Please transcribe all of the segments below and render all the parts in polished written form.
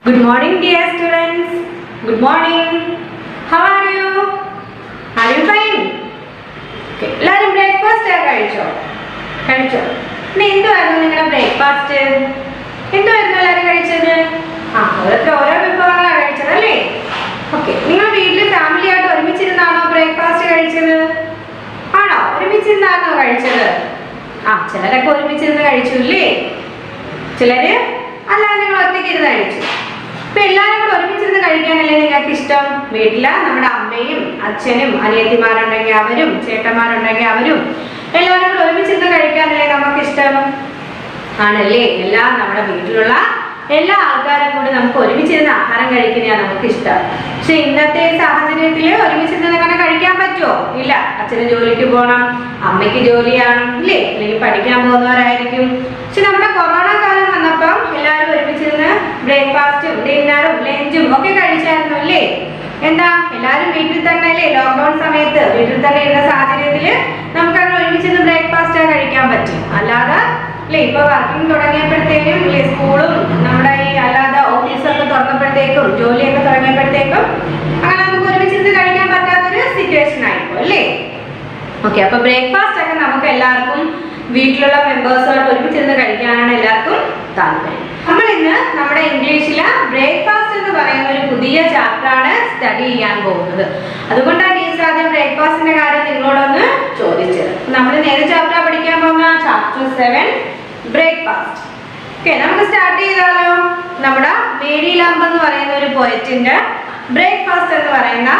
Good morning, dear students. Good morning. How are you? Are you fine? Okay. എല്ലാവരും breakfast കഴിച്ചോ? എന്തുവായിരുന്നു നിങ്ങളുടെ breakfast? എന്തുവായിരുന്നു എല്ലാവരും കഴിച്ചത്? ഓരോരുത്തർ ഓരോ വിഭവങ്ങളാണ് കഴിച്ചത് അല്ലേ? ഓക്കെ. നിങ്ങൾ വീട്ടിൽ ഫാമിലി ആയിട്ട് ഒരുമിച്ചിരുന്നാണോ ബ്രേക്ക്ഫാസ്റ്റ് കഴിച്ചത്? ആണോ? ഒരുമിച്ചിരുന്നാണോ കഴിച്ചത്? ചിലരൊക്കെ ഒരുമിച്ചിരുന്ന് കഴിച്ചു അല്ലേ? ചിലര് അല്ലാതെ നിങ്ങൾ ഒറ്റയ്ക്ക് ഇരുന്ന് കഴിച്ചു. ഇപ്പൊ എല്ലാവരും കൂടെ ഒരുമിച്ചിരുന്ന് കഴിക്കാനല്ലേ നിങ്ങൾക്ക് ഇഷ്ടം? വീട്ടില് നമ്മുടെ അമ്മയും അച്ഛനും അനിയത്തിമാരുണ്ടെങ്കിൽ അവരും ചേട്ടന്മാരുണ്ടെങ്കിൽ അവരും എല്ലാവരും കൂടെ ഒരുമിച്ചിരുന്ന് കഴിക്കാനല്ലേ നമുക്ക് ഇഷ്ടം? ആണല്ലേ? നമ്മുടെ വീട്ടിലുള്ള എല്ലാ ആൾക്കാരും കൂടി നമുക്ക് ഒരുമിച്ചിരുന്ന് ആഹാരം കഴിക്കുന്നതാണ് നമുക്ക് ഇഷ്ടം. പക്ഷെ ഇന്നത്തെ സാഹചര്യത്തിൽ ഒരുമിച്ചിരുന്ന് അങ്ങനെ കഴിക്കാൻ പറ്റുമോ? ഇല്ല. അച്ഛന് ജോലിക്ക് പോകണം, അമ്മയ്ക്ക് ജോലിയാണ് ഇല്ലേ, അല്ലെങ്കിൽ പഠിക്കാൻ പോകുന്നവരായിരിക്കും. പക്ഷെ നമ്മുടെ കൊറോണ കാലം വന്നപ്പം എല്ലാവരും ഒരുമിച്ചിരുന്ന് ബ്രേക്ക്ഫാസ്റ്റും ഡിന്നറും ലഞ്ചും ഒക്കെ കഴിച്ചായിരുന്നു അല്ലേ? എന്താ എല്ലാവരും വീട്ടിൽ തന്നെ അല്ലേ? ലോക്ക്ഡൌൺ സമയത്ത് വീട്ടിൽ തന്നെ ഇരുന്ന സാഹചര്യത്തിൽ നമുക്ക് അങ്ങനെ ഒരുമിച്ചിരുന്ന് ബ്രേക്ക്ഫാസ്റ്റ് കഴിക്കാൻ പറ്റും. അല്ലാതെ അല്ലേ ഇപ്പൊ വർക്കിംഗ് തുടങ്ങിയപ്പോഴത്തേക്കും അല്ലേ സ്കൂളും നമ്മുടെ ഈ അല്ലാതെ ഓഫീസൊക്കെ തുറന്നപ്പോഴത്തേക്കും ജോലിയൊക്കെ തുടങ്ങിയപ്പോഴത്തേക്കും അങ്ങനെ നമുക്ക് ഒരുമിച്ചിരുന്ന് കഴിക്കാൻ പറ്റാത്തൊരു സിറ്റുവേഷൻ ആയിപ്പോ അല്ലേ? ഓക്കെ. അപ്പൊ ബ്രേക്ക്ഫാസ്റ്റ് ഒക്കെ നമുക്ക് എല്ലാവർക്കും വീട്ടിലുള്ള മെമ്പേഴ്സുമായിട്ട് ഒരുമിച്ചിരുന്ന് കഴിക്കാനാണ് എല്ലാവർക്കും താല്പര്യം. നമ്മൾ ഇന്ന് നമ്മുടെ ഇംഗ്ലീഷിലെ ബ്രേക്ക്ഫാസ്റ്റ് എന്ന് പറയുന്ന ഒരു പുതിയ ചാപ്റ്റർ ആണ് സ്റ്റഡി ചെയ്യാൻ പോകുന്നത്. അതുകൊണ്ടാണ് ടീച്ചർ ആദ്യം ബ്രേക്ക്ഫാസ്റ്റിന്റെ കാര്യം നിങ്ങളോടൊന്ന് ചോദിച്ചത്. നമ്മൾ ഏത് ചാപ്റ്റർ പഠിക്കാൻ പോകുന്ന? Chapter 7 breakfast. ഓക്കെ, നമുക്ക് സ്റ്റാർട്ട് ചെയ്താലോ? നമ്മുടെ മേരി ലംബ് എന്ന് പറയുന്ന ഒരു പോയറ്റിന്റെ ബ്രേക്ക്ഫാസ്റ്റ് എന്ന് പറയുന്ന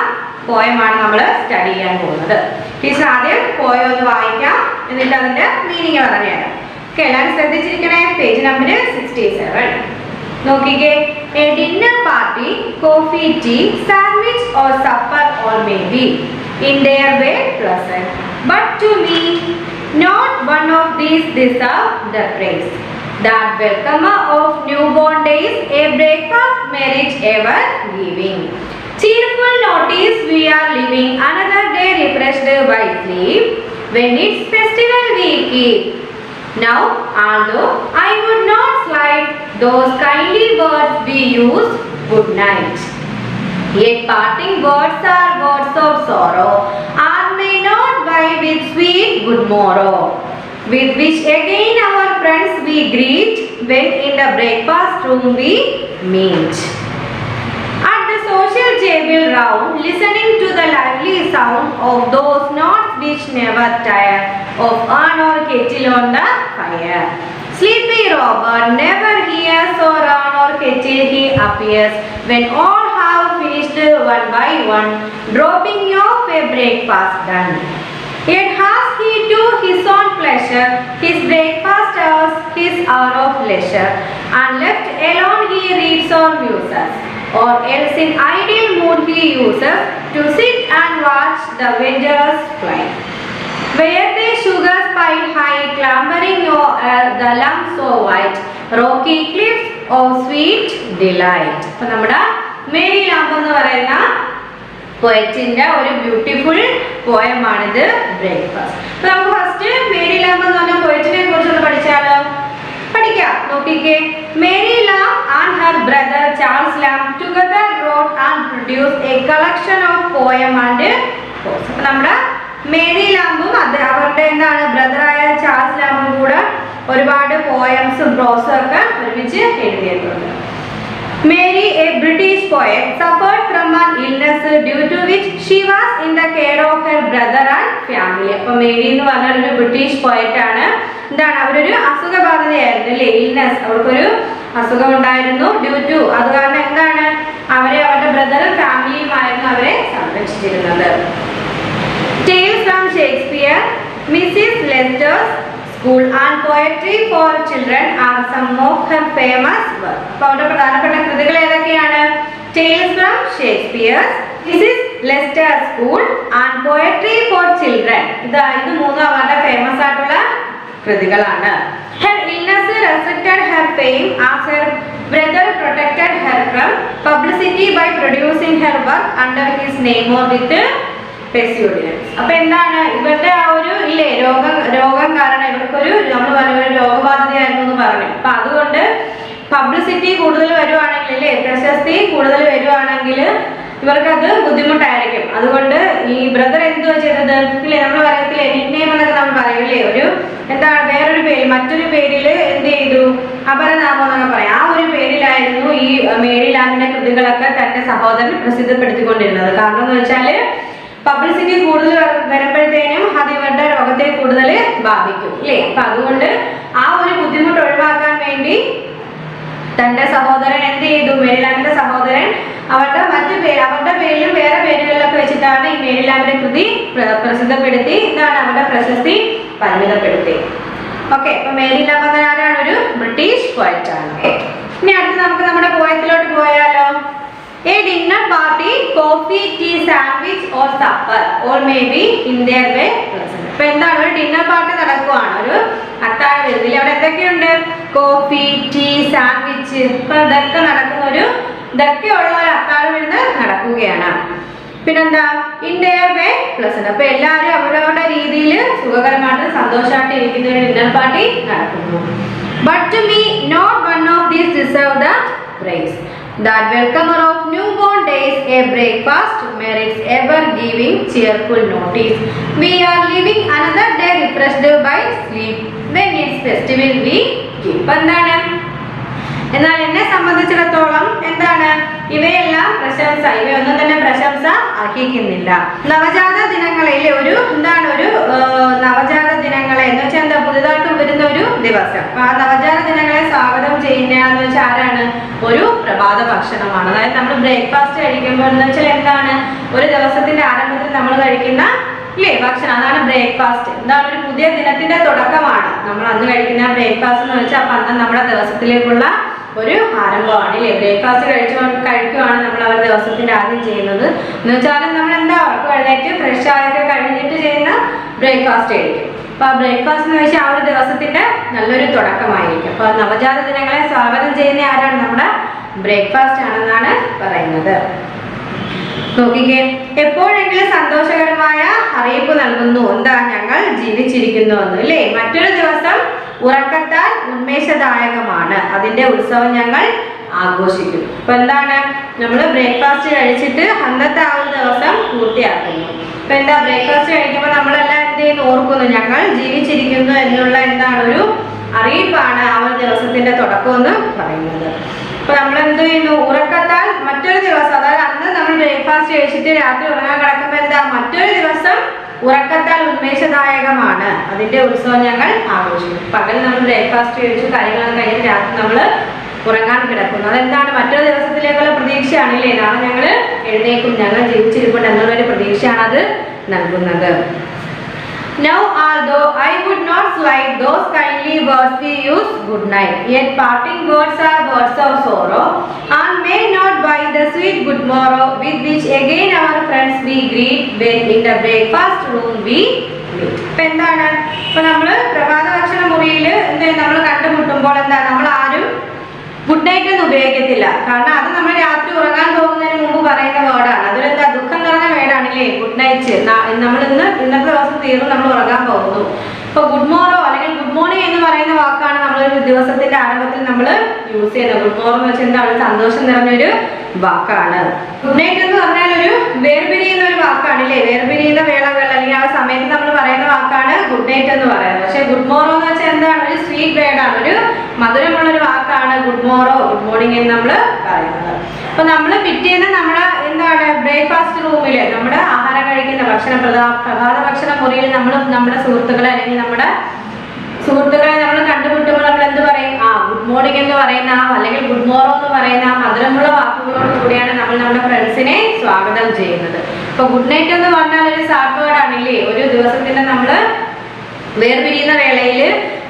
പോയമാണ് നമ്മൾ സ്റ്റഡി ചെയ്യാൻ പോകുന്നത്. ടീച്ചർ ആദ്യം പോയം ഒന്ന് വായിക്കാം, എന്നിട്ട് അതിന്റെ മീനിങ് പറഞ്ഞുതരാം. ഓക്കെ, എല്ലാവരും ശ്രദ്ധിച്ചിരിക്കണേ. പേജ് നമ്പർ 67 നോക്കിക്കേ. A dinner party, coffee, tea, sandwich or supper all may be in their way pleasant, but to me not one of these deserve the praise. That welcomer of newborn days, a breakfast merit ever giving. Cheerful notice we are living, another day refreshed by sleep, when its festival we keep. Now, although I would not slight those kindly words we use, good night. Yet parting words are words of sorrow, and may not vie with sweet good morrow, with which again our friends we greet, when in the breakfast room we meet. At the social table round, listening to the lively sound of those notes which never tire, of urn or kettle on the fire. Sleepy Robert never hears or urn or kettle he appears, when all have finished one by one, dropping off a breakfast done. Yet has he to his own pleasure, his breakfast hours, his hour of leisure, and left alone he reads or muses, or else in idle mood he uses to sit and watch the venturous fly. Where the sugars pile high, clambering o'er the lumps so white, rocky cliffs of sweet delight. അപ്പോൾ നമ്മുടെ Mary lamb എന്ന് പറയുന്ന പോയറ്റിന്റെ ഒരു beautiful പോയമാണിത് breakfast. അപ്പോൾ നമുക്ക് first Mary lamb എന്ന് പറഞ്ഞ പോയറ്റിനെ കുറിച്ചൊന്ന് പഠിച്ചാലോ? പഠിക്കാം. നോക്കിക്കേ. Mary lamb and her brother Charles lamb together wrote and produced a collection of poem and prose. അപ്പോൾ നമ്മുടെ മേരി ലംബും അവരുടെ എന്താണ് ബ്രദറായ ചാൾസ് ലംബും കൂടെ ഒരുപാട് പോയംസും പ്രോസും ഒക്കെ ഒരുമിച്ച് എഴുതിയിട്ടുണ്ട്. Mary, a British poet, suffered from an illness due to which she was in the care of her brother and family. അപ്പോൾ മേരി എന്ന് പറഞ്ഞ ഒരു ബ്രിട്ടീഷ് പോയറ്റ് ആണ്. എന്താണ് അവരൊരു അസുഖബാധിതയായിരുന്നു അല്ലേ? ഇൽനെസ്, അവർക്കൊരു അസുഖം ഉണ്ടായിരുന്നു. ഡ്യൂ ടു അത് കാരണം എന്താണ് അവരെ അവരുടെ ബ്രദറും ഫാമിലിയുമായിരുന്നു അവരെ സംരക്ഷിച്ചിരുന്നത്. Tales from Shakespeare, Mrs. Leicester's School and Poetry for Children are some of her famous works. അപ്പോൾ അവരുടെ പ്രധാനപ്പെട്ട കൃതികൾ ഏതൊക്കെയാണ്? Tales from Shakespeare, Mrs. Leicester's School and Poetry for Children. ഇത് മൂന്നും അവരുടെ ഫേമസ് ആയിട്ടുള്ള കൃതികളാണ്. Her illness restricted her fame as her brother protected her from publicity by producing her work under his name or with പെസ്യൂഡിനൻസ്. അപ്പൊ എന്താണ് ഇവരുടെ ആ ഒരു ഇല്ലേ രോഗം കാരണം ഇവർക്കൊരു നമ്മൾ പറഞ്ഞ രോഗബാധിതയായിരുന്നു എന്ന് പറഞ്ഞു. അപ്പൊ അതുകൊണ്ട് പബ്ലിസിറ്റി കൂടുതൽ വരുവാണെങ്കിൽ അല്ലേ പ്രശസ്തി കൂടുതൽ വരുവാണെങ്കിൽ ഇവർക്കത് ബുദ്ധിമുട്ടായിരിക്കും. അതുകൊണ്ട് ഈ ബ്രദർ എന്തുവാ ചെയ്തത് ഇല്ലേ, നമ്മൾ പറയത്തില്ലേ നിക്നെയിം എന്നൊക്കെ നമ്മൾ പറയൂലേ, ഒരു എന്താണ് വേറൊരു പേര് മറ്റൊരു പേരിൽ എന്ത് ചെയ്തു, അപരനാമം എന്നൊക്കെ പറയാം. ആ ഒരു പേരിലായിരുന്നു ഈ മേരി ലാമിന്റെ കൃതികളൊക്കെ തന്റെ സഹോദരൻ പ്രസിദ്ധപ്പെടുത്തിക്കൊണ്ടിരുന്നത്. കാരണം എന്ന് വെച്ചാൽ പബ്ലിസിറ്റി കൂടുതൽ വരുമ്പോഴത്തേനും അത് ഇവരുടെ രോഗത്തെ കൂടുതൽ ബാധിക്കും അല്ലേ. അപ്പൊ അതുകൊണ്ട് ആ ഒരു ബുദ്ധിമുട്ട് ഒഴിവാക്കാൻ വേണ്ടി തന്റെ സഹോദരൻ എന്ത് ചെയ്തു, മേരി ലാമിന്റെ സഹോദരൻ അവരുടെ പേരിലും വേറെ പേരുകളിലൊക്കെ വെച്ചിട്ടാണ് ഈ മേരി ലാമിന്റെ കൃതി പ്രസിദ്ധപ്പെടുത്തി എന്താണ് അവരുടെ പ്രശസ്തി പരിമിതപ്പെടുത്തി. ഓക്കെ, അപ്പൊ മേരി ലാം എന്ന ആരാണ്, ഒരു ബ്രിട്ടീഷ് പോയറ്റ് ആണ്. ഇനി അടുത്ത് നമുക്ക് നമ്മുടെ പോയത്തിലോട്ട് പോയാലോ. A dinner party, coffee, tea, sandwich or supper or maybe in their way present. ഇപ്പൊ എന്താണ്, ഒരു ഡിന്നർ പാർട്ടി നടക്കുവാണ്, ഒരു അത്താഴ വിരുന്നിൽ. അവിടെ എന്തൊക്കെയുണ്ട്, കോഫി, ടീ, സാൻഡ്വിച്ച്, ഇപ്പൊ ഇതൊക്കെ നടക്കുന്ന ഇതൊക്കെയുള്ള ഒരു അത്താഴ വിരുന്ന് നടക്കുകയാണ്. പിന്നെന്താ, ഇൻ ദെയർ വേ പ്ലസന്റ്. അപ്പൊ എല്ലാവരും അവരവരുടെ രീതിയിൽ സുഖകരമായിട്ട് സന്തോഷമായിട്ട് ഇരിക്കുന്ന ഒരു ഡിന്നർ പാർട്ടി നടക്കുന്നു. But to me, not one of these deserve the praise. That welcomer of newborn days, a breakfast merits ever giving cheerful notice. We are living another day refreshed by sleep. When it's festival we keep. എന്നാൽ എന്നെ സംബന്ധിച്ചിടത്തോളം എന്താണ്, ഇവയെല്ലാം പ്രശംസ, ഇവയൊന്നും തന്നെ പ്രശംസ അർഹിക്കുന്നില്ല. നവജാത ദിനങ്ങളിൽ ഒരു നവജാത ദിനങ്ങളെ എന്ന് വെച്ചാൽ എന്താ, പുതുതായിട്ട് വരുന്ന ഒരു ദിവസം. അപ്പൊ ആ നവജാത ദിനങ്ങളെ സ്വാഗതം ചെയ്യുന്നതെന്ന് വെച്ചാൽ ആരാണ്, ഒരു പ്രഭാത ഭക്ഷണമാണ്. അതായത് നമ്മൾ ബ്രേക്ക്ഫാസ്റ്റ് കഴിക്കുമ്പോൾ എന്ന് വെച്ചാൽ എന്താണ്, ഒരു ദിവസത്തിന്റെ ആരംഭത്തിൽ നമ്മൾ കഴിക്കുന്ന ഭക്ഷണം, അതാണ് ബ്രേക്ക്ഫാസ്റ്റ്. എന്താണ്, ഒരു പുതിയ ദിനത്തിന്റെ തുടക്കമാണ് നമ്മൾ അന്ന് കഴിക്കുന്ന ബ്രേക്ക്ഫാസ്റ്റ് എന്ന് വെച്ചാൽ. അപ്പൊ അന്ന് നമ്മുടെ ദിവസത്തിലേക്കുള്ള ഒരു ആരംഭമാണ് അല്ലേ. ബ്രേക്ക്ഫാസ്റ്റ് കഴിക്കുവാണ് നമ്മൾ അവർ ദിവസത്തിന്റെ ആദ്യം ചെയ്യുന്നത്. എന്ന് വെച്ചാൽ നമ്മൾ എന്താ, ഉറക്കം എഴുന്നേറ്റ് ഫ്രഷ് ആയൊക്കെ കഴിഞ്ഞിട്ട് ചെയ്യുന്ന ബ്രേക്ക്ഫാസ്റ്റ് കഴിക്കും. അപ്പൊ ആ ബ്രേക്ക്ഫാസ്റ്റ് എന്ന് വെച്ചാൽ ആ ഒരു ദിവസത്തിന്റെ നല്ലൊരു തുടക്കമായിരിക്കും. അപ്പൊ നവജാത ദിനങ്ങളെ സ്വാഗതം ചെയ്യുന്ന ആരാണ്, നമ്മുടെ ബ്രേക്ക്ഫാസ്റ്റ് ആണെന്നാണ് പറയുന്നത്. നോക്കിക്കേ, എപ്പോഴെങ്കിലും സന്തോഷകരമായ അറിയിപ്പ് നൽകുന്നു, എന്താ, ഞങ്ങൾ ജീവിച്ചിരിക്കുന്നു എന്ന് അല്ലേ. മറ്റൊരു ദിവസം ഉറക്കത്താൽ ഉന്മേഷദായകമാണ്, അതിന്റെ ഉത്സവം ഞങ്ങൾ ആഘോഷിക്കും. അപ്പൊ എന്താണ്, നമ്മൾ ബ്രേക്ക്ഫാസ്റ്റ് കഴിച്ചിട്ട് അന്നത്തെ ആ ഒരു ദിവസം പൂർത്തിയാക്കുന്നു. അപ്പൊ എന്താ, ബ്രേക്ക്ഫാസ്റ്റ് കഴിക്കുമ്പോൾ നമ്മളെല്ലാം എന്ത് ചെയ്യുന്നു, ഓർക്കുന്നു ഞങ്ങൾ ജീവിച്ചിരിക്കുന്നു എന്നുള്ള എന്താണ്, ഒരു അറിയിപ്പാണ് ആ ഒരു ദിവസത്തിന്റെ തുടക്കം എന്ന് പറയുന്നത്. അപ്പൊ നമ്മൾ എന്ത് ചെയ്യുന്നു, ഉറക്കത്താൽ മറ്റൊരു ദിവസം, അതായത് അന്ന് നമ്മൾ ബ്രേക്ക്ഫാസ്റ്റ് കഴിച്ചിട്ട് രാത്രി ഉറങ്ങാൻ കിടക്കുമ്പോൾ എന്താ, മറ്റൊരു ദിവസം ഉറക്കത്താൽ ഉന്മേഷദായകമാണ്, അതിന്റെ ഉത്സവം ഞങ്ങൾ ആഘോഷിക്കും. പകൽ നമ്മൾ ബ്രേക്ക്ഫാസ്റ്റ് കഴിച്ചു കാര്യങ്ങളൊക്കെ കഴിഞ്ഞ് രാത്രി നമ്മൾ ഉറങ്ങാൻ കിടക്കുന്നു. അതെന്താണ്, മറ്റൊരു ദിവസത്തിലേക്കുള്ള പ്രതീക്ഷയാണ് അല്ലേ. നാളെ ഞങ്ങൾ എഴുന്നേക്കും, ഞങ്ങൾ ജീവിച്ചിരിപ്പുണ്ട് എന്നുള്ളൊരു പ്രതീക്ഷയാണ് അത് നൽകുന്നത്. Now, although I would not slight those kindly words we use, good night, yet parting words are words of sorrow, and may not buy the sweet good morrow with which again our friends we greet when in the breakfast room we meet. ഇപ്പൊ എന്താണ്, ഇപ്പൊ നമ്മള് പ്രഭാത ഭക്ഷണ മുറിയിൽ നമ്മൾ കണ്ടുമുട്ടുമ്പോൾ എന്താ, നമ്മൾ ആരും ഗുഡ് നൈറ്റ് ഒന്നും ഉപയോഗിക്കത്തില്ല. കാരണം അത് നമ്മൾ രാത്രി ഉറങ്ങാൻ പോകുന്നതിന് മുമ്പ് പറയുന്ന വേർഡാണ്. അതൊരെന്താ, ദുഃഖം നിറഞ്ഞ വേർഡാണല്ലേ ഗുഡ് നൈറ്റ്. നമ്മൾ ഇന്നത്തെ ദിവസം തീർന്നു, നമ്മൾ ഉറങ്ങാൻ പോകുന്നു. ഇപ്പൊ ഗുഡ് മോറോ അല്ലെങ്കിൽ ഗുഡ് മോർണിംഗ് എന്ന് പറയുന്ന വാക്കാണ് നമ്മളൊരു ദിവസത്തിന്റെ ആരംഭത്തിൽ നമ്മൾ യൂസ് ചെയ്യുന്നത്. ഗുഡ് മോർണിംഗ് എന്ന് വെച്ചാൽ എന്താണ്, സന്തോഷം നിറഞ്ഞൊരു വാക്കാണ്. ഗുഡ് നൈറ്റ് എന്ന് പറഞ്ഞാൽ ഒരു വേർപിരിയുന്ന ഒരു വാക്കാണ് അല്ലേ. വേർപിരിയുന്ന വേളകൾ അല്ലെങ്കിൽ ആ സമയത്ത് നമ്മൾ പറയുന്ന വാക്കാണ് ഗുഡ് നൈറ്റ് എന്ന് പറയുന്നത്. പക്ഷെ ഗുഡ് മോറോ എന്ന് വെച്ചാൽ എന്താണ്, ഒരു സ്വീറ്റ് വേർഡാണ്, ഒരു മധുരമുള്ളൊരു വാക്കാണ് ഗുഡ് മോറോ, ഗുഡ് മോർണിംഗ് എന്ന് നമ്മൾ പറയുന്നത്. അപ്പൊ നമ്മൾ പിറ്റേന്ന് നമ്മുടെ എന്താണ് ബ്രേക്ക്ഫാസ്റ്റ് റൂമിൽ നമ്മുടെ ആഹാരം കഴിക്കുന്ന പ്രഭാത ഭക്ഷണ മുറിയിൽ നമ്മൾ നമ്മുടെ സുഹൃത്തുക്കളെ അല്ലെങ്കിൽ നമ്മുടെ സുഹൃത്തുക്കളെ നമ്മൾ കണ്ടുമുട്ടുമ്പോൾ നമ്മൾ എന്ത് പറയും, ഗുഡ് മോർണിംഗ് എന്ന് പറയുന്ന അല്ലെങ്കിൽ ഗുഡ് മോറോ എന്ന് പറയുന്ന ആ മധുരമുള്ള വാക്കുകളോട് കൂടിയാണ് നമ്മൾ നമ്മുടെ ഫ്രണ്ട്സിനെ സ്വാഗതം ചെയ്യുന്നത്. ഇപ്പൊ ഗുഡ് നൈറ്റ് എന്ന് പറഞ്ഞാൽ ഒരു സാഡ് വേർഡ് ആണില്ലേ. ഒരു ദിവസത്തിന്റെ നമ്മൾ വേർപിരിയുന്ന വേളയിൽ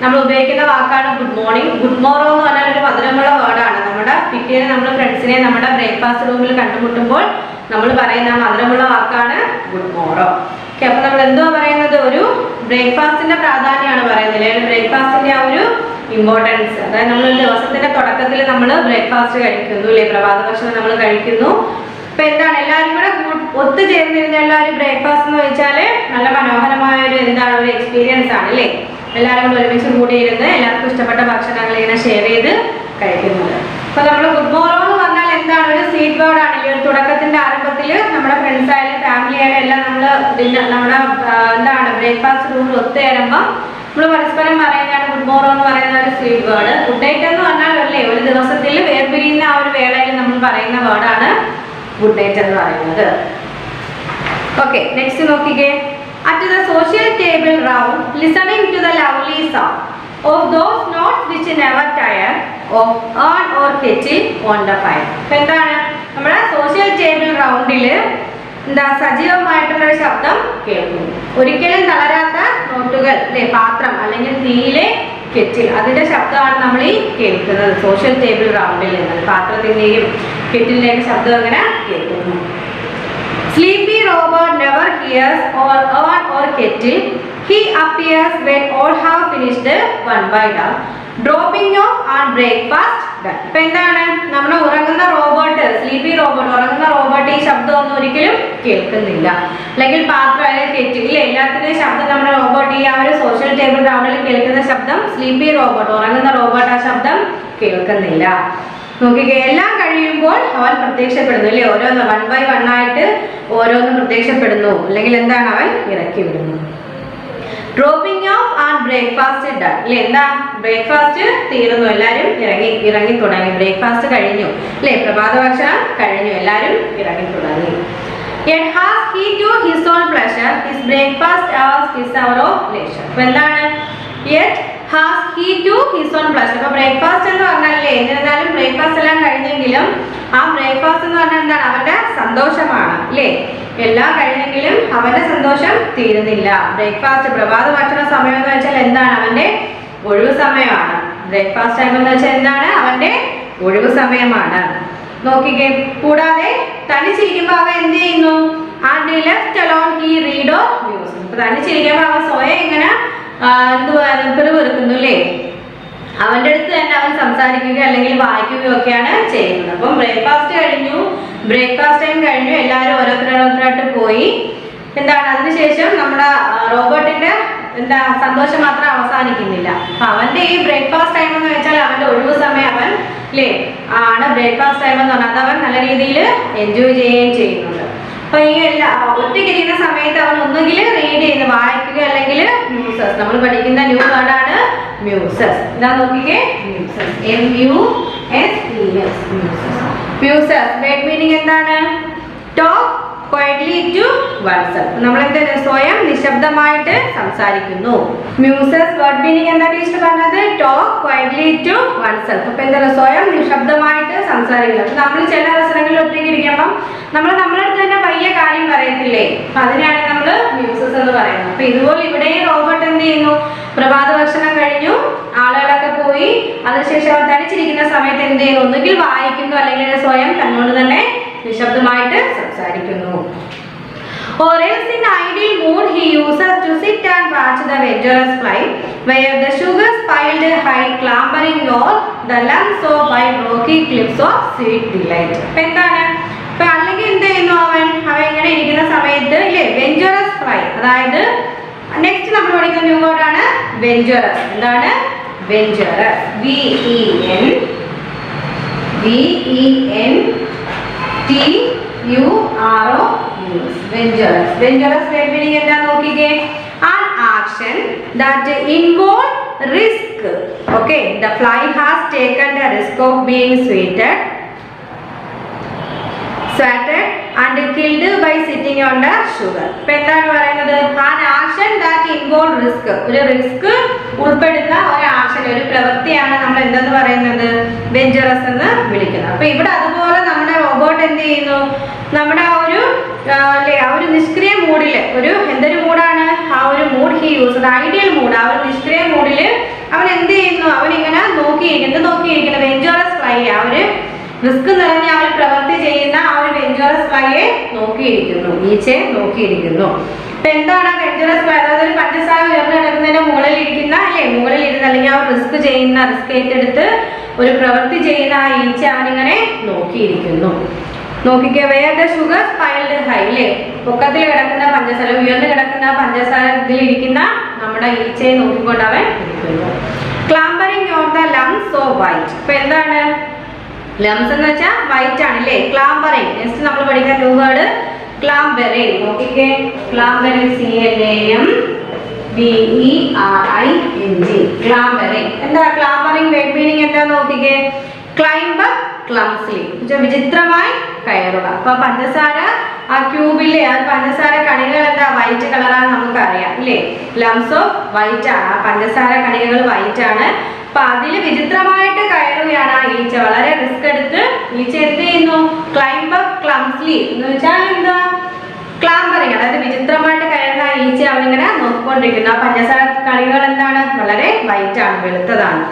നമ്മൾ ഉപയോഗിക്കുന്ന വാക്കാണ് ഗുഡ് മോർണിംഗ്. ഗുഡ് മോറോ എന്ന് പറഞ്ഞാൽ ഒരു മധുരമുള്ള വേർഡാണ്. നമ്മുടെ പിറ്റേന്ന് നമ്മൾ ഫ്രണ്ട്സിനെ നമ്മുടെ ബ്രേക്ക്ഫാസ്റ്റ് റൂമിൽ കണ്ടുമുട്ടുമ്പോൾ നമ്മൾ പറയുന്ന മധുരമുള്ള വാക്കാണ് ഗുഡ് മോറോ. ഓക്കെ, അപ്പൊ നമ്മൾ എന്തുവാ പറയുന്നത്, ഒരു ബ്രേക്ക്ഫാസ്റ്റിന്റെ പ്രാധാന്യമാണ് പറയുന്നത്, അല്ലെങ്കിൽ ബ്രേക്ക്ഫാസ്റ്റിന്റെ ആ ഒരു ഇമ്പോർട്ടൻസ്. അതായത് നമ്മൾ ദിവസത്തിന്റെ തുടക്കത്തിൽ നമ്മൾ ബ്രേക്ക്ഫാസ്റ്റ് കഴിക്കുന്നു അല്ലെ, പ്രഭാത ഭക്ഷണം നമ്മൾ കഴിക്കുന്നു. അപ്പൊ എന്താണ്, എല്ലാവരും കൂടെ ഒത്തുചേർന്നിരുന്ന എല്ലാവരും ബ്രേക്ക്ഫാസ്റ്റ് എന്ന് വെച്ചാൽ നല്ല മനോഹരമായ ഒരു എന്താണ്, ഒരു എക്സ്പീരിയൻസ് ആണ് അല്ലേ. എല്ലാവരും കൂടെ ഒരുമിച്ച് കൂടിയിരുന്ന് എല്ലാവർക്കും ഇഷ്ടപ്പെട്ട ഭക്ഷണങ്ങൾ ഇങ്ങനെ ഷെയർ ചെയ്ത് കഴിക്കുന്നത്. അപ്പൊ നമ്മൾ ഗുഡ് മോർണിംഗ് എന്ന് പറഞ്ഞാൽ എന്താണ്, ഒരു നമ്മുടെ എന്താണ് ബ്രേക്ക്ഫാസ്റ്റ് റൂമിൽ ഒത്തുചേരുമ്പോൾ നമ്മൾ പരസ്പരം പറയുന്നതാണ് ഗുഡ് മോർണിംഗ് എന്ന് പറയുന്ന ഒരു സ്വീറ്റ് വേർഡ്. ഗുഡ് നൈറ്റ് എന്ന് പറഞ്ഞാൽ അല്ലേ ഒരു ദിവസത്തിൽ വേർപിരിയുന്ന ആ ഒരു വേളയിൽ നമ്മൾ പറയുന്ന വേർഡാണ് ഗുഡ് നൈറ്റ് എന്ന് പറയുന്നത്. ഓക്കെ, നെക്സ്റ്റ് നോക്കിക്കേ. At the social table round listening to the lovely sound of those notes which never tire of urn or kettle on the fire. ഇപ്പം എന്താണ് നമ്മുടെ സോഷ്യൽ ടേബിൾ റൗണ്ടിൽ എന്താ സജീവമായിട്ടുള്ള ഒരു ശബ്ദം കേൾക്കുന്നു. ഒരിക്കലും തളരാത്ത നോട്ടുകൾ അല്ലെ പാത്രം അല്ലെങ്കിൽ തീയിലെ കെറ്റിൽ അതിന്റെ ശബ്ദമാണ് നമ്മൾ ഈ കേൾക്കുന്നത്. സോഷ്യൽ ടേബിൾ റൗണ്ടിൽ നിന്ന് പാത്രത്തിന്റെയും കെറ്റിലിന്റെയും ശബ്ദം അങ്ങനെ കേൾക്കുന്നു. Sleepy Robert never hears or urn or kettle. He appears when all have finished one by one, dropping off on breakfast done. ഇപ്പം എന്താണ് നമ്മുടെ ഉറങ്ങുന്ന റോബോട്ട്, സ്ലീപ്പി റോബോട്ട്, ഉറങ്ങുന്ന റോബോട്ട് ഈ ശബ്ദമൊന്നും ഒരിക്കലും കേൾക്കുന്നില്ല. അല്ലെങ്കിൽ പാത്രം അല്ലെങ്കിൽ കെറ്റിൽ എല്ലാത്തിൻ്റെയും ശബ്ദം നമ്മുടെ റോബോട്ട് ഈ ആ ഒരു സോഷ്യൽ ടേബിൾ റൗണ്ടിൽ കേൾക്കുന്ന ശബ്ദം സ്ലീപ്പി റോബോട്ട്, ഉറങ്ങുന്ന റോബോട്ട് ആ ശബ്ദം കേൾക്കുന്നില്ല. നോക്കിക്കേ, എല്ലാം കഴിയുമ്പോൾ അവൻ പ്രത്യക്ഷപ്പെടുന്നു അല്ലേ, ഓരോന്ന് വൺ ബൈ വൺ ആയിട്ട് ഓരോന്ന് പ്രത്യക്ഷപ്പെടുന്നു, അല്ലെങ്കിൽ എന്താണ് അവൻ ഇറക്കി വിടുന്നു. Dropping of and breakfast done അല്ലേ, എന്താ ബ്രേക്ക്ഫാസ്റ്റ് തീർന്നു, എല്ലാവരും ഇറങ്ങി തുടങ്ങി, ബ്രേക്ക്ഫാസ്റ്റ് കഴിഞ്ഞു അല്ലേ, പ്രഭാത ഭക്ഷണം കഴിഞ്ഞു, എല്ലാവരും ഇറങ്ങി തുടങ്ങി. Yet has he to his own pleasure, his breakfast hours, his hour of leisure. അപ്പോൾ എന്താണ് yet has he to his own pleasure. അപ്പോൾ ബ്രേക്ക്ഫാസ്റ്റ് എന്ന് പറഞ്ഞാലേ എന്നിരുന്നാലും ബ്രേക്ക്ഫാസ്റ്റ് എല്ലാം കഴിഞ്ഞെങ്കിലും ആ ബ്രേക്ക്ഫാസ്റ്റ് എന്ന് പറഞ്ഞാൽ എന്താണ് അവന്റെ സന്തോഷമാണ് അല്ലേ, എല്ലാം കഴിഞ്ഞെങ്കിലും അവന്റെ സന്തോഷം തീരുന്നില്ല. ബ്രേക്ക്ഫാസ്റ്റ് പ്രഭാത ഭക്ഷണ സമയം എന്ന് വെച്ചാൽ എന്താണ് അവന്റെ ഒഴിവ് സമയമാണ്. ബ്രേക്ക്ഫാസ്റ്റ് ടൈം എന്ന് വെച്ചാൽ എന്താണ് അവന്റെ ഒഴിവ് സമയമാണ്. നോക്കിക്കേ, കൂടാതെ തനിച്ചിരിക്കുമ്പോൾ അവൻ എന്ത് ചെയ്യുന്നു, and left alone he read or music. ഇപ്പൊ തനിച്ചിരിക്കുമ്പോൾ അവൻ സ്വയം ഇങ്ങനെ പിറുപിറുക്കുന്നു അല്ലേ, അവന്റെ അടുത്ത് തന്നെ അവൻ സംസാരിക്കുക അല്ലെങ്കിൽ വായിക്കുകയോ ഒക്കെയാണ് ചെയ്യുന്നത്. അപ്പം ബ്രേക്ക്ഫാസ്റ്റ് കഴിഞ്ഞു, ബ്രേക്ക്ഫാസ്റ്റ് ടൈം കഴിഞ്ഞു, എല്ലാവരും ഓരോരുത്തരായിട്ട് പോയി. എന്താണ് അതിനുശേഷം നമ്മുടെ റോബോട്ടിന്റെ എന്താ സന്തോഷം മാത്രം അവസാനിക്കുന്നില്ല. അപ്പൊ അവന്റെ ഈ ബ്രേക്ക്ഫാസ്റ്റ് ടൈം എന്ന് വെച്ചാൽ അവന്റെ ഒഴിവ് സമയം അവൻ അല്ലേ ആണ് ബ്രേക്ക്ഫാസ്റ്റ് ടൈം എന്ന് പറഞ്ഞാൽ അത് അവൻ നല്ല രീതിയിൽ എൻജോയ് ചെയ്യുകയും ചെയ്യുന്നുണ്ട്. അപ്പൊ ഈ ഒറ്റയ്ക്കിരിക്കുന്ന സമയത്ത് അവൻ ഒന്നുകിൽ റീഡ് ചെയ്യുന്നു, വായിക്കുക, അല്ലെങ്കിൽ മ്യൂസസ്. നമ്മൾ പഠിക്കുന്ന ന്യൂ വേർഡാണ് മ്യൂസസ്. ഇതാ നോക്കിക്കേ, muses, MUSES, muses. Word meaning എന്താണ്, ടോക്ക് ക്വയറ്റ്ലി ടു വൺസെൽഫ്. നമ്മൾ എന്താണ് സ്വയം നിശബ്ദമായിട്ട് സംസാരിക്കുന്നു. മ്യൂസസ് വേർഡ് മീനിങ് എന്താ ടീച്ചർ പറഞ്ഞത്, ടോക്ക് ക്വയറ്റ്ലി ടു വൺസെൽഫ്. അപ്പൊ എന്താണ് സ്വയം നിശബ്ദമായിട്ട് സംസാരിക്കുന്നത്. അപ്പൊ നമ്മൾ ചില അവസരങ്ങളിൽ ഒറ്റയ്ക്ക് ഇരിക്കുമ്പം നമ്മളെ അടുത്ത് തന്നെ പയ്യ കാര്യം പറയത്തില്ലേ, അപ്പൊ അതിനാണ് നമ്മൾ മ്യൂസസ് എന്ന് പറയുന്നത്. അപ്പൊ ഇതുപോലെ ഇവിടെ റോബോട്ട് എന്ത് ചെയ്യുന്നു, പ്രഭാത ഭക്ഷണം കഴിഞ്ഞു, ആളുകളൊക്കെ പോയി, അതിനുശേഷം അവർ തനിച്ചിരിക്കുന്ന സമയത്ത് എന്ത് ചെയ്യുന്നു, ഒന്നുകിൽ വായിക്കുന്നു അല്ലെങ്കിൽ സ്വയം തന്നോട് തന്നെ നിശബ്ദമായിട്ട് സംസാരിക്കുന്നു. Or else in ideal mood he uses to sit and watch the venturous fly, where the sugars piled high clambering o'er the lungs of white rocky cliffs of sweet delight. എന്താണ് ഇപ്പൊ അല്ലെങ്കിൽ എന്ത് ചെയ്യുന്നു, അവൻ ഇങ്ങനെ ഇരിക്കുന്ന സമയത്ത് ഇല്ലേ വെഞ്ചറസ് ഫ്ലൈ, അതായത് നെക്സ്റ്റ് നമ്മൾ പഠിക്കുന്ന ന്യൂ വേർഡാണ് വെഞ്ചറസ്. എന്താണ് വെഞ്ചറസ്, VENTUROUS, venturous. Venturous word meaning എന്താ നോക്കിക്കേ, an action that involve risk. Okay, the fly has taken the risk of being sweated and killed by sitting on the sugar. ഇപ്പൊ എന്താണ് പറയുന്നത്, an action that involve risk. ഒരു risk ഉൾപ്പെടുന്ന ഒരു action, ഒരു പ്രവൃത്തിയാണ് നമ്മൾ എന്തെന്ന് പറയുന്നത്, വെഞ്ചറസ് എന്ന് വിളിക്കുന്നത്. അപ്പൊ ഇവിടെ അതുപോലെ നമ്മുടെ റോബോട്ട് എന്ത് ചെയ്യുന്നു, നമ്മുടെ ആ ഒരു നിഷ്ക്രിയ മൂഡില്, എന്തൊരു മൂഡാണ് ആ ഒരു mood he use, ideal mood, ആ ഒരു നിഷ്ക്രിയ മൂഡില് അവൻ എന്ത് ചെയ്യുന്നു, അവൻ ഇങ്ങനെ നോക്കിയിരിക്കുന്നു വെഞ്ചറസ് ഫ്ലൈ, ആ ഒരു റിസ്ക് നിറഞ്ഞ ആ ഒരു പ്രവൃത്തി ചെയ്യുന്ന ആ ഒരു വെഞ്ചറസ് ഫ്ലൈയെ നോക്കിയിരിക്കുന്നു, ഈച്ചയെ നോക്കിയിരിക്കുന്നു. അപ്പൊ എന്താണ് വെഞ്ചറസ് ഫ്ലൈ, അതായത് ഒരു പഞ്ചസാര ഉയർന്നു കിടക്കുന്നതിന്റെ മുകളിലിരിക്കുന്ന മുകളിലിരുന്ന് അല്ലെങ്കിൽ ആ റിസ്ക് ഏറ്റെടുത്ത് ഒരു പ്രവൃത്തി ചെയ്യുന്ന ആ ഈച്ച അവനിങ്ങനെ നോക്കിയിരിക്കുന്നു. നോക്കിക്കേ, where the sugars piled high അല്ലേ, പൊക്കത്തിൽ കിടക്കുന്ന പഞ്ചസാര, ഉയർന്നു കിടക്കുന്ന പഞ്ചസാരത്തിലിരിക്കുന്ന നമ്മുടെ ഈച്ചയെ നോക്കിക്കൊണ്ട് അവൻ ഇരിക്കുന്നു. Clambering on the lumps of white. ഇപ്പൊ എന്താണ് ലംസ് എന്ന് വെച്ചാൽ വൈറ്റ് ആണ് അല്ലേ, ക്ലാംബറിംഗ്. നെക്സ്റ്റ് നമ്മൾ പഠിക്കാൻ ന്യൂ വേർഡ് clambering. നോക്കിക്കേ, clambering, CLAMBERING, clambering. എന്താ clambering വേർഡ് മീനിങ് എന്താ നോക്കിക്കേ? ക്ലൈംബ് അപ്പ് ക്ലംസ്ലി, വിചിത്രമായി കയറുക. അപ്പൊ പഞ്ചസാര ആ ക്യൂബിലെ ആ പഞ്ചസാര കണികകൾ എന്താ വൈറ്റ് കളറാണ് നമുക്കറിയാം അല്ലേ? ലംസ് ഓഫ് വൈറ്റ് ആണ്, ആ പഞ്ചസാര കണികകൾ വൈറ്റ് ആണ്. അപ്പൊ അതിൽ വിചിത്രമായിട്ട് കയറുകയാണ് ആ ഈച്ച. വളരെ റിസ്ക് എടുത്ത് ഈച്ച എന്ത് ചെയ്യുന്നു? ക്ലൈംബ് അപ്പ് ക്ലംസ്ലി എന്ന് വെച്ചാൽ എന്താ? ക്ലാംബറിങ്, അതായത് വിചിത്രമായിട്ട് കയറുന്ന ആ ഈച്ച അവനിങ്ങനെ നോക്കിക്കൊണ്ടിരിക്കുന്നു. ആ പഞ്ചസാര കണികകൾ എന്താണ്? വളരെ വൈറ്റ് ആണ്, വെളുത്തതാണ്.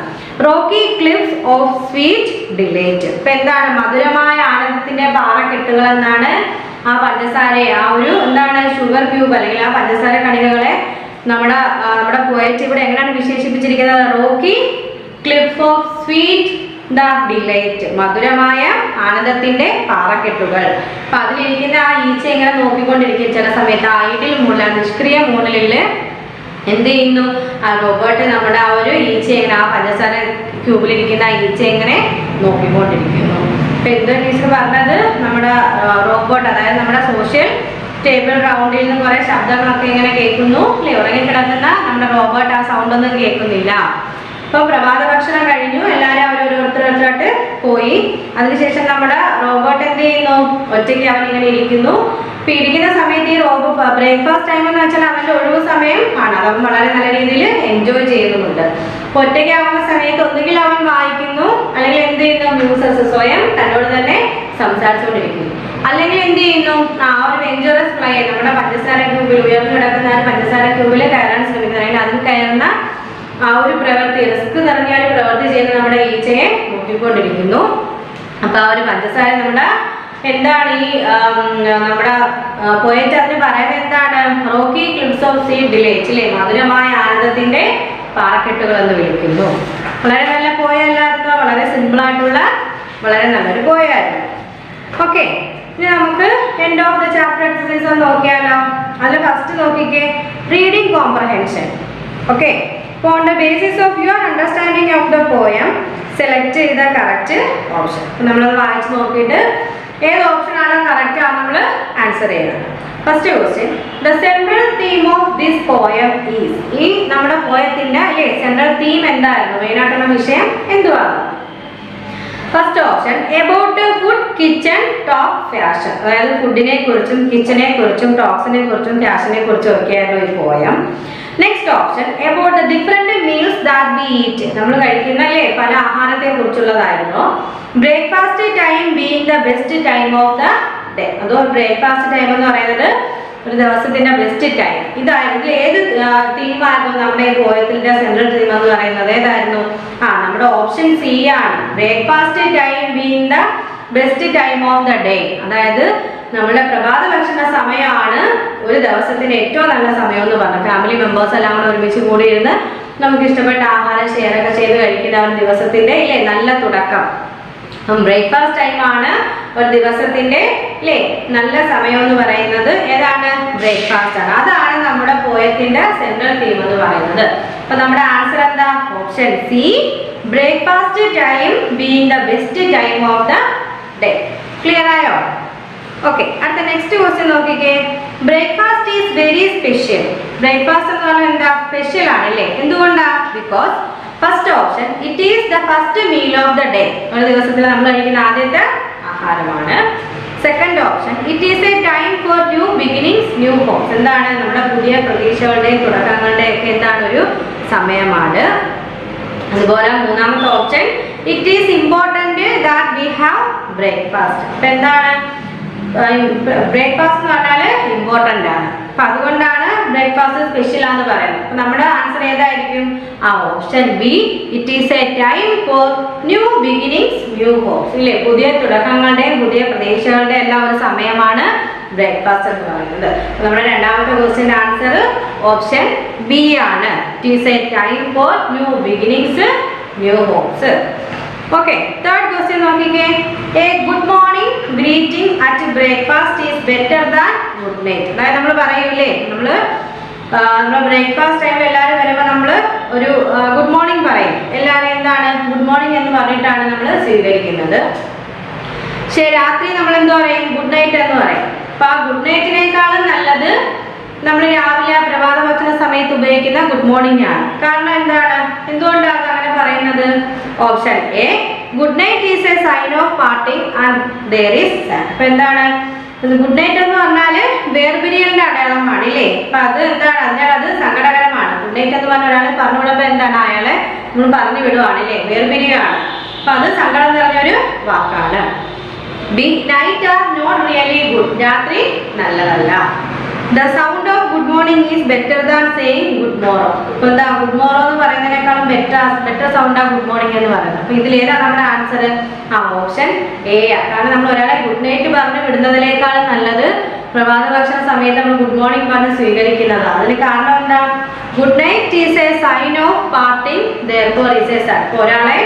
Rocky cliffs of sweet delight. ഇപ്പൊ എന്താണ്? മധുരമായ ആനന്ദത്തിന്റെ പാറക്കെട്ടുകൾ എന്നാണ് ആ പഞ്ചസാരയെ, ആ ഒരു എന്താണ് ഷുഗർ ക്യൂബ് അല്ലെങ്കിൽ ആ പഞ്ചസാര കണികകളെ നമ്മുടെ പോയറ്റ് ഇവിടെ എങ്ങനെയാണ് വിശേഷിപ്പിച്ചിരിക്കുന്നത്? Rocky cliff of sweet delight, മധുരമായ ആനന്ദത്തിന്റെ പാറക്കെട്ടുകൾ. അപ്പൊ അതിലിരിക്കുന്ന ആ ഈച്ച ഇങ്ങനെ നോക്കിക്കൊണ്ടിരിക്കും. ചില സമയത്ത് ഐഡിൽ മൂല, നിഷ്ക്രിയ മൂലലില് എന്ത് ചെയ്യുന്നു? ആ റോബോട്ട് നമ്മുടെ ആ ഒരു ഈച്ച ഇങ്ങനെ, ആ പഞ്ചസാര ക്യൂബിലിരിക്കുന്ന ആ ഈച്ച ഇങ്ങനെ നോക്കിക്കൊണ്ടിരിക്കുന്നു. അപ്പൊ എന്താ ടീച്ചർ പറഞ്ഞത്? നമ്മുടെ റോബോട്ട്, അതായത് നമ്മുടെ സോഷ്യൽ ടേബിൾ റൗണ്ടിൽ നിന്ന് കുറെ ശബ്ദങ്ങളൊക്കെ ഇങ്ങനെ കേൾക്കുന്നു അല്ലെ? ഉറങ്ങിക്കിടക്കുന്ന നമ്മുടെ റോബോട്ട് ആ സൗണ്ട് ഒന്നും കേൾക്കുന്നില്ല. അപ്പൊ പ്രഭാത ഭക്ഷണം കഴിഞ്ഞു, എല്ലാവരും ഓരോരുത്തരോരുത്തരായിട്ട് പോയി. അതിനുശേഷം നമ്മുടെ റോബോട്ട് എന്ത് ചെയ്യുന്നു? ഒറ്റയ്ക്ക് അവൻ ഇങ്ങനെ ഇരിക്കുന്നു. അപ്പൊ ഇരിക്കുന്ന സമയത്ത് ഈ ബ്രേക്ക്ഫാസ്റ്റ് ടൈം എന്ന് വെച്ചാൽ അവന്റെ ഒഴിവ് സമയം ആണ്. അത് അവൻ വളരെ നല്ല രീതിയിൽ എൻജോയ് ചെയ്യുന്നുമുണ്ട്. അപ്പൊ ഒറ്റയ്ക്കാവുന്ന സമയത്ത് ഒന്നുകിൽ അവൻ വായിക്കുന്നു, അല്ലെങ്കിൽ എന്ത് ചെയ്യുന്നു? ന്യൂസസ്, സ്വയം തന്നോട് തന്നെ സംസാരിച്ചുകൊണ്ടിരിക്കുന്നു. അല്ലെങ്കിൽ എന്ത് ചെയ്യുന്നു? ആ ഒരു വെഞ്ചറസ് പ്ലേ, നമ്മുടെ പഞ്ചസാര ക്യൂബിൽ ഉയർന്നു കിടക്കുന്ന പഞ്ചസാര ക്യൂബിൽ കയറാൻ ശ്രമിക്കുന്നു. അല്ലെങ്കിൽ അതിൽ കയറുന്ന ആ ഒരു പ്രവൃത്തി, റിസ്ക് നിറഞ്ഞ ഒരു പ്രവൃത്തി ചെയ്യുന്ന നമ്മുടെ ഈച്ചയെ നോക്കിക്കൊണ്ടിരിക്കുന്നു. അപ്പൊ ആ ഒരു പഞ്ചസാര നമ്മുടെ എന്താണ് ഈ നമ്മുടെ പോയറ്റ് അതിന് പറയുന്നത് എന്താണ്? Rocky cliffs of sweet delight അല്ലേ? മധുരമായ ആനന്ദത്തിന്റെ പാറക്കെട്ടുകൾ എന്ന് വിളിക്കുന്നു. വളരെ നല്ല പോയല്ലായിരുന്നു, വളരെ സിമ്പിൾ ആയിട്ടുള്ള വളരെ നല്ലൊരു പോയായിരുന്നു. ഓക്കെ, ഇനി നമുക്ക് end of the chapter exercise ഒന്ന് നോക്കിയാലോ. അതിൽ ഫസ്റ്റ് നോക്കിക്കേ, reading comprehension. Okay, on the basis of your understanding of the poem select ചെയ്ത കറക്റ്റ് ഓപ്ഷൻ. നമ്മളത് വായിച്ച് നോക്കിയിട്ട് ഏത് ഓപ്ഷൻ ആണ് കറക്റ്റ് ആണ് നമ്മൾ ആൻസർ ചെയ്യുന്നത്. First question, the central theme of this poem is. ഈ നമ്മുടെ പോയത്തിന്റെ അല്ലേ സെൻട്രൽ തീം എന്തായിരുന്നു? മെയിൻ ആയിട്ടുള്ള വിഷയം എന്തുവാണ്? First option, about food, kitchen, talk, fashion. അതായത് ഫുഡിനെ കുറിച്ചും കിച്ചനെ കുറിച്ചും ടോക്സിനെ കുറിച്ചും ഫാഷനെ കുറിച്ചും ഒക്കെയായിരുന്നു ഈ poem. Next option, about the different meals that we eat. നമ്മൾ കഴിക്കുന്ന അല്ലേ പല ആഹാരത്തെ കുറിച്ചുള്ളതായിരുന്നു. Breakfast time being the best time of the day. അതോ ബ്രേക്ക്ഫാസ്റ്റ് ടൈം എന്ന് പറയുന്നത് ഒരു ദിവസത്തിന്റെ ബെസ്റ്റ് ടൈം ഇതായിരുന്നു. ഏത് തീമായിരുന്നു നമ്മുടെ ഈ പോയത്തിന്റെ സെൻട്രൽ തീം എന്ന് പറയുന്നത്? ഏതായിരുന്നു? നമ്മുടെ ഓപ്ഷൻ സി ആണ്. Breakfast time being the best time of the day. അതായത് നമ്മുടെ പ്രഭാത ഭക്ഷണ സമയമാണ് ഒരു ദിവസത്തിന്റെ ഏറ്റവും നല്ല സമയം എന്ന് പറഞ്ഞു. ഫാമിലി മെമ്പേഴ്സ് എല്ലാം കൂടെ ഒരുമിച്ച് കൂടിയിരുന്ന് നമുക്ക് ഇഷ്ടപ്പെട്ട ആഹാരം ഷെയർ ഒക്കെ ചെയ്ത് കഴിക്കുന്ന ഒരു ദിവസത്തിന്റെ ഇല്ലേ നല്ല തുടക്കം. ബ്രേക്ക്ഫാസ്റ്റ് ടൈം ആണ് ഒരു ദിവസത്തിന്റെ അല്ലേ നല്ല സമയം എന്ന് പറയുന്നത്. ഏതാണ്? ബ്രേക്ക്ഫാസ്റ്റ് ആണ്. അതാണ് നമ്മുടെ പോയത്തിന്റെ സെൻട്രൽ തീം എന്ന് പറയുന്നത്. അപ്പൊ നമ്മുടെ ആൻസർ എന്താ? Option C, breakfast time being the best time of the day. Clear ആയോ? ഓക്കെ, അടുത്ത നെക്സ്റ്റ് ക്വസ്റ്റ്യൻ നോക്കിക്കേ. Breakfast is very special. Breakfast എന്ന് പറഞ്ഞാൽ എന്താ? സ്പെഷ്യൽ ആണ് അല്ലേ? എന്തുകൊണ്ടാ? Because first option, it is the first meal of the day. ഒരു ദിവസത്തിൽ നമ്മൾ കഴിക്കുന്ന ആദ്യത്തെ ആഹാരമാണ്. Second option, it is a time for new beginnings, new hopes. എന്താണ്? നമ്മുടെ പുതിയ പ്രതീക്ഷകളുടെയും തുടക്കങ്ങളുടെയും ഒക്കെ എന്താണ് ഒരു സമയമാണ്. അതുപോലെ മൂന്നാമത്തെ option, it is important that we have breakfast. അപ്പൊ എന്താണ്? ബ്രേക്ക്ഫാസ്റ്റ് എന്ന് പറഞ്ഞാൽ ഇമ്പോർട്ടൻ്റ് ആണ്. അപ്പൊ അതുകൊണ്ടാണ് ബ്രേക്ക്ഫാസ്റ്റ് സ്പെഷ്യൽ ആണെന്ന് പറയുന്നത്. അപ്പൊ നമ്മുടെ ആൻസർ ഏതായിരിക്കും? Option B, it is a time for new beginnings, new hopes. ഇല്ലേ? പുതിയ തുടക്കങ്ങളുടെയും പുതിയ പ്രതീക്ഷകളുടെ എല്ലാം ഒരു സമയമാണ് ബ്രേക്ക്ഫാസ്റ്റ് എന്ന് പറയുന്നത്. നമ്മുടെ രണ്ടാമത്തെ ക്വസ്റ്റ്യൻ്റെ ആൻസർ ഓപ്ഷൻ ബി ആണ്. It is a time for new beginnings, new hopes. Okay, third question നോക്കിക്കേ. A good morning greeting at breakfast is better than good night. അതായത് നമ്മൾ പറയൂലേ, നമ്മുടെ ബ്രേക്ക്ഫാസ്റ്റ് ടൈമിൽ എല്ലാവരും വരുമ്പോൾ നമ്മൾ ഒരു ഗുഡ് മോർണിംഗ് പറയും. എല്ലാവരും എന്താണ് ഗുഡ് മോർണിംഗ് എന്ന് പറഞ്ഞിട്ടാണ് നമ്മൾ സ്വീകരിക്കുന്നത്. പക്ഷേ രാത്രി നമ്മൾ എന്താ പറയും? ഗുഡ് നൈറ്റ് എന്ന് പറയും. അപ്പൊ ആ ഗുഡ് നൈറ്റിനേക്കാളും നല്ലത് നമ്മൾ രാവിലെ പ്രഭാത ഭക്ഷണ സമയത്ത് ഉപയോഗിക്കുന്ന ഗുഡ് മോർണിംഗ് ആണ്. കാരണം എന്താണ്, എന്തുകൊണ്ടാണ് അങ്ങനെ പറയുന്നത്? Option A, good night is a sign of parting and there is sad. അപ്പൊ എന്താണ് ഗുഡ് നൈറ്റ് എന്ന് പറഞ്ഞാല് വേർപിരിയലിന്റെ അടയാളമാണ് ഇല്ലേ? അപ്പൊ അത് എന്താണ്, അതിനാൽ അത് സങ്കടകരമാണ്. ഗുഡ് നൈറ്റ് എന്ന് പറഞ്ഞ ഒരാൾ പറഞ്ഞു വിടുമ്പോ എന്താണ്, അയാളെ നമ്മൾ പറഞ്ഞു വിടുവാണ് ഇല്ലേ, വേർപിരിയാണ്. അപ്പൊ അത് സങ്കടം നിറഞ്ഞൊരു വാക്കാണ്. B, night are not really good. രാത്രി നല്ലതല്ല. The sound of good morning is better than saying good morrow. ഇപ്പൊ എന്താ, ഗുഡ് മോറോ എന്ന് പറയുന്നതിനേക്കാളും ബെറ്റർ സൗണ്ട് ആ ഗുഡ് മോർണിംഗ് എന്ന് പറയുന്നത്. അപ്പൊ ഇതിൽ ഏതാ നമ്മുടെ ആൻസർ? Option A. കാരണം നമ്മൾ ഒരാളെ ഗുഡ് നൈറ്റ് പറഞ്ഞ് വിടുന്നതിനേക്കാളും നല്ലത് പ്രഭാത ഭക്ഷണ സമയത്ത് നമ്മൾ ഗുഡ് മോർണിംഗ് പറഞ്ഞ് സ്വീകരിക്കുന്നതാണ്. അതിന് കാരണം എന്താ, good night is a sign of parting therefore is a sad. ഒരാളെ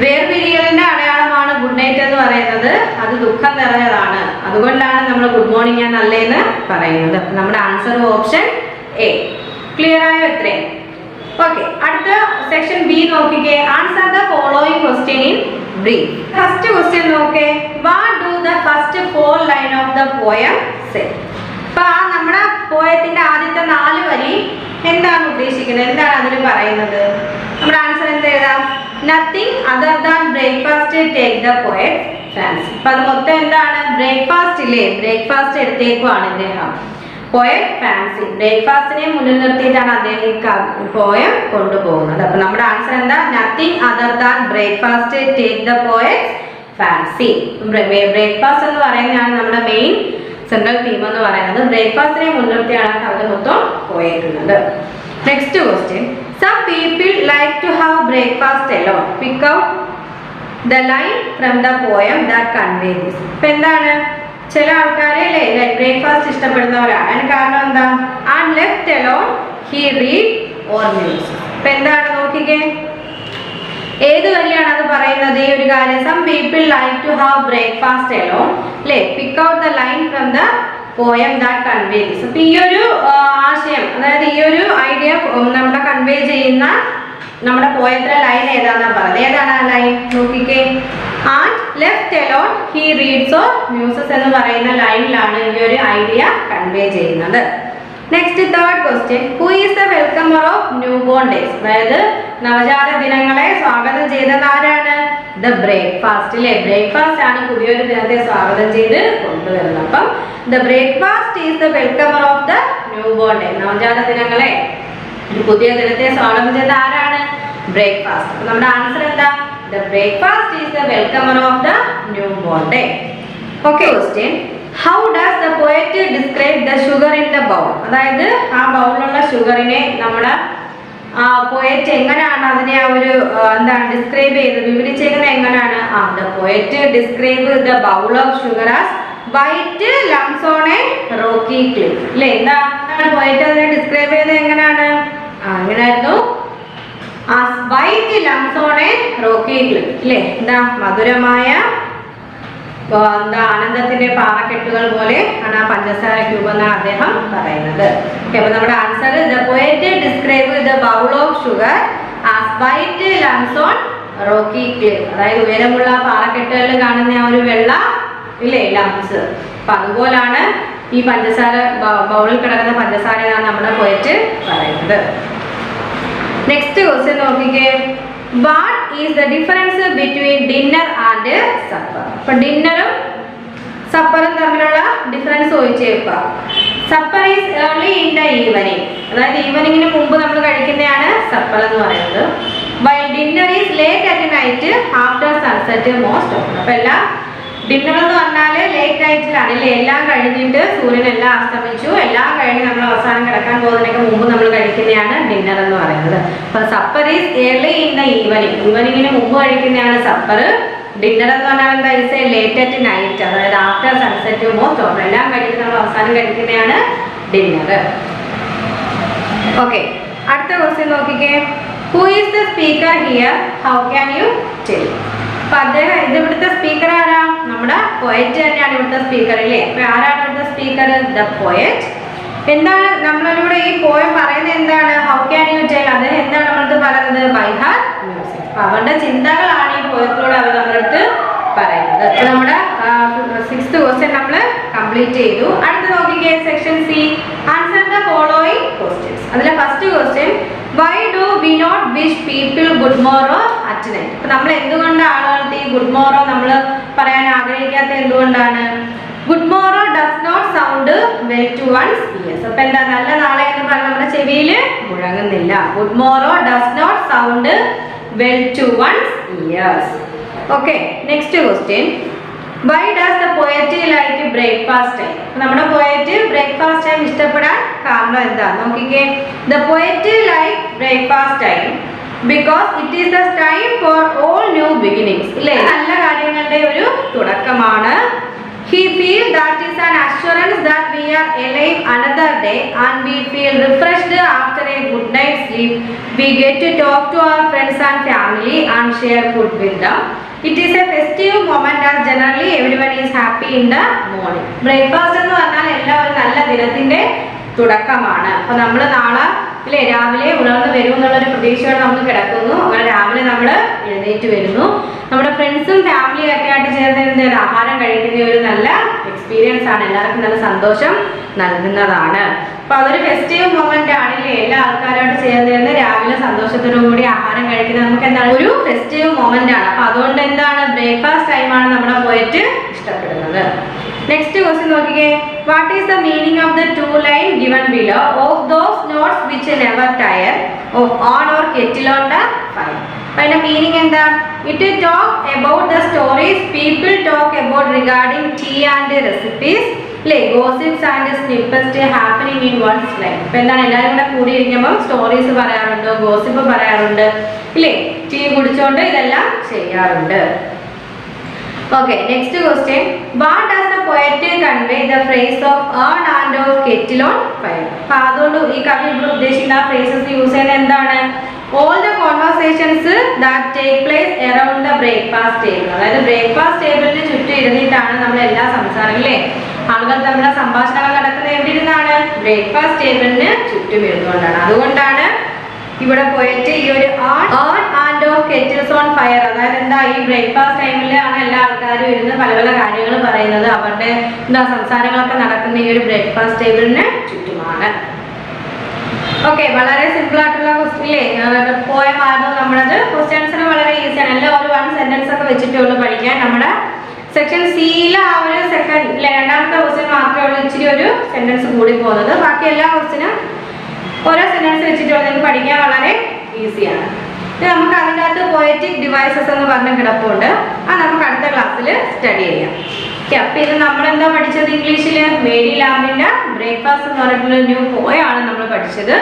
വേർപിരിയലിന്റെ അടയാളമാണ് ഗുഡ് നൈറ്റ് എന്ന് പറയുന്നത്. അത് ദുഃഖം നിറഞ്ഞതാണ്. അതുകൊണ്ടാണ് നമ്മൾ ഗുഡ് മോർണിംഗ് ഞാൻ നല്ലതെന്ന് പറയുന്നത്. നമ്മുടെ ആൻസർ ഓപ്ഷൻ എ. ക്ലിയർ ആയോ ഇത്രയും? ഓക്കെ, അടുത്ത സെക്ഷൻ ബി നോക്കിക്കേ. Answer the following question in brief. First question നോക്കേ. What do the first 4 line of the poem say? അപ്പൊ നമ്മുടെ പോയത്തിന്റെ ആദ്യത്തെ 4 വരി എന്താണ് ഉദ്ദേശിക്കുന്നത്, എന്താണ് അതിൽ പറയുന്നത്? നമ്മുടെ ആൻസർ എന്ത് എഴുതാം? Nothing other than breakfast take the poet fancy. അപ്പൊ അത് മൊത്തം എന്താണ്? ബ്രേക്ക്ഫാസ്റ്റ് ഇല്ലേ, ബ്രേക്ക്ഫാസ്റ്റ് എടുത്തേക്കുവാണ് അദ്ദേഹം. പോയറ്റ് ഫാൻസി, ബ്രേക്ക്ഫാസ്റ്റിനെ മുന്നിൽ നിർത്തിയിട്ടാണ് അദ്ദേഹം പോയം കൊണ്ടുപോകുന്നത്. അപ്പൊ നമ്മുടെ ആൻസർ എന്താ? Nothing other than breakfast take the poet fancy. Breakfast എന്ന് പറയുന്നതാണ് നമ്മുടെ മെയിൻ സെൻട്രൽ തീം എന്ന് പറയുന്നത്. ബ്രേക്ക്ഫാസ്റ്റിനെ മുൻനിർത്തിയാണ് കവിത മൊത്തം പോയേക്കുന്നത്. Next question. Some people like to have breakfast alone. Pick out the line from the poem that convey this. ഇപ്പൊ എന്താണ്, ചില ആൾക്കാരെ അല്ലേ ബ്രേക്ക്ഫാസ്റ്റ് ഇഷ്ടപ്പെടുന്നവരാണ്. അതിന് കാരണം എന്താ? And left alone he read or music. ഇപ്പൊ എന്താണ് നോക്കിക്കേ, ഏത് വരിയാണ് അത് പറയുന്നത്? ഈ ഒരു കാര്യം, some people like to have breakfast alone അല്ലേ. Pick out the line from the poem that convey this. അപ്പൊ ഈ ഒരു ആശയം, അതായത് ഈ ഒരു ഐഡിയ നമ്മുടെ കൺവേ ചെയ്യുന്ന നമ്മുടെ പോയത്തിലെ ലൈൻ ഏതാണെന്നാ പറയുന്നത്. ഏതാണ് ആ ലൈൻ നോക്കിക്കേ. And left alone he reads or muses എന്ന് പറയുന്ന ലൈനിലാണ് ഈ ഒരു ഐഡിയ കൺവേ ചെയ്യുന്നത്. Next third question. Who is the welcomer of new born days? അതായത് നവജാത ദിനങ്ങളെ സ്വാഗതം ചെയ്തത് ആരാണ്? ദ ബ്രേക്ക്ഫാസ്റ്റ് അല്ലേ. ബ്രേക്ക്ഫാസ്റ്റ് ആണ് പുതിയൊരു ദിനത്തെ സ്വാഗതം ചെയ്ത് കൊണ്ടുവരുന്നത്. അപ്പം the breakfast is the welcomer of the new born day. നവജാത ദിനങ്ങളെ പുതിയ ദിനത്തെ സ്വാഗതം ചെയ്ത ആരാണ്? ബ്രേക്ക്ഫാസ്റ്റ്. അപ്പൊ നമ്മുടെ ആൻസർ എന്താ? The breakfast is the welcomer of the new born day. Okay, question. How does the poet describe the sugar in the bowl? അതായത് ആ ബൗളിലുള്ള ഷുഗറിനെ നമ്മുടെ പോയറ്റ് എങ്ങനെയാണ് അതിനെ ആ ഒരു എന്താണ് ഡിസ്ക്രൈബ് ചെയ്ത് വിവരിച്ചേക്കുന്നത് എങ്ങനെയാണ്? The poet describe the bowl of sugar as white lumps on A Rocky cliff അല്ലേ. എന്താണ് പോയറ്റ് അതിനെ ഡിസ്ക്രൈബ് ചെയ്തത് എങ്ങനെയാണ്? എങ്ങനെയായിരുന്നു? White lumps on A Rocky cliff അല്ലേ. എന്താ മധുരമായ എന്താ ആനന്ദത്തിന്റെ പാറക്കെട്ടുകൾ പോലെ ആണ് ആ പഞ്ചസാര ക്യൂബ് എന്നാണ് അദ്ദേഹം പറയുന്നത്. അപ്പൊ നമ്മുടെ answer the poet describe the bowl of sugar as white lumps on Rocky cliff. അതായത് ഉയരമുള്ള പാറക്കെട്ടുകളിൽ കാണുന്ന ആ ഒരു വെള്ള ഇല്ലേ ലംസ്. അപ്പൊ അതുപോലാണ് ഈ പഞ്ചസാര ബൗളിൽ കിടക്കുന്ന പഞ്ചസാര എന്നാണ് നമ്മുടെ പോയറ്റ് പറയുന്നത്. നെക്സ്റ്റ് ക്വസ്റ്റ്യൻ നോക്കിക്കേ. What is the difference between dinner and supper? അപ്പൊ ഡിന്നറും സപ്പറും തമ്മിലുള്ള ഡിഫറൻസ് ചോദിച്ചേക്കുക. Supper is early in the evening, അതായത് ഈവനിങ്ങിന് മുമ്പ് നമ്മൾ കഴിക്കുന്നതാണ് സപ്പർ എന്ന് പറയുന്നത്. While dinner is late at night after sunset most of. അപ്പൊ എല്ലാം ഡിന്നർ എന്ന് പറഞ്ഞാല് ലേറ്റ് നൈറ്റിലാണ് അല്ലേ. എല്ലാം കഴിഞ്ഞിട്ട് സൂര്യൻ എല്ലാം അസ്തമിച്ചു, എല്ലാം കഴിഞ്ഞ് നമ്മൾ അവസാനം കിടക്കാൻ പോകുന്നതിനൊക്കെ മുമ്പ് നമ്മൾ കഴിക്കുന്നതാണ് ഡിന്നർ എന്ന് പറയുന്നത്. അപ്പൊ supper is early in the evening, ഈവനിങ്ങിന് മുമ്പ് കഴിക്കുന്നതാണ് സപ്പർ. ഡിന്നർ എന്ന് പറഞ്ഞാൽ എന്താ? ഇസ് ലേറ്റ് അറ്റ് നൈറ്റ്, അതായത് ആഫ്റ്റർ സൺസെറ്റ് മോസ്റ്റ് ഓഫ്. എല്ലാം കഴിഞ്ഞിട്ട് നമ്മൾ അവസാനം കഴിക്കുന്നതാണ് ഡിന്നർ. ഓക്കെ, അടുത്ത ക്വസ്റ്റ്യൻ നോക്കിക്കേ. Who is the speaker here? How can you tell? അപ്പൊ അദ്ദേഹം ഇത് ഇവിടുത്തെ സ്പീക്കർ ആരാ? നമ്മുടെ പോയറ്റ് തന്നെയാണ് ഇവിടുത്തെ സ്പീക്കർ അല്ലേ. അപ്പൊ ആരാണ് ഇവിടുത്തെ സ്പീക്കർ? The poet. എന്താണ് നമ്മളിലൂടെ ഈ പോയം പറയുന്നത്? എന്താണ്? How can you tell? അദ്ദേഹം എന്താണ് നമ്മളടുത്ത് പറയുന്നത്? By her music. അപ്പൊ അവരുടെ ചിന്തകളാണ് ഈ പോയത്തിലൂടെ അവർ നമ്മളടുത്ത് പറയുന്നത്. അപ്പൊ നമ്മുടെ 6th ക്വസ്റ്റ്യൻ നമ്മൾ കംപ്ലീറ്റ് കംപ്ലീറ്റ് ചെയ്തു. അടുത്ത നോക്കിക്കേ section C, answer the following questions. അതിലെ first question, why do we not wish people good morning at night? അപ്പൊ നമ്മൾ എന്തുകൊണ്ട് ആളുകൾക്ക് ഈ ഗുഡ് മോർണിംഗ് നമ്മൾ പറയാൻ ആഗ്രഹിക്കാത്ത എന്തുകൊണ്ടാണ്? Good morning does not sound well to one's ears. അപ്പൊ എന്താ, നല്ല നാളെ എന്ന് പറഞ്ഞാൽ നമ്മുടെ ചെവിയിൽ മുഴങ്ങുന്നില്ല. Good morning does not sound well to one's ears. Okay, next question, why does the poet like breakfast time? നമ്മുടെ പോയറ്റ് ബ്രേക്ക്ഫാസ്റ്റ് ടൈം ഇഷ്ടപ്പെടാൻ കാരണം എന്താ നോക്കിക്കേ. The poet like breakfast time because it is the time for all new beginnings. ഇല്ലേ, നല്ല കാര്യങ്ങളുടെ ഒരു തുടക്കമാണ്. He feels that is an assurance that we are alive another day and we feel refreshed after a good night's sleep. We get to talk to our friends and family and share food with them. It is a festive moment as generally everyone is happy in the morning. Breakfast എന്ന് പറഞ്ഞാൽ എല്ലാവരും നല്ല ദിനത്തിന്റെ തുടക്കമാണ്. അപ്പൊ നമ്മൾ നാളെ ഇല്ലേ രാവിലെ ഉണർന്ന് വരും എന്നുള്ളൊരു പ്രതീക്ഷയോടെ നമ്മൾ കിടക്കുന്നു. അങ്ങനെ രാവിലെ നമ്മൾ എഴുന്നേറ്റ് വരുന്നു. നമ്മുടെ ഫ്രണ്ട്സും ഫാമിലിയും ഒക്കെ ആയിട്ട് ചേർന്ന് ആഹാരം കഴിക്കുന്ന ഒരു നല്ല എക്സ്പീരിയൻസ് ആണ്, എല്ലാവർക്കും നല്ല സന്തോഷം നൽകുന്നതാണ്. അപ്പൊ അതൊരു ഫെസ്റ്റീവ് മൊമെന്റ് ആണില്ലേ, എല്ലാ ആൾക്കാരായിട്ട് ചേർന്ന് രാവിലെ സന്തോഷത്തോടു കൂടി ആഹാരം കഴിക്കുന്നത് നമുക്ക് എന്താണ് ഒരു ഫെസ്റ്റീവ് മൊമെന്റ് ആണ്. അപ്പൊ അതുകൊണ്ട് എന്താണ് ബ്രേക്ക്ഫാസ്റ്റ് ടൈമാണ് നമ്മുടെ പോയിട്ട് ഇഷ്ടപ്പെടുന്നത്. നെക്സ്റ്റ് ക്വസ്റ്റ്യൻ നോക്കിക്കേ, what is the meaning of the two line given below of those notes which never tire of on or kettle on the fire? അതിന്റെ മീനിങ് എന്താ? It talk about the stories people talk about regarding tea and recipes, അല്ലേ, gossips and snippets happening in one's life. ഇപ്പൊ എന്താണ്, എല്ലാവരും കൂടെ കൂടിയിരിക്കുമ്പോൾ stories പറയാറുണ്ട്, gossip പറയാറുണ്ട്, ഇല്ലേ, ടീ കുടിച്ചോണ്ട് ഇതെല്ലാം ചെയ്യാറുണ്ട്. Okay, next question. What does the poet convey the phrase of earn and of kettle on fire? അപ്പോൾ അതുകൊണ്ട് ഈ കവി ഇവിടെ ഉദ്ദേശിക്കുന്ന ഫ്രേസസ് യൂസ് ചെയ്യുന്നത് എന്താണ്? All the conversations that take place around the breakfast table. അതായത് ബ്രേക്ക്ഫാസ്റ്റ് ടേബിളിന് ചുറ്റും ഇരുന്നിട്ടാണ് നമ്മൾ എല്ലാ സംസാരങ്ങളെ ആളുകൾ തമ്മിലുള്ള സംഭാഷണങ്ങൾ നടക്കുന്നത് എവിടെ ഇരുന്നാണ്? ബ്രേക്ക്ഫാസ്റ്റ് ടേബിളിന് ചുറ്റും ഇരുന്നുകൊണ്ടാണ്. അതുകൊണ്ടാണ് ഇവിടെ പോയിട്ട് ഈ ഒരു urn and of kettles on fire, അതായത് എന്താ, ഈ ബ്രേക്ക്ഫാസ്റ്റ് ടൈമിലാണ് എല്ലാ ആൾക്കാരും ഇരുന്ന് പല പല കാര്യങ്ങൾ പറയുന്നത്, അവരുടെ എന്താ സംസാരങ്ങളൊക്കെ നടക്കുന്ന ഈ ഒരു ബ്രേക്ക്ഫാസ്റ്റ് ടേബിളിന് ചുറ്റുമാണ്. ഓക്കെ, വളരെ സിമ്പിൾ ആയിട്ടുള്ള ക്വസ്റ്റ്യൻ പോയമായിരുന്നു നമ്മളത്. ക്വസ്റ്റ്യൻസിന് വളരെ ഈസിയാണ്, എല്ലാം ഒരു വൺ സെന്റൻസ് ഒക്കെ വെച്ചിട്ടേ ഉള്ളൂ പഠിക്കാൻ. നമ്മുടെ സെക്ഷൻ സിയിലെ ആ ഒരു രണ്ടാമത്തെ ക്വസ്റ്റ്യൻ മാത്രമേ ഉള്ളൂ ഇച്ചിരി ഒരു സെന്റൻസ് കൂടി പോകുന്നത്. ബാക്കി എല്ലാ ക്വസ്റ്റ്യനും ഓരോ സെന്റൻസ് വെച്ചിട്ടുള്ള നിങ്ങൾക്ക് പഠിക്കാൻ വളരെ ഈസിയാണ്. നമുക്ക് അതിൻ്റെ അകത്ത് പോയറ്റിക് ഡിവൈസസ് എന്ന് പറഞ്ഞ കിടപ്പുണ്ട്, അത് നമുക്ക് അടുത്ത ക്ലാസ്സിൽ സ്റ്റഡി ചെയ്യാം. അപ്പൊ ഇത് നമ്മളെന്താ പഠിച്ചത് ഇംഗ്ലീഷിൽ? മേരി ലാമ്പിന്റെ ബ്രേക്ക്ഫാസ്റ്റ് എന്ന് പറഞ്ഞിട്ടുള്ള ന്യൂ പോയാണ് നമ്മൾ പഠിച്ചത്.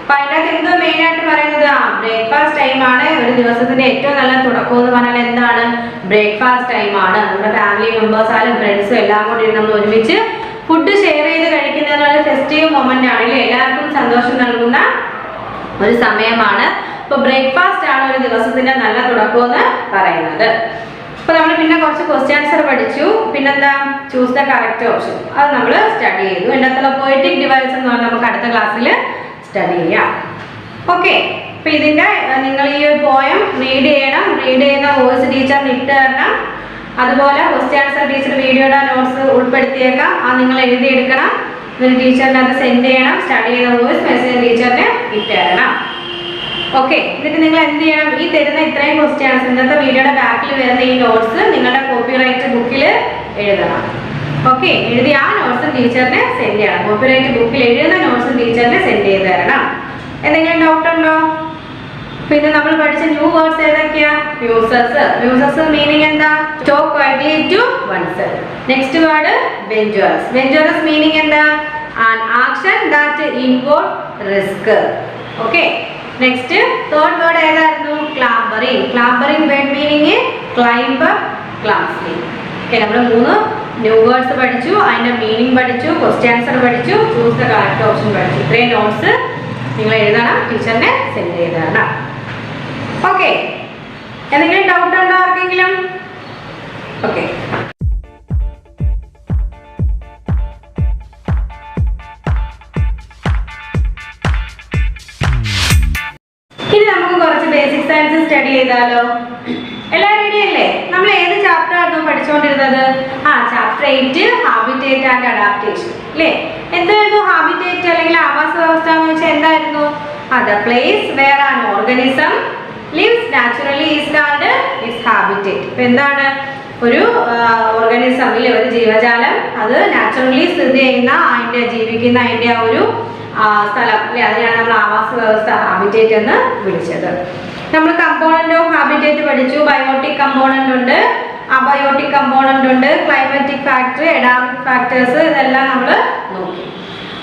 അപ്പൊ അതിനകത്ത് എന്തോ മെയിൻ ആയിട്ട് പറയുന്നത് ബ്രേക്ക്ഫാസ്റ്റ് ടൈമാണ്. ഒരു ദിവസത്തിന്റെ ഏറ്റവും നല്ല തുടക്കം എന്ന് പറഞ്ഞാൽ എന്താണ്? ബ്രേക്ക്ഫാസ്റ്റ് ടൈമാണ്. നമ്മുടെ ഫാമിലി മെമ്പേഴ്സായാലും ഫ്രണ്ട്സും എല്ലാം കൂടി നമ്മൾ ഒരുമിച്ച് ഫുഡ് ഷെയർ ചെയ്ത് കഴിക്കുന്നതിനുള്ള ഫെസ്റ്റീവ് മൊമെന്റ് ആണെങ്കിൽ എല്ലാവർക്കും സന്തോഷം നൽകുന്ന ഒരു സമയമാണ്. അപ്പൊ ബ്രേക്ക്ഫാസ്റ്റ് ആണ് ഒരു ദിവസത്തിന്റെ നല്ല തുടക്കം എന്ന് പറയുന്നത്. അപ്പൊ നമ്മൾ പിന്നെ കുറച്ച് ക്വസ്റ്റ്യൻ ആൻസർ പഠിച്ചു. പിന്നെന്താ, ചൂസ് ദ കറക്റ്റ് ഓപ്ഷൻ, അത് നമ്മൾ സ്റ്റഡി ചെയ്തു. അതിനകത്തുള്ള പോയറ്റിക് ഡിവൈസ് എന്ന് പറഞ്ഞാൽ നമുക്ക് അടുത്ത ക്ലാസ്സിൽ സ്റ്റഡി ചെയ്യാം. ഓക്കെ, അപ്പൊ ഇതിന്റെ നിങ്ങൾ ഈ പോയം റീഡ് ചെയ്യണം. റീഡ് ചെയ്യുന്ന വോയിസ് ടീച്ചറിന് ഇട്ട് തരണം. അതുപോലെ ക്വസ്റ്റ്യൻ ആൻസർ ടീച്ചർ വീഡിയോയുടെ നോട്ട്സ് ഉൾപ്പെടുത്തിയേക്കാം, അത് നിങ്ങൾ എഴുതിയെടുക്കണം. ഇതിന് ടീച്ചറിന് അത് സെൻഡ് ചെയ്യണം. സ്റ്റഡി ചെയ്യുന്ന വോയിസ് മെസ്സേജ് ടീച്ചറിന് ഇട്ട് തരണം. ഓക്കെ, എന്നിട്ട് നിങ്ങൾ എന്ത് ചെയ്യണം? ഈ തരുന്ന ഇത്രയും ക്വസ്റ്റ്യൻ ആൻസർ ഇന്നത്തെ വീഡിയോയുടെ ബാക്കിൽ വരുന്ന ഈ നോട്ട്സ് നിങ്ങളുടെ കോപ്പിറൈറ്റ് ബുക്കിൽ എഴുതണം. ഓക്കെ, എഴുതി ആ നോട്ട്സ് ടീച്ചറിന് സെൻഡ് ചെയ്യണം. കോപ്പിറൈറ്റ് ബുക്കിൽ എഴുതുന്ന നോട്ട്സ് ടീച്ചറിന് സെൻഡ് ചെയ്ത് തരണം. എന്തെങ്കിലും ഡൗട്ട് ഉണ്ടോ? പിന്നെ നമ്മൾ പഠിച്ച ന്യൂ വേർഡ്സ് ഏതൊക്കെയാ? മ്യൂസസ്. മ്യൂസസ് മീനിങ് എന്താ? Talk quietly to oneself. Next word venturous. Venturous meaning എന്താ? An action that involve risk. Okay, next third word ഏതായിരുന്നു? Clambering. Clambering word meaning climb clumsily. Okay, നമ്മൾ 3 new words പഠിച്ചു, അതിന്റെ meaning പഠിച്ചു, question answer പഠിച്ചു, choose the correct option പഠിച്ചു. ഇത്രയും notes നിങ്ങൾ എഴുതണം, ടീച്ചറിനെ സെൻഡ് ചെയ്ത് തരണം. ഓക്കെ, എന്തെങ്കിലും ഡൗട്ട് ഉണ്ടോ ആർക്കെങ്കിലും? ഓക്കെ, ഇനി നമുക്ക് കുറച്ച് ബേസിക് സയൻസ് സ്റ്റഡി ചെയ്താലോ? എല്ലാവരും റെഡി അല്ലേ? നമ്മൾ ഏത് ചാപ്റ്റർ ആയിരുന്നു പഠിച്ചുകൊണ്ടിരുന്നത്? Chapter trait habitat and adaptation അല്ലേ. എന്തായിരുന്നു ഹാബിറ്റേറ്റ് അല്ലെങ്കിൽ ആവാസ വ്യവസ്ഥ എന്ന് വെച്ചാൽ എന്തായിരുന്നു? The place where an organism lives naturally is called its habitat. ഇപ്പൊ എന്താണ്? ഒരു ഓർഗാനിസം ഇല്ലേ, ഒരു ജീവജാലം അത് നാച്ചുറലി സ്ഥിതി ചെയ്യുന്ന അതിന്റെ ജീവിക്കുന്ന അതിന്റെ ആ ഒരു സ്ഥലം അല്ലെ, അതിനാണ് നമ്മൾ ആവാസ വ്യവസ്ഥ ഹാബിറ്റേറ്റ് എന്ന് വിളിച്ചത്. നമ്മൾ കമ്പോണന്റ് ഓഫ് ഹാബിറ്റേറ്റ് പഠിച്ചു. ബയോട്ടിക് കമ്പോണന്റ് ഉണ്ട്, അബയോട്ടിക് കമ്പോണന്റ് ഉണ്ട്, ക്ലൈമാറ്റിക് ഫാക്ടർ, എഡാമിക് ഫാക്ടേഴ്സ്, ഇതെല്ലാം നമ്മൾ നോക്കി.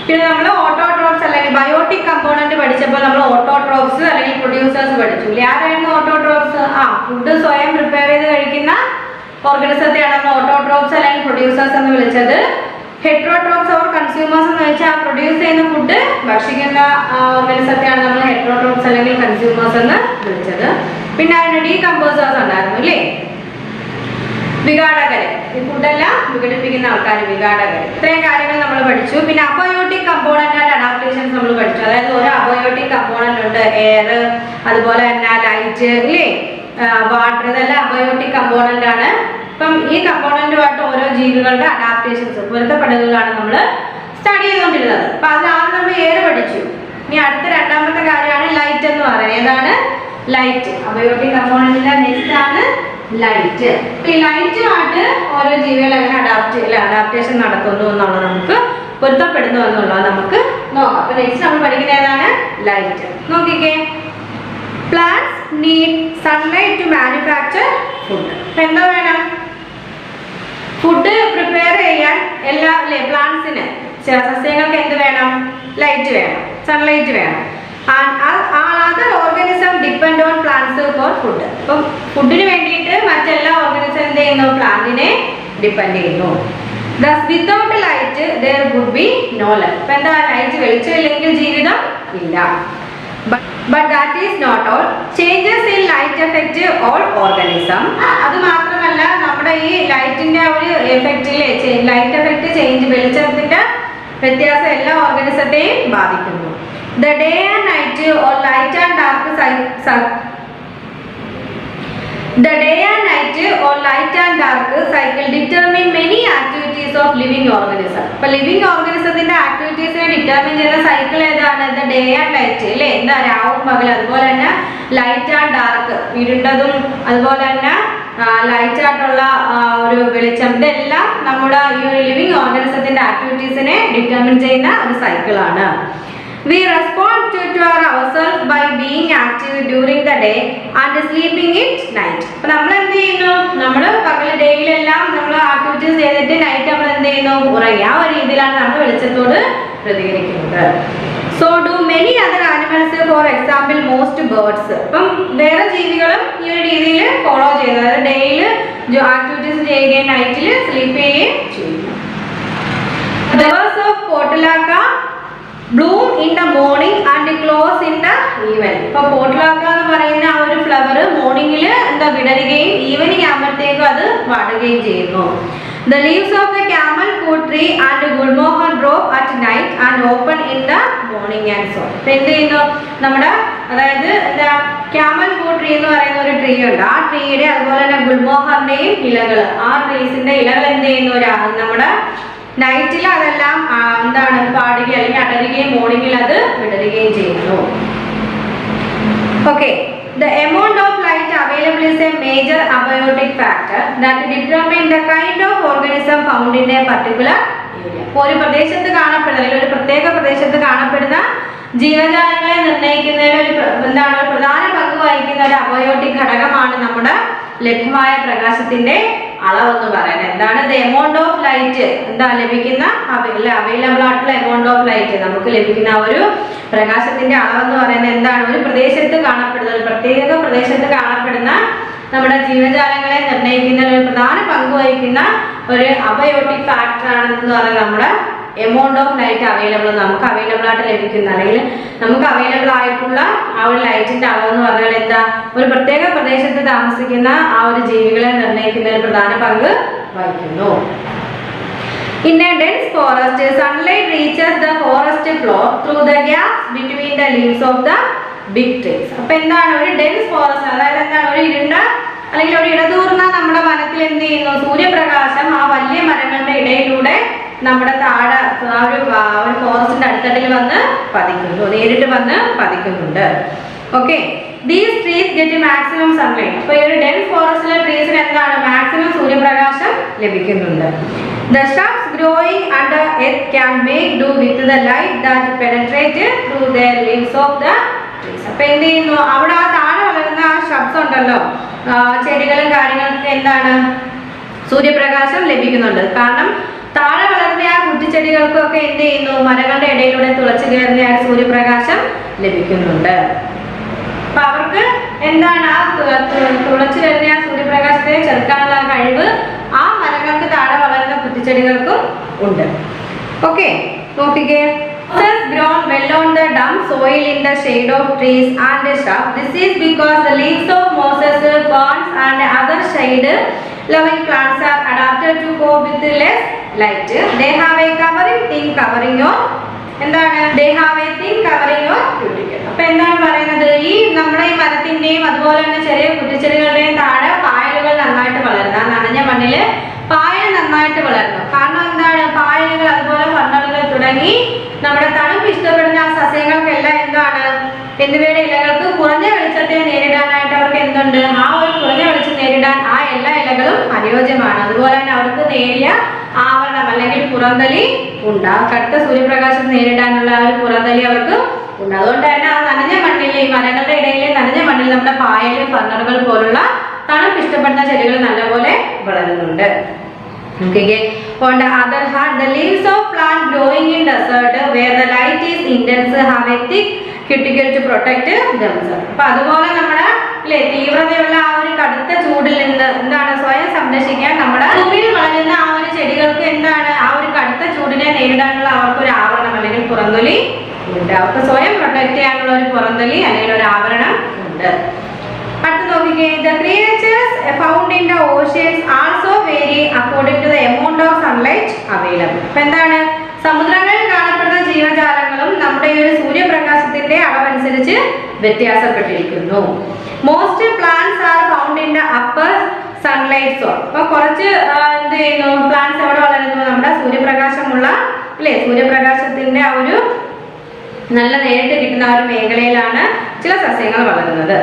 പിന്നെ നമ്മൾ ഓട്ടോട്രോപ്സ് അല്ലെങ്കിൽ ബയോട്ടിക് കമ്പോണന്റ് പഠിച്ചപ്പോൾ നമ്മൾ ഓട്ടോട്രോപ്സ് അല്ലെങ്കിൽ പ്രൊഡ്യൂസേഴ്സ് പഠിച്ചു. ആരായിരുന്നു ഓട്ടോട്രോപ്സ്? ഫുഡ് സ്വയം പ്രിപ്പയർ ചെയ്ത് കഴിക്കുന്ന ഓർഗനിസത്തെയാണ് നമ്മൾ ഓട്ടോട്രോപ്സ് അല്ലെങ്കിൽ പ്രൊഡ്യൂസേഴ്സ് എന്ന് വിളിച്ചത്. ഹെറ്ററോട്രോപ്സ് ഓർ കൺസ്യൂമേഴ്സ് എന്ന് വെച്ചാൽ പ്രൊഡ്യൂസ് ചെയ്യുന്ന ഫുഡ് ഭക്ഷിക്കുന്ന ഓർഗനിസത്തെയാണ് നമ്മൾ ഹെറ്ററോട്രോപ്സ് അല്ലെങ്കിൽ കൺസ്യൂമേഴ്സ് എന്ന് വിളിച്ചത്. പിന്നെ അതിന് ഡീകമ്പോസേഴ്സ് ഉണ്ടായിരുന്നു അല്ലേ, വിഘാടകര്, ഈ ഫുഡെല്ലാം വിഘടിപ്പിക്കുന്ന ആൾക്കാർ, വിഘാടകര്. ഇത്രയും കാര്യങ്ങൾ നമ്മൾ പഠിച്ചു. പിന്നെ അബയോട്ടിക് കമ്പോണന്റ് ആൻഡ് അഡാപ്റ്റേഷൻസ് നമ്മൾ പഠിച്ചു. അതായത് ഒരു അബയോട്ടിക് കമ്പോണന്റ് ഉണ്ട്, എയർ, അതുപോലെ തന്നെ ലൈറ്റ് ഇല്ലേ, വാട്ടർ, ഇതെല്ലാം അബയോട്ടിക് കമ്പോണന്റ് ആണ്. അപ്പം ഈ കമ്പോണന്റുമായിട്ട് ഓരോ ജീവികളുടെ അഡാപ്റ്റേഷൻസ്, പൊരുത്തപ്പെടലുകളാണ് നമ്മൾ സ്റ്റഡി ചെയ്തുകൊണ്ടിരുന്നത്. അപ്പൊ അതിലാണ് നമ്മൾ എയർ പഠിച്ചു. ഇനി അടുത്ത രണ്ടാമത്തെ കാര്യമാണ് ലൈറ്റ് എന്ന് പറയുന്നത്. ഏതാണ്? ലൈറ്റ്. അബയോട്ടിക് കമ്പോണന്റിന്റെ നെക്സ്റ്റ് ആണ് ലൈറ്റ്. ഈ ലൈറ്റുമായിട്ട് ഓരോ ജീവികൾ എങ്ങനെ അഡാപ്റ്റേഷൻ നടത്തുന്നു എന്നുള്ളത്, നമുക്ക് പൊരുത്തപ്പെടുന്നു എന്നുള്ളത് നമുക്ക് നോക്കാം. അപ്പൊ നെക്സ്റ്റ് നമ്മൾ പഠിക്കുന്ന ഏതാണ്? ലൈറ്റ്. നോക്കിക്കേ, plants need sunlight to manufacture food. എന്താ വേണം? ഫുഡ് പ്രിപ്പയർ ചെയ്യാൻ എല്ലാ അല്ലേ പ്ലാന്റ്സിന്, സസ്യങ്ങൾക്ക് എന്ത് വേണം? ലൈറ്റ് വേണം, സൺലൈറ്റ് വേണം. Other organism depend on plants for food. അപ്പം ഫുഡിന് വേണ്ടിയിട്ട് മറ്റെല്ലാ ഓർഗാനിസം എന്ത് ചെയ്യുന്നു? പ്ലാന്റിനെ ഡിപ്പെൻഡ് ചെയ്യുന്നു. Thus without light there would be no life. ഇപ്പൊ എന്താ? ലൈറ്റ്, വെളിച്ചമില്ലെങ്കിൽ ജീവിതം ഇല്ല. But that is not all. Changes in light affect all organism. അത് മാത്രമല്ല, നമ്മുടെ ഈ ലൈറ്റിന്റെ ഒരു എഫക്റ്റിലെ ലൈറ്റ് എഫക്റ്റ് ചേഞ്ച്, വെളിച്ചത്തിന്റെ വ്യത്യാസം എല്ലാ ഓർഗാനിസത്തെയും ബാധിക്കുന്നു. The day and night or light and dark cycle determine many activities of living organism. ഇപ്പൊ ലിവിംഗ് ഓർഗാനിസത്തിന്റെ ആക്ടിവിറ്റീസിനെ ഡിറ്റർമിൻ ചെയ്യുന്ന സൈക്കിൾ ഏതാണ്? ഡേ ആൻഡ് ലൈറ്റ് അല്ലേ, എന്താ രാവും പകൽ. അതുപോലെ തന്നെ ലൈറ്റ് ആൻഡ് ഡാർക്ക്, ഇരുണ്ടതും അതുപോലെ തന്നെ ലൈറ്റ് ആയിട്ടുള്ള ഒരു വെളിച്ചം, ഇതെല്ലാം നമ്മുടെ ഈ ഒരു ലിവിംഗ് ഓർഗാനിസത്തിന്റെ ആക്ടിവിറ്റീസിനെ ഡിറ്റർമിൻ ചെയ്യുന്ന ഒരു സൈക്കിളാണ്. We respond to ourselves by being active during the day and sleeping at night. അപ്പോൾ നമ്മൾ എന്ത് ചെയ്യുന്നു? നമ്മൾ പകൽ ഡേയിലെല്ലാം നമ്മൾ ആക്ടിവിറ്റീസ് ചെയ്തിട്ട് നൈറ്റ് നമ്മൾ എന്ത് ചെയ്യുന്നു? ഉറങ്ങി. ആ ഒരു രീതിയിലാണ് നമ്മൾ വെളിച്ചത്തോട് പ്രതികരിക്കുന്നത്. So do many other animals, for example most birds. അപ്പം വേറെ ജീവികളും ഈ ഒരു രീതിയിൽ ഫോളോ ചെയ്യുന്നത്, അതായത് ഡേയിൽ ആക്ടിവിറ്റീസ് ചെയ്യുകയും നൈറ്റിൽ സ്ലീപ്പ് ചെയ്യുകയും ചെയ്യുന്നു. Flowers of Portulaca bloom in the morning and close in the evening. ഇപ്പൊ പോട്ട്ലാക്ക എന്ന് പറയുന്ന ആ ഒരു ഫ്ലവർ മോർണിംഗിൽ എന്താ വിടരുകയും ഈവനിങ് ആകുമ്പോഴത്തേക്കും അത് വാടുകയും ചെയ്യുന്നു. The leaves of the camel fruit tree and gulmohar drop at night and open in the morning and so. ഇപ്പൊ എന്ത് ചെയ്യുന്നു? നമ്മുടെ അതായത് എന്താ ക്യാമൽ ഫ്രൂട്ട് ട്രീ എന്ന് പറയുന്ന ഒരു ട്രീ ഉണ്ട്. ആ ട്രീയുടെ അതുപോലെ തന്നെ ഗുൽമോഹറിന്റെയും ഇലകൾ, ആ ട്രീസിന്റെ ഇലകൾ എന്ത് ചെയ്യുന്നു? നമ്മുടെ നൈറ്റിൽ അതെല്ലാം എന്താണ് പാടുകയും അല്ലെങ്കിൽ അടരുകയും മോർണിംഗിൽ അത് വിടരുകയും ചെയ്യുന്നു. Okay, the amount of light available is a major abiotic factor that determine the kind of organism found in a particular area. ഒരു പ്രദേശത്ത് കാണപ്പെടുന്ന അല്ലെങ്കിൽ ഒരു പ്രത്യേക പ്രദേശത്ത് കാണപ്പെടുന്ന ജീവജാലങ്ങളെ നിർണ്ണയിക്കുന്നതിൽ എന്താണ് ഒരു പ്രധാന പങ്ക് വഹിക്കുന്ന ഒരു അബയോട്ടിക് ഘടകമാണ് നമ്മുടെ ലഭ്യമായ പ്രകാശത്തിന്റെ അളവെന്ന് പറയുന്നത്. എന്താണ്? ദ എമൗണ്ട് ഓഫ് ലൈറ്റ്, എന്താ ലഭിക്കുന്ന അവൈലബിൾ ആയിട്ടുള്ള എമൗണ്ട് ഓഫ് ലൈറ്റ്, നമുക്ക് ലഭിക്കുന്ന ഒരു പ്രകാശത്തിന്റെ അളവെന്ന് പറയുന്നത് എന്താണ്? ഒരു പ്രദേശത്ത് കാണപ്പെടുന്ന, ഒരു പ്രത്യേക പ്രദേശത്ത് കാണപ്പെടുന്ന നമ്മുടെ ജീവജാലങ്ങളെ നിർണ്ണയിക്കുന്നതിൽ ഒരു പ്രധാന പങ്ക് വഹിക്കുന്ന ഒരു അബയോട്ടിക് ഫാക്ടർ ആണെന്ന് പറയുന്നത് നമ്മുടെ എമൗണ്ട് ഓഫ് ലൈറ്റ് അവൈലബിൾ, നമുക്ക് അവൈലബിൾ ആയിട്ട് ലഭിക്കുന്ന അല്ലെങ്കിൽ നമുക്ക് അവൈലബിൾ ആയിട്ടുള്ള ആ ഒരു ലൈറ്റിന്റെ അളവെന്ന് പറഞ്ഞാൽ എന്താ? ഒരു പ്രത്യേക പ്രദേശത്ത് താമസിക്കുന്ന ആ ഒരു ജീവികളെ നിർണ്ണയിക്കുന്നതിൽ പ്രധാന പങ്ക് വഹിക്കുന്നു. In a dense forest, sunlight reaches the forest floor through the gaps between the leaves of the big trees. അപ്പോൾ എന്താണ് ഒരു ഡെൻസ് ഫോറസ്റ്റ്? അതായത് എന്താണ് ഒരു ഇരുണ്ട അല്ലെങ്കിൽ ഒരു ഇടതൂർന്ന നമ്മുടെ വനത്തിൽ എന്ത് ചെയ്യുന്നു? സൂര്യപ്രകാശം ആ വലിയ മരങ്ങളുടെ നമ്മുടെ താഴെ ആ ഒരു ഫോറസ്റ്റിന്റെ അടുത്തട്ടിൽ വന്ന് പതിക്കുന്നു, നേരിട്ട് വന്ന് പതിക്കുന്നുണ്ട്. Okay, these trees get maximum sunlight. അപ്പോൾ ഈ ഒരു ഡെൻസ് ഫോറസ്റ്റിലെ ട്രീസിന് എന്താണ് മാക്സിമം സൂര്യപ്രകാശം ലഭിക്കുന്നുണ്ട്. The shrubs growing under earth can make do with the light that penetrated through their leaves of the trees. അപ്പോൾ എന്ത് ചെയ്യുന്നു, അവിടെ ആ താഴെ വളരുന്ന ആ shrubs ഉണ്ടല്ലോ, ചെടികളും കാര്യങ്ങളൊക്കെ എന്താണ് സൂര്യപ്രകാശം ലഭിക്കുന്നുണ്ട്. കാരണം താഴെ വളർന്ന ആ കുറ്റിച്ചെടികൾക്കൊക്കെ എന്ത് ചെയ്യുന്നു, മരങ്ങളുടെ ഇടയിലൂടെ തുളച്ചു കയറുന്ന ആ സൂര്യപ്രകാശം ലഭിക്കുന്നുണ്ട്. അപ്പൊ അവർക്ക് എന്താണ് ആ തുളച്ചു വരുന്ന ആ സൂര്യപ്രകാശത്തെ ചെറുക്കാനുള്ള കഴിവ് ആ മരങ്ങൾക്ക് താഴെ വളരുന്ന കുറ്റിച്ചെടികൾക്കും ഉണ്ട്. ഓക്കെ, നോക്കിക്കേ. Grown well on the damp soil in the shade of trees and shrubs. This is because the leaves of mosses, ferns and other shade-loving plants are adapted to cope with less light. They have a covering thin covering your എന്താണ് they have a thin covering your cuticle. അപ്പോൾ എന്താണ് പറയുന്നത്, ഈ നമ്മുടെ ഈ മരത്തിന്റെയും അതുപോലെ തന്നെ ചെറിയ കുറ്റിച്ചെടികളുടെയും താഴെ പായലുകൾ നന്നായിട്ട് വളരുന്നു. ആ നനഞ്ഞ മണ്ണില് പായൽ നന്നായിട്ട് വളരുന്നു. കാരണം എന്താണ്, പായലുകൾ അതുപോലെ ഫർണലുകൾ തുടങ്ങി നമ്മുടെ തണുപ്പ് ഇഷ്ടപ്പെടുന്ന ആ സസ്യങ്ങൾക്കെല്ലാം എന്താണ് എന്നിവയുടെ ഇലകൾക്ക് കുറഞ്ഞ വെളിച്ചത്തെ നേരിടാനായിട്ട് അവർക്ക് എന്തുണ്ട്, ആ ഒരു കുറഞ്ഞ വെളിച്ചം നേരിടാൻ ആ എല്ലാ ഇലകളും അനുയോജ്യമാണ്. അതുപോലെ തന്നെ അവർക്ക് നേരിയ ആവരണം അല്ലെങ്കിൽ പുറന്തലി ഉണ്ട്. ആ കടുത്ത സൂര്യപ്രകാശം നേരിടാനുള്ള ആ ഒരു പുറന്തലി അവർക്ക് ഉണ്ട്. അതുകൊണ്ട് തന്നെ ആ നനഞ്ഞ മണ്ണിൽ, ഈ മരങ്ങളുടെ ഇടയിലെ നനഞ്ഞ മണ്ണിൽ നമ്മുടെ പായൽ ഫർണലുകൾ പോലുള്ള തണുപ്പ് ഇഷ്ടപ്പെടുന്ന ചെടികൾ നല്ലപോലെ വളരുന്നുണ്ട്. Okay. On the other hand, the leaves of plant growing in desert where the light is intense have a thick cuticle to protect themselves. അപ്പോൾ അതുപോലെ നമ്മുടെ തീവ്രതയുള്ള ആ ഒരു കടുത്ത ചൂടിൽ നിന്ന് എന്താണ് സ്വയം സംരക്ഷിക്കാൻ നമ്മുടെ ഭൂമിയിൽ വളരുന്ന ആ ഒരു ചെടികൾക്ക് എന്താണ് ആ ഒരു കടുത്ത ചൂടിനെ നേരിടാനുള്ള അവർക്ക് ഒരു ആവരണം അല്ലെങ്കിൽ പുറന്തൊലി ഉണ്ട്. അവർക്ക് സ്വയം പ്രൊട്ടക്ട് ചെയ്യാനുള്ള ഒരു പുറന്തൊലി അല്ലെങ്കിൽ ഒരു ആവരണം ഉണ്ട്. അടുത്ത നോക്കിക്കേ. The creatures found in the oceans also vary according to the amount of sunlight available. അപ്പോൾ എന്താണ്, സമുദ്രങ്ങളിൽ കാണപ്പെടുന്ന ജീവജാലങ്ങളും നമ്മുടെ ഈ ഒരു സൂര്യപ്രകാശത്തിന്റെ അളവനുസരിച്ച് വ്യത്യാസപ്പെട്ടിരിക്കുന്നു. Most plants are found in the upper sunlight zone. അപ്പോൾ കുറച്ച് എന്ത് ചെയ്യുന്നു, പ്ലാന്റ്സ് എവിടെ വളരുന്നു, നമ്മുടെ സൂര്യപ്രകാശമുള്ള അല്ലേ സൂര്യപ്രകാശത്തിന്റെ ആ ഒരു നല്ല നേരിട്ട് കിട്ടുന്ന ആ ഒരു മേഖലയിലാണ് ചില സസ്യങ്ങൾ വളരുന്നത്.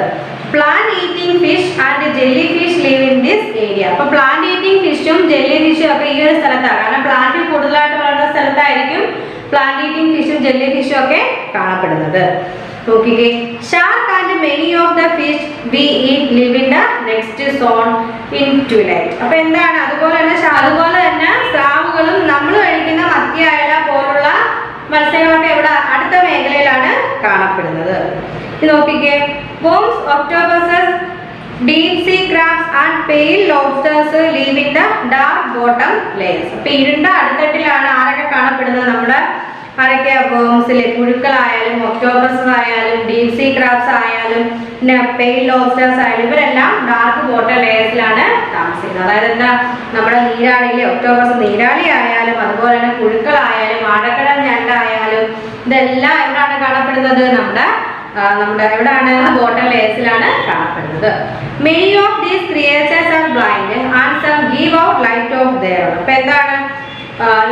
Plant eating fish and jellyfish live in this area. അപ്പോൾ പ്ലാന്റ് ഈറ്റിംഗ് ഫിഷും ജെല്ലി ഫിഷും ഒക്കെ ഈ ഒരു സ്ഥലത്താണ്. കാരണം പ്ലാന്റ് കൂടുതലായിട്ട് വളരുന്ന സ്ഥലത്തായിരിക്കും പ്ലാന്റ് ഈറ്റിംഗ് ഫിഷും ജെല്ലി ഫിഷും ഒക്കെ കാണപ്പെടുന്നത്. നോക്കിക്കേ. Shark and many of the fish we eat live in the next zone in twilight. അപ്പോൾ എന്താണ്, അതുപോലെ തന്നെ സ്രാവുകളും നമ്മൾ കഴിക്കുന്ന മത്തിയായ പോലുള്ള മത്സ്യങ്ങളൊക്കെ ഇവിടെ അടുത്ത മേഖലയിലാണ് കാണപ്പെടുന്നത്. നോക്കിക്കേ. Worms, octopuses, deep sea crabs and pale lobsters live in the dark bottom layers. അപ്പോൾ ഇരുണ്ട അടുത്തട്ടിലാണ് ആരൊക്കെ കാണപ്പെടുന്നത്, നമ്മുടെ ആരൊക്കെ വേംസിലെ പുഴുക്കളായാലും ഒക്ടോപസ് ആയാലും ഡീപ് സീ ക്രാബ്സ് ആയാലും പിന്നെ പെയിൽ ലോബ്സ്റ്റേഴ്സ് ആയാലും ഇവരെല്ലാം ഡാർക്ക് ബോട്ടം ലെയേഴ്സിലാണ് താമസിക്കുന്നത്. അതായത് എന്താ, നമ്മുടെ നീരാളിയിലെ ഒക്ടോപസ് നീരാളി ആയാലും അതുപോലെ തന്നെ പുഴുക്കളായാലും ആഴക്കടൽ ഞണ്ടായാലും ഇതെല്ലാം എവിടെയാണ് കാണപ്പെടുന്നത്, നമ്മുടെ എവിടെയാണ് ബോട്ടം ലെയേഴ്സിലാണ് കാണപ്പെടുന്നത്. Many of these creatures are blind and some give out light of their own. അപ്പോൾ എന്താണ്,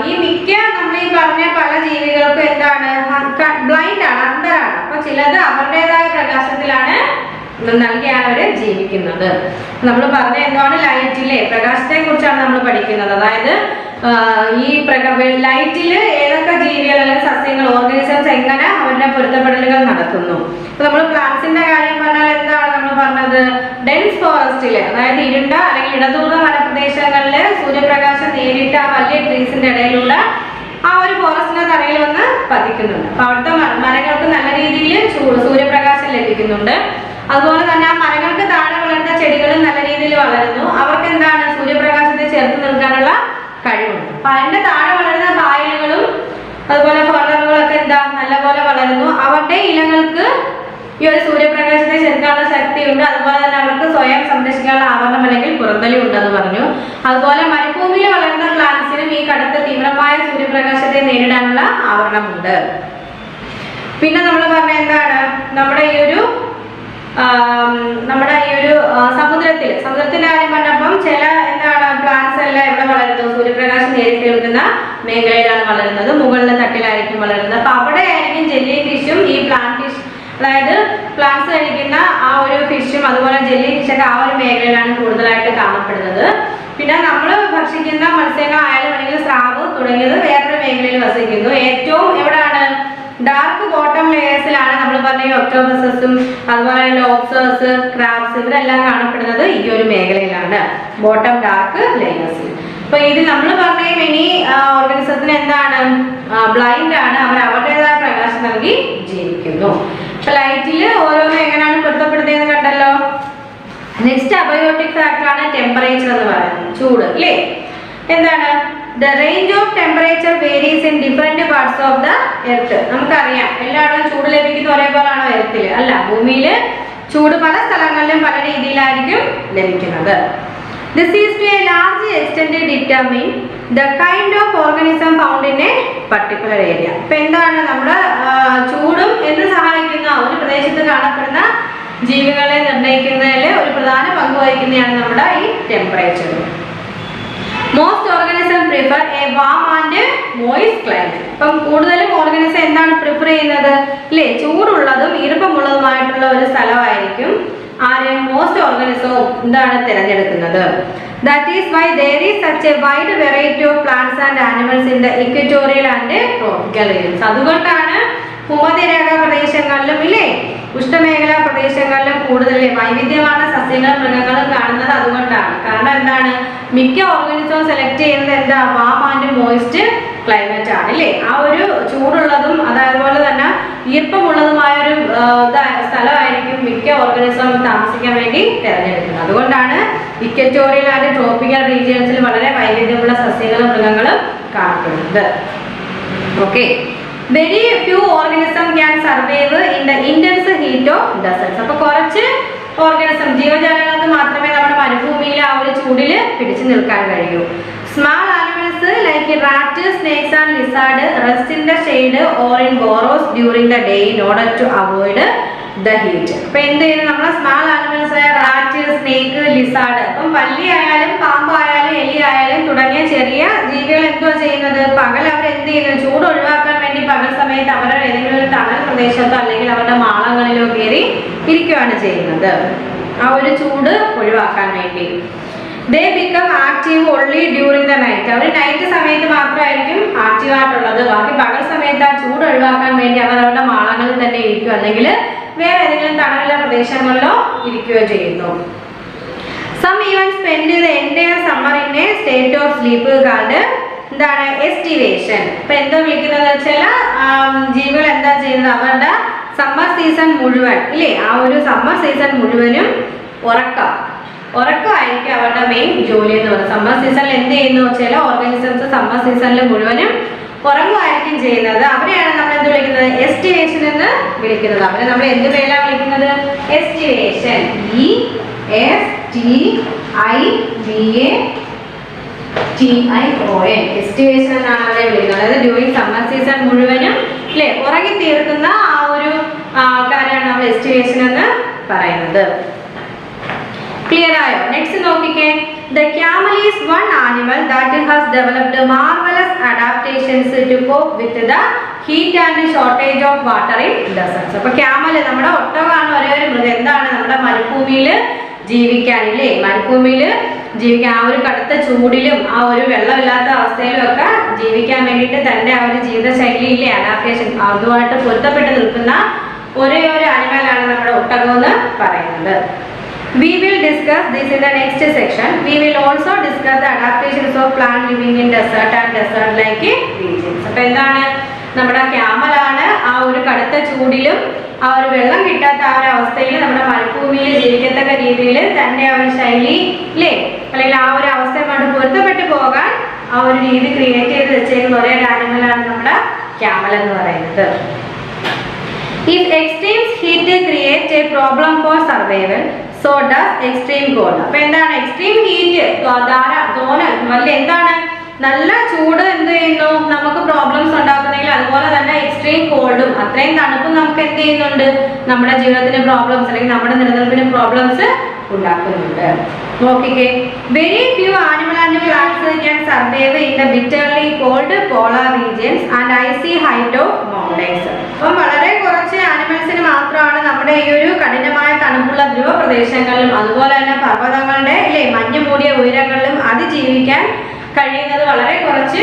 ഈ മിക്ക നമ്മൾ ഈ പറഞ്ഞ പല ജീവികൾക്കും എന്താണ് ബ്ലൈൻഡ് ആണ്, അന്ധരാണ്. അപ്പോൾ ചിലത് അവരുടേതായ പ്രകാശത്തിലാണ് നൽകിയാണ് അവർ ജീവിക്കുന്നത്. നമ്മൾ പറഞ്ഞ എന്താണ് ലൈറ്റിലെ പ്രകാശത്തെ കുറിച്ചാണ് നമ്മൾ പഠിക്കുന്നത്. അതായത് ഈ ലൈറ്റിൽ ഏതൊക്കെ ജീവികൾ അല്ലെങ്കിൽ സസ്യങ്ങൾ ഓർഗാനിസംസ് എങ്ങനെ അവരുടെ പൊരുത്തപ്പെടലുകൾ നടത്തുന്നു. ഇപ്പൊ നമ്മൾ പ്ലാന്റ്സിന്റെ കാര്യം പറഞ്ഞാൽ എന്താണ് നമ്മൾ പറഞ്ഞത്, ഡെൻസ് ഫോറസ്റ്റില് അതായത് ഇരുണ്ട അല്ലെങ്കിൽ ഇടതൂർന്ന വനപ്രദേശങ്ങളില് സൂര്യപ്രകാശം നേരിട്ട് ആ വലിയ ട്രീസിന്റെ ഇടയിലൂടെ ആ ഒരു ഫോറസ്റ്റിന്റെ തറയിൽ വന്ന് പതിക്കുന്നുണ്ട്. അപ്പൊ അവിടുത്തെ മരങ്ങൾക്ക് നല്ല രീതിയിൽ സൂര്യപ്രകാശം ലഭിക്കുന്നുണ്ട്. അതുപോലെ തന്നെ ആ മരങ്ങൾക്ക് താഴെ വളരുന്ന ചെടികളും നല്ല രീതിയിൽ വളരുന്നു. അവർക്ക് എന്താണ് സൂര്യപ്രകാശത്തെ ചേർത്ത് നിൽക്കാനുള്ള കഴിവുണ്ട്. അപ്പൊ അതിന്റെ താഴെ വളരുന്ന പായലുകളും അതുപോലെ ഫർണലുകളൊക്കെ എന്താ നല്ലപോലെ വളരുന്നു. അവരുടെ ഇലകൾക്ക് ഈ ഒരു സൂര്യപ്രകാശത്തെ ചെറുക്കാനുള്ള ശക്തിയുണ്ട്. അതുപോലെ തന്നെ അവർക്ക് സ്വയം സംരക്ഷിക്കാനുള്ള ആവരണം അല്ലെങ്കിൽ പുറന്തലി ഉണ്ടെന്ന് പറഞ്ഞു. അതുപോലെ മരുഭൂമിയിൽ വളരുന്ന പ്ലാന്റ്സിനും ഈ കടുത്ത തീവ്രമായ സൂര്യപ്രകാശത്തെ നേരിടാനുള്ള ആവരണമുണ്ട്. പിന്നെ നമ്മൾ പറഞ്ഞ എന്താണ്, നമ്മുടെ ഈ ഒരു സമുദ്രത്തിന്റെ കാര്യം പറഞ്ഞപ്പം ചില എന്താണ് പ്ലാന്റ്സ് എല്ലാം എവിടെ വളരുന്നു, സൂര്യപ്രകാശം നേരിട്ട് നിൽക്കുന്ന മേഖലയിലാണ് വളരുന്നത്, മുകളിലെ തട്ടിലായിരിക്കും വളരുന്നത്. അപ്പൊ അവിടെ ആയിരിക്കും ജെല്ലി ഫിഷും ഈ പ്ലാന്റ് ഫിഷ്, അതായത് പ്ലാന്റ്സ് കഴിക്കുന്ന ആ ഒരു ഫിഷും അതുപോലെ ജെല്ലി ഫിഷൊക്കെ ആ ഒരു മേഖലയിലാണ് കൂടുതലായിട്ട് കാണപ്പെടുന്നത്. പിന്നെ നമ്മൾ ഭക്ഷിക്കുന്ന മത്സ്യങ്ങളായാലും അല്ലെങ്കിൽ സ്രാവ് തുടങ്ങിയത് വേറൊരു മേഖലയിൽ വസിക്കുന്നു. ഏറ്റവും എവിടെയാണ്? ഡാർക്ക് ബോട്ടം ലെയേഴ്സിലാണ് നമ്മൾ പറഞ്ഞ ഒക്ടോപസസും അതുപോലെ ലോബ്സ്റ്റേഴ്സ്, ക്രാബ്സ് ഇവരെല്ലാം കാണപ്പെടുന്നത് ഈ ഒരു മേഖലയിലാണ്, ബോട്ടം ഡാർക്ക് ലെയേഴ്സിൽ. അപ്പൊ ഇത് നമ്മൾ പറഞ്ഞ മെനി ഓർഗാനിസത്തിന് എന്താണ്? ബ്ലൈൻഡ് ആണ്. അവർ അവരുടേതായ പ്രകാശം നൽകി ജീവിക്കുന്നു. അപ്പൊ ലൈറ്റിൽ ഓരോന്നും എങ്ങനെയാണ് പൊരുത്തപ്പെടുത്തിയെന്ന് കണ്ടല്ലോ. നെക്സ്റ്റ് അബയോട്ടിക് ഫാക്ടർ ആണ് ടെമ്പറേച്ചർ എന്ന് പറയുന്നത്, ചൂട് അല്ലേ. എന്താണ്? The range of temperature varies in different parts of the earth. നമുക്കറിയാം എല്ലായിടവും ചൂട് ലഭിക്കുന്ന ഒരേപോലെയാണോ എർത്തിൽ? അല്ല, ഭൂമിയിൽ ചൂട് പല സ്ഥലങ്ങളിലും പല രീതിയിലായിരിക്കും ലഭിക്കുന്നത്. This is to a large extent determine the kind of organism found in a particular area. ഇപ്പൊ എന്താണ് നമ്മുടെ ചൂടും എന്ത് സഹായിക്കുന്ന ഒരു പ്രദേശത്ത് കാണപ്പെടുന്ന ജീവികളെ നിർണ്ണയിക്കുന്നതിൽ ഒരു പ്രധാന പങ്ക് വഹിക്കുന്നതാണ് നമ്മുടെ ഈ temperature. Most organism prefer A warm and moist climate. ഇപ്പം കൂടുതലും ഓർഗാനിസം എന്താണ് പ്രിഫർ ചെയ്യുന്നത്? അല്ലേ, ചൂടുള്ളതും ഈർപ്പമുള്ളതുമായിട്ടുള്ള ഒരു സ്ഥലമായിരിക്കും ആരും മോസ്റ്റ് ഓർഗാനിസവും എന്താണ് തിരഞ്ഞെടുക്കുന്നത്. That is why there is such a wide variety of plants and animals in the equatorial and tropical regions. അതുകൊണ്ടാണ് ഭൂമധ്യരേഖ പ്രദേശങ്ങളിലും ഇല്ലേ ഉഷ്ണമേഖലാ പ്രദേശങ്ങളിലും കൂടുതൽ വൈവിധ്യമാണ് സസ്യങ്ങളും മൃഗങ്ങളും കാണുന്നത്. അതുകൊണ്ടാണ്. കാരണം എന്താണ്? മിക്ക ഓർഗാനിസവും സെലക്ട് ചെയ്യുന്നത് എന്താ? വാം ആൻഡ് മോയിസ്റ്റ് ക്ലൈമറ്റ് ആണ് അല്ലേ. ആ ഒരു ചൂടുള്ളതും അതേപോലെ തന്നെ ഈർപ്പമുള്ളതുമായ ഒരു സ്ഥലമായിരിക്കും മിക്ക ഓർഗാനിസം താമസിക്കാൻ വേണ്ടി തിരഞ്ഞെടുക്കുന്നത്. അതുകൊണ്ടാണ് ഇക്വറ്റോറിയൽ ആൻഡ് ട്രോപ്പിക്കൽ റീജിയൻസിൽ വളരെ വൈവിധ്യമുള്ള സസ്യങ്ങളും മൃഗങ്ങളും കാണപ്പെടുന്നത്. Okay. Very few organisms can survive in the intense heat of deserts. അപ്പോൾ കുറച്ച് ഓർഗാനിസം ജീവജാലങ്ങൾക്ക് മാത്രമേ നമ്മുടെ മരുഭൂമിയിൽ ആ ഒരു ചൂടിൽ പിടിച്ചു നിൽക്കാൻ കഴിയൂ. Small animals like rat, snakes and lizard rest in the shade or in burrows during the day in order to avoid the heat. അപ്പോൾ എന്ത് ചെയ്യുന്നു? നമ്മളെ സ്മാൾ ആനിമൽസ് ആയ റാറ്റ്, സ്നേക്ക്, ലിസാർഡ്, അപ്പം പല്ലി ആയാലും പാമ്പായാലും എലി ആയാലും തുടങ്ങിയ ചെറിയ ജീവികൾ എന്തോ ചെയ്യുന്നത്? പകൽ അവർ എന്ത് ചെയ്യുന്നു? ചൂട് ഒഴിവാക്കാൻ വേണ്ടി പകൽ സമയത്ത് അവരുടെ ഏതെങ്കിലും ഒരു തണൽ പ്രദേശത്തോ അല്ലെങ്കിൽ അവരുടെ മാളങ്ങളിലോ കയറി ഇരിക്കുകയാണ് ചെയ്യുന്നത്, ആ ഒരു ചൂട് ഒഴിവാക്കാൻ വേണ്ടി. They become active only during the night. അവർ നൈറ്റ് സമയത്ത് മാത്രമായിരിക്കും ആക്റ്റീവ് ആയിട്ടുള്ളത്. ബാക്കി പകൽ സമയത്ത് ആ ചൂട് ഒഴിവാക്കാൻ വേണ്ടി അവർ അവരുടെ മാളങ്ങളിൽ തന്നെ ഇരിക്കുക അല്ലെങ്കിൽ വേറെ ഏതെങ്കിലും തണലുള്ള പ്രദേശങ്ങളിലോ ഇരിക്കുകയോ ചെയ്യുന്നു. Some even spend the entire summer in a state of sleep called എന്താണ്? എസ്റ്റിവേഷൻ. ഇപ്പൊ എന്താ വിളിക്കുന്നത്? ചില ജീവികൾ എന്താ ചെയ്യുന്നത്? അവരുടെ സമ്മർ സീസൺ മുഴുവൻ ഇല്ലേ, ആ ഒരു സമ്മർ സീസൺ മുഴുവനും ഉറക്കമായിരിക്കും അവരുടെ മെയിൻ ജോലി എന്ന് പറയുന്നത്. സമ്മർ സീസണിൽ എന്ത് ചെയ്യുന്നു? ചില ഓർഗാനിസംസ് സമ്മർ സീസണിൽ മുഴുവനും ഉറങ്ങുമായിരിക്കും ചെയ്യുന്നത്. അവരെയാണ് നമ്മൾ എന്ത് വിളിക്കുന്നത്? എസ്റ്റിവേഷൻ എന്ന് വിളിക്കുന്നത്. അവരെ നമ്മൾ എന്ത് പേരിലാണ് വിളിക്കുന്നത്? എസ്റ്റിവേഷൻ. ESTIVATION. എസ്റ്റിവേഷൻ എന്നാണ് അവരെ വിളിക്കുന്നത്. അതായത് ഡ്യൂറിങ് സമ്മർ സീസൺ മുഴുവനും അല്ലേ ഉറങ്ങി തീർക്കുന്ന ആ ഒരു കാര്യമാണ് നമ്മൾ എസ്റ്റിവേഷൻ എന്ന് പറയുന്നത്. ക്ലിയർ ആയോ? നെക്സ്റ്റ് നോക്കിക്കേ. The camel is one animal that has developed marvelous adaptations to cope with the heat and shortage of water in deserts. അപ്പോൾ ക്യാമൽ നമ്മുടെ ഒട്ടകമാണ് ഒരേ ഒരു മൃഗം. എന്താണ്? നമ്മുടെ മരുഭൂമിയിൽ ജീവിക്കാനില്ലേ, മരുഭൂമിയിൽ ജീവിക്കാൻ ആ ഒരു കടുത്ത ചൂടിലും ആ ഒരു വെള്ളമില്ലാത്ത അവസ്ഥയിലും ഒക്കെ ജീവിക്കാൻ വേണ്ടിയിട്ട് തൻ്റെ ആ ഒരു ജീവിതശൈലിയിലെ അഡാപ്റ്റേഷൻ അതുമായിട്ട് പൊരുത്തപ്പെട്ട് നിൽക്കുന്ന ഒരേ ഒരു അനിമലാണ് നമ്മുടെ ഒട്ടകം എന്ന് പറയുന്നത്. We will discuss this in the next section. We will also discuss the adaptations of plant living in desert and desert-like regions. അപ്പോൾ എന്താണ്? നമ്മുടെ ക്യാമലാണ് ആ ഒരു കടുത്ത ചൂടിലും ആ ഒരു വെള്ളം കിട്ടാത്ത ആ ഒരു അവസ്ഥയിൽ നമ്മുടെ മരുഭൂമിയിൽ ജീവിക്കത്തക്ക രീതിയിൽ തൻ്റെ ആ ഒരു ശൈലി ഇല്ലേ അല്ലെങ്കിൽ ആ ഒരു അവസ്ഥയുമായിട്ട് പൊരുത്തപ്പെട്ട് പോകാൻ ആ ഒരു രീതി ക്രിയേറ്റ് ചെയ്ത് വെച്ചേക്കുന്ന ഒരേ ആനിമലാണ് നമ്മുടെ ക്യാമൽ എന്ന് പറയുന്നത്. If extreme heat creates a problem for survival, so does extreme cold. അപ്പോൾ എന്താണ്? എക്സ്ട്രീം ഹീറ്റ് വല്ല എന്താണ്? നല്ല ചൂട് എന്ത് ചെയ്യുന്നു? നമുക്ക് പ്രോബ്ലംസ് ഉണ്ടാക്കുന്നെങ്കിൽ അതുപോലെ തന്നെ എക്സ്ട്രീം കോൾഡും അത്രയും തണുപ്പും നമുക്ക് എന്ത് ചെയ്യുന്നുണ്ട്? നമ്മുടെ ജീവിതത്തിന് പ്രോബ്ലംസ് അല്ലെങ്കിൽ നമ്മുടെ നിലനിൽപ്പിന് പ്രോബ്ലംസ് ഉണ്ടാക്കുന്നുണ്ട്. നോക്കിക്കേ. Very few animal and plants can survive in the bitterly cold polar regions and icy height of mountains. അപ്പം വളരെ കുറച്ച് ആനിമൽസിന് മാത്രമാണ് നമ്മുടെ ഈ ഒരു കഠിനമായ തണുപ്പുള്ള ധ്രുവ പ്രദേശങ്ങളിലും അതുപോലെ തന്നെ പർവ്വതങ്ങളുടെ മഞ്ഞ് മൂടിയ ഉയരങ്ങളിലും അതിജീവിക്കാൻ കഴിയുന്നത് വളരെ കുറച്ച്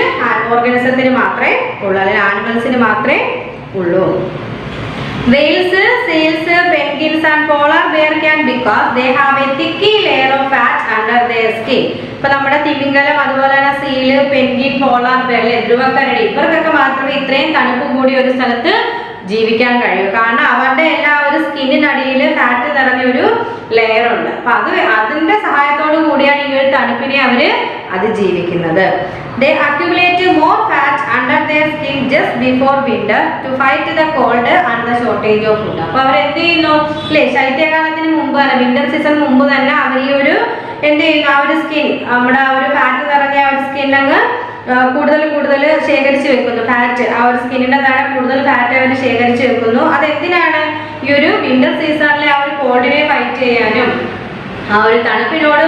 ഓർഗാനിസത്തിന് മാത്രമേ ഉള്ളൂ, അല്ലെങ്കിൽ ആനിമൽസിന് മാത്രമേ ഉള്ളൂ. Whales, seals, penguins and polar bear can because they have a thick layer of fat under their skin. ഇപ്പൊ നമ്മുടെ തിമിംഗലം അതുപോലെ തന്നെ സീല്, പെൻഗിൻ, പോളാർ ബെയർ, ധ്രുവക്കരടി ഇവർക്കൊക്കെ മാത്രമേ ഇത്രയും തണുപ്പ് കൂടിയ ഒരു സ്ഥലത്ത് ജീവിക്കാൻ കഴിയൂ. കാരണം അവരുടെ എല്ലാ ഒരു സ്കിന്നിനടിയിൽ ഫാറ്റ് നിറഞ്ഞ ഒരു ലെയർ ഉണ്ട്. അപ്പൊ അതിന്റെ സഹായത്തോടു കൂടിയാണ് ഈ ഒരു തണുപ്പിനെ അവര് അതിജീവിക്കുന്നത്. They accumulate more fat under their skin just before winter to fight the cold and the shortage of food. അപ്പോൾ അവർ എന്ത് ചെയ്യുന്നു ശൈത്യകാലത്തിന് മുമ്പ് തന്നെ, വിന്റർ സീസൺ മുമ്പ് തന്നെ അവർ ഈ ഒരു എന്ത് ചെയ്യുന്നു, ആ ഒരു സ്കിൻ, നമ്മുടെ ആ ഒരു ഫാറ്റ് നിറഞ്ഞ ആ ഒരു സ്കിൻ അങ്ങ് കൂടുതൽ ശേഖരിച്ച് വെക്കുന്നു. ഫാറ്റ്, ആ ഒരു സ്കിന്നിന്റെ താഴെ കൂടുതൽ ഫാറ്റ് അവർ ശേഖരിച്ച് വെക്കുന്നു. അതെന്തിനാണ്? ഈ ഒരു വിന്റർ സീസണിലെ ആ ഒരു കോൾഡിനെ ഫൈറ്റ് ചെയ്യാനും ആ ഒരു തണുപ്പിനോട്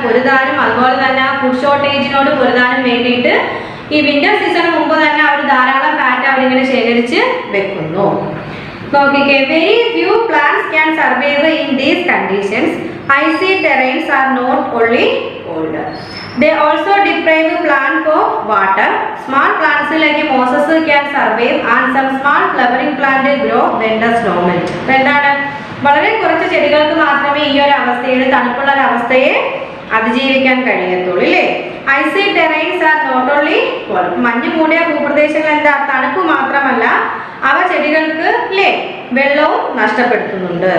പൊരുതാനും അതുപോലെ തന്നെ ഫുഡ് ഷോർട്ടേജിനോട് പൊരുതാനും വേണ്ടിയിട്ട് ഈ വിന്റർ സീസൺ മുമ്പ് തന്നെ അവർ ധാരാളം ഫാറ്റ് അവരിങ്ങനെ ശേഖരിച്ച് വെക്കുന്നു. നോക്കിക്കേ, very few plants can survive in these conditions. Icy terrains are not only cold. They also deprive plant of water. Small plants like mosses can survive and some small flowering plant grow when the snow melts. എന്താണ്, വളരെ കുറച്ച് ചെടികൾക്ക് മാത്രമേ ഈ ഒരു അവസ്ഥയിൽ, തണുപ്പുള്ള ഒരു അവസ്ഥയെ അതിജീവിക്കാൻ കഴിയത്തുള്ളൂ അല്ലേ. Icy terrains are not only cold. മഞ്ഞ് മൂടിയ ഭൂപ്രദേശങ്ങൾ എന്താ, തണുപ്പ് മാത്രമല്ല അവ ചെടികൾക്ക് വെള്ളവും നഷ്ടപ്പെടുത്തുന്നുണ്ട്.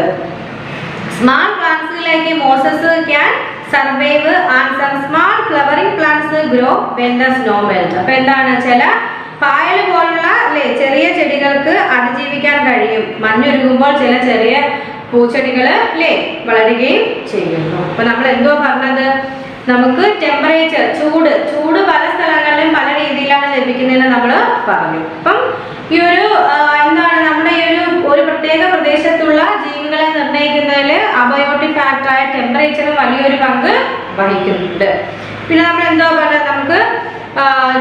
Small plants like mosses can survive and some small flowering plants grow when the snow melts. അപ്പോൾ എന്താണ്, ചില പായൽ പോലുള്ള ചെറിയ ചെടികൾക്ക് അതിജീവിക്കാൻ കഴിയും. മഞ്ഞുരുകുമ്പോൾ ചില ചെറിയ പൂച്ചെടികൾ വളരുകയും ചെയ്യുന്നു. അപ്പൊ നമ്മൾ എന്തോ പറഞ്ഞത്, നമുക്ക് ടെമ്പറേച്ചർ, ചൂട് പല സ്ഥലങ്ങളിലും പല രീതിയിലാണ് ലഭിക്കുന്നതെന്ന് നമ്മൾ പറഞ്ഞു. അപ്പം ഈ ഒരു എന്താണ്, നമ്മുടെ ഈ ഒരു പ്രത്യേക പ്രദേശത്തുള്ള ജീവികളെ നിർണ്ണയിക്കുന്നതിൽ അബയോട്ടിക് ഫാക്ടറായ ടെമ്പറേച്ചർ വലിയൊരു പങ്ക് വഹിക്കുന്നുണ്ട്. പിന്നെ നമ്മൾ എന്തോ പറഞ്ഞത്, നമുക്ക്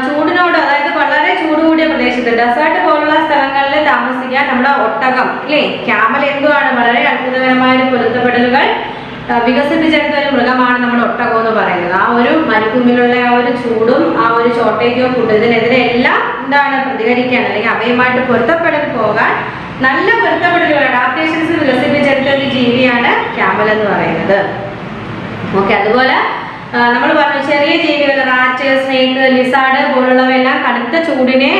ചൂടിനോട്, അതായത് വളരെ ചൂട് കൂടിയ പ്രദേശത്ത്, ഡെസേർട്ട് പോലുള്ള സ്ഥലങ്ങളിൽ താമസിക്കാൻ നമ്മുടെ ഒട്ടകം ക്യാമൽ എന്തുവാണ്, വളരെ അത്ഭുതകരമായ ഒരു പൊരുത്തപ്പെടലുകൾ വികസിപ്പിച്ചെടുത്ത ഒരു മൃഗമാണ് നമ്മുടെ ഒട്ടകം എന്ന് പറയുന്നത്. ആ ഒരു മരുഭൂമിയിലുള്ള ആ ഒരു ചൂടും ആ ഒരു ഷോർട്ടേജ് ഓഫ് ഫുഡ് ഇതിനെതിരെ എല്ലാം പ്രതികരിക്കാൻ, അല്ലെങ്കിൽ അവയുമായിട്ട് പൊരുത്തപ്പെടൽ പോകാൻ നല്ല പൊരുത്തപ്പെടലുകൾ, അഡാപ്റ്റേഷൻസ് വികസിപ്പിച്ചെടുത്ത ഒരു ജീവിയാണ് ക്യാമൽ എന്ന് പറയുന്നത്. ഓക്കെ, അതുപോലെ നമ്മൾ പറഞ്ഞു ചെറിയ ജീവികൾ, റാറ്റ്, സ്നേക്ക്, ലിസാർഡ് പോലുള്ളവയെല്ലാം കടുത്ത ചൂടിനെ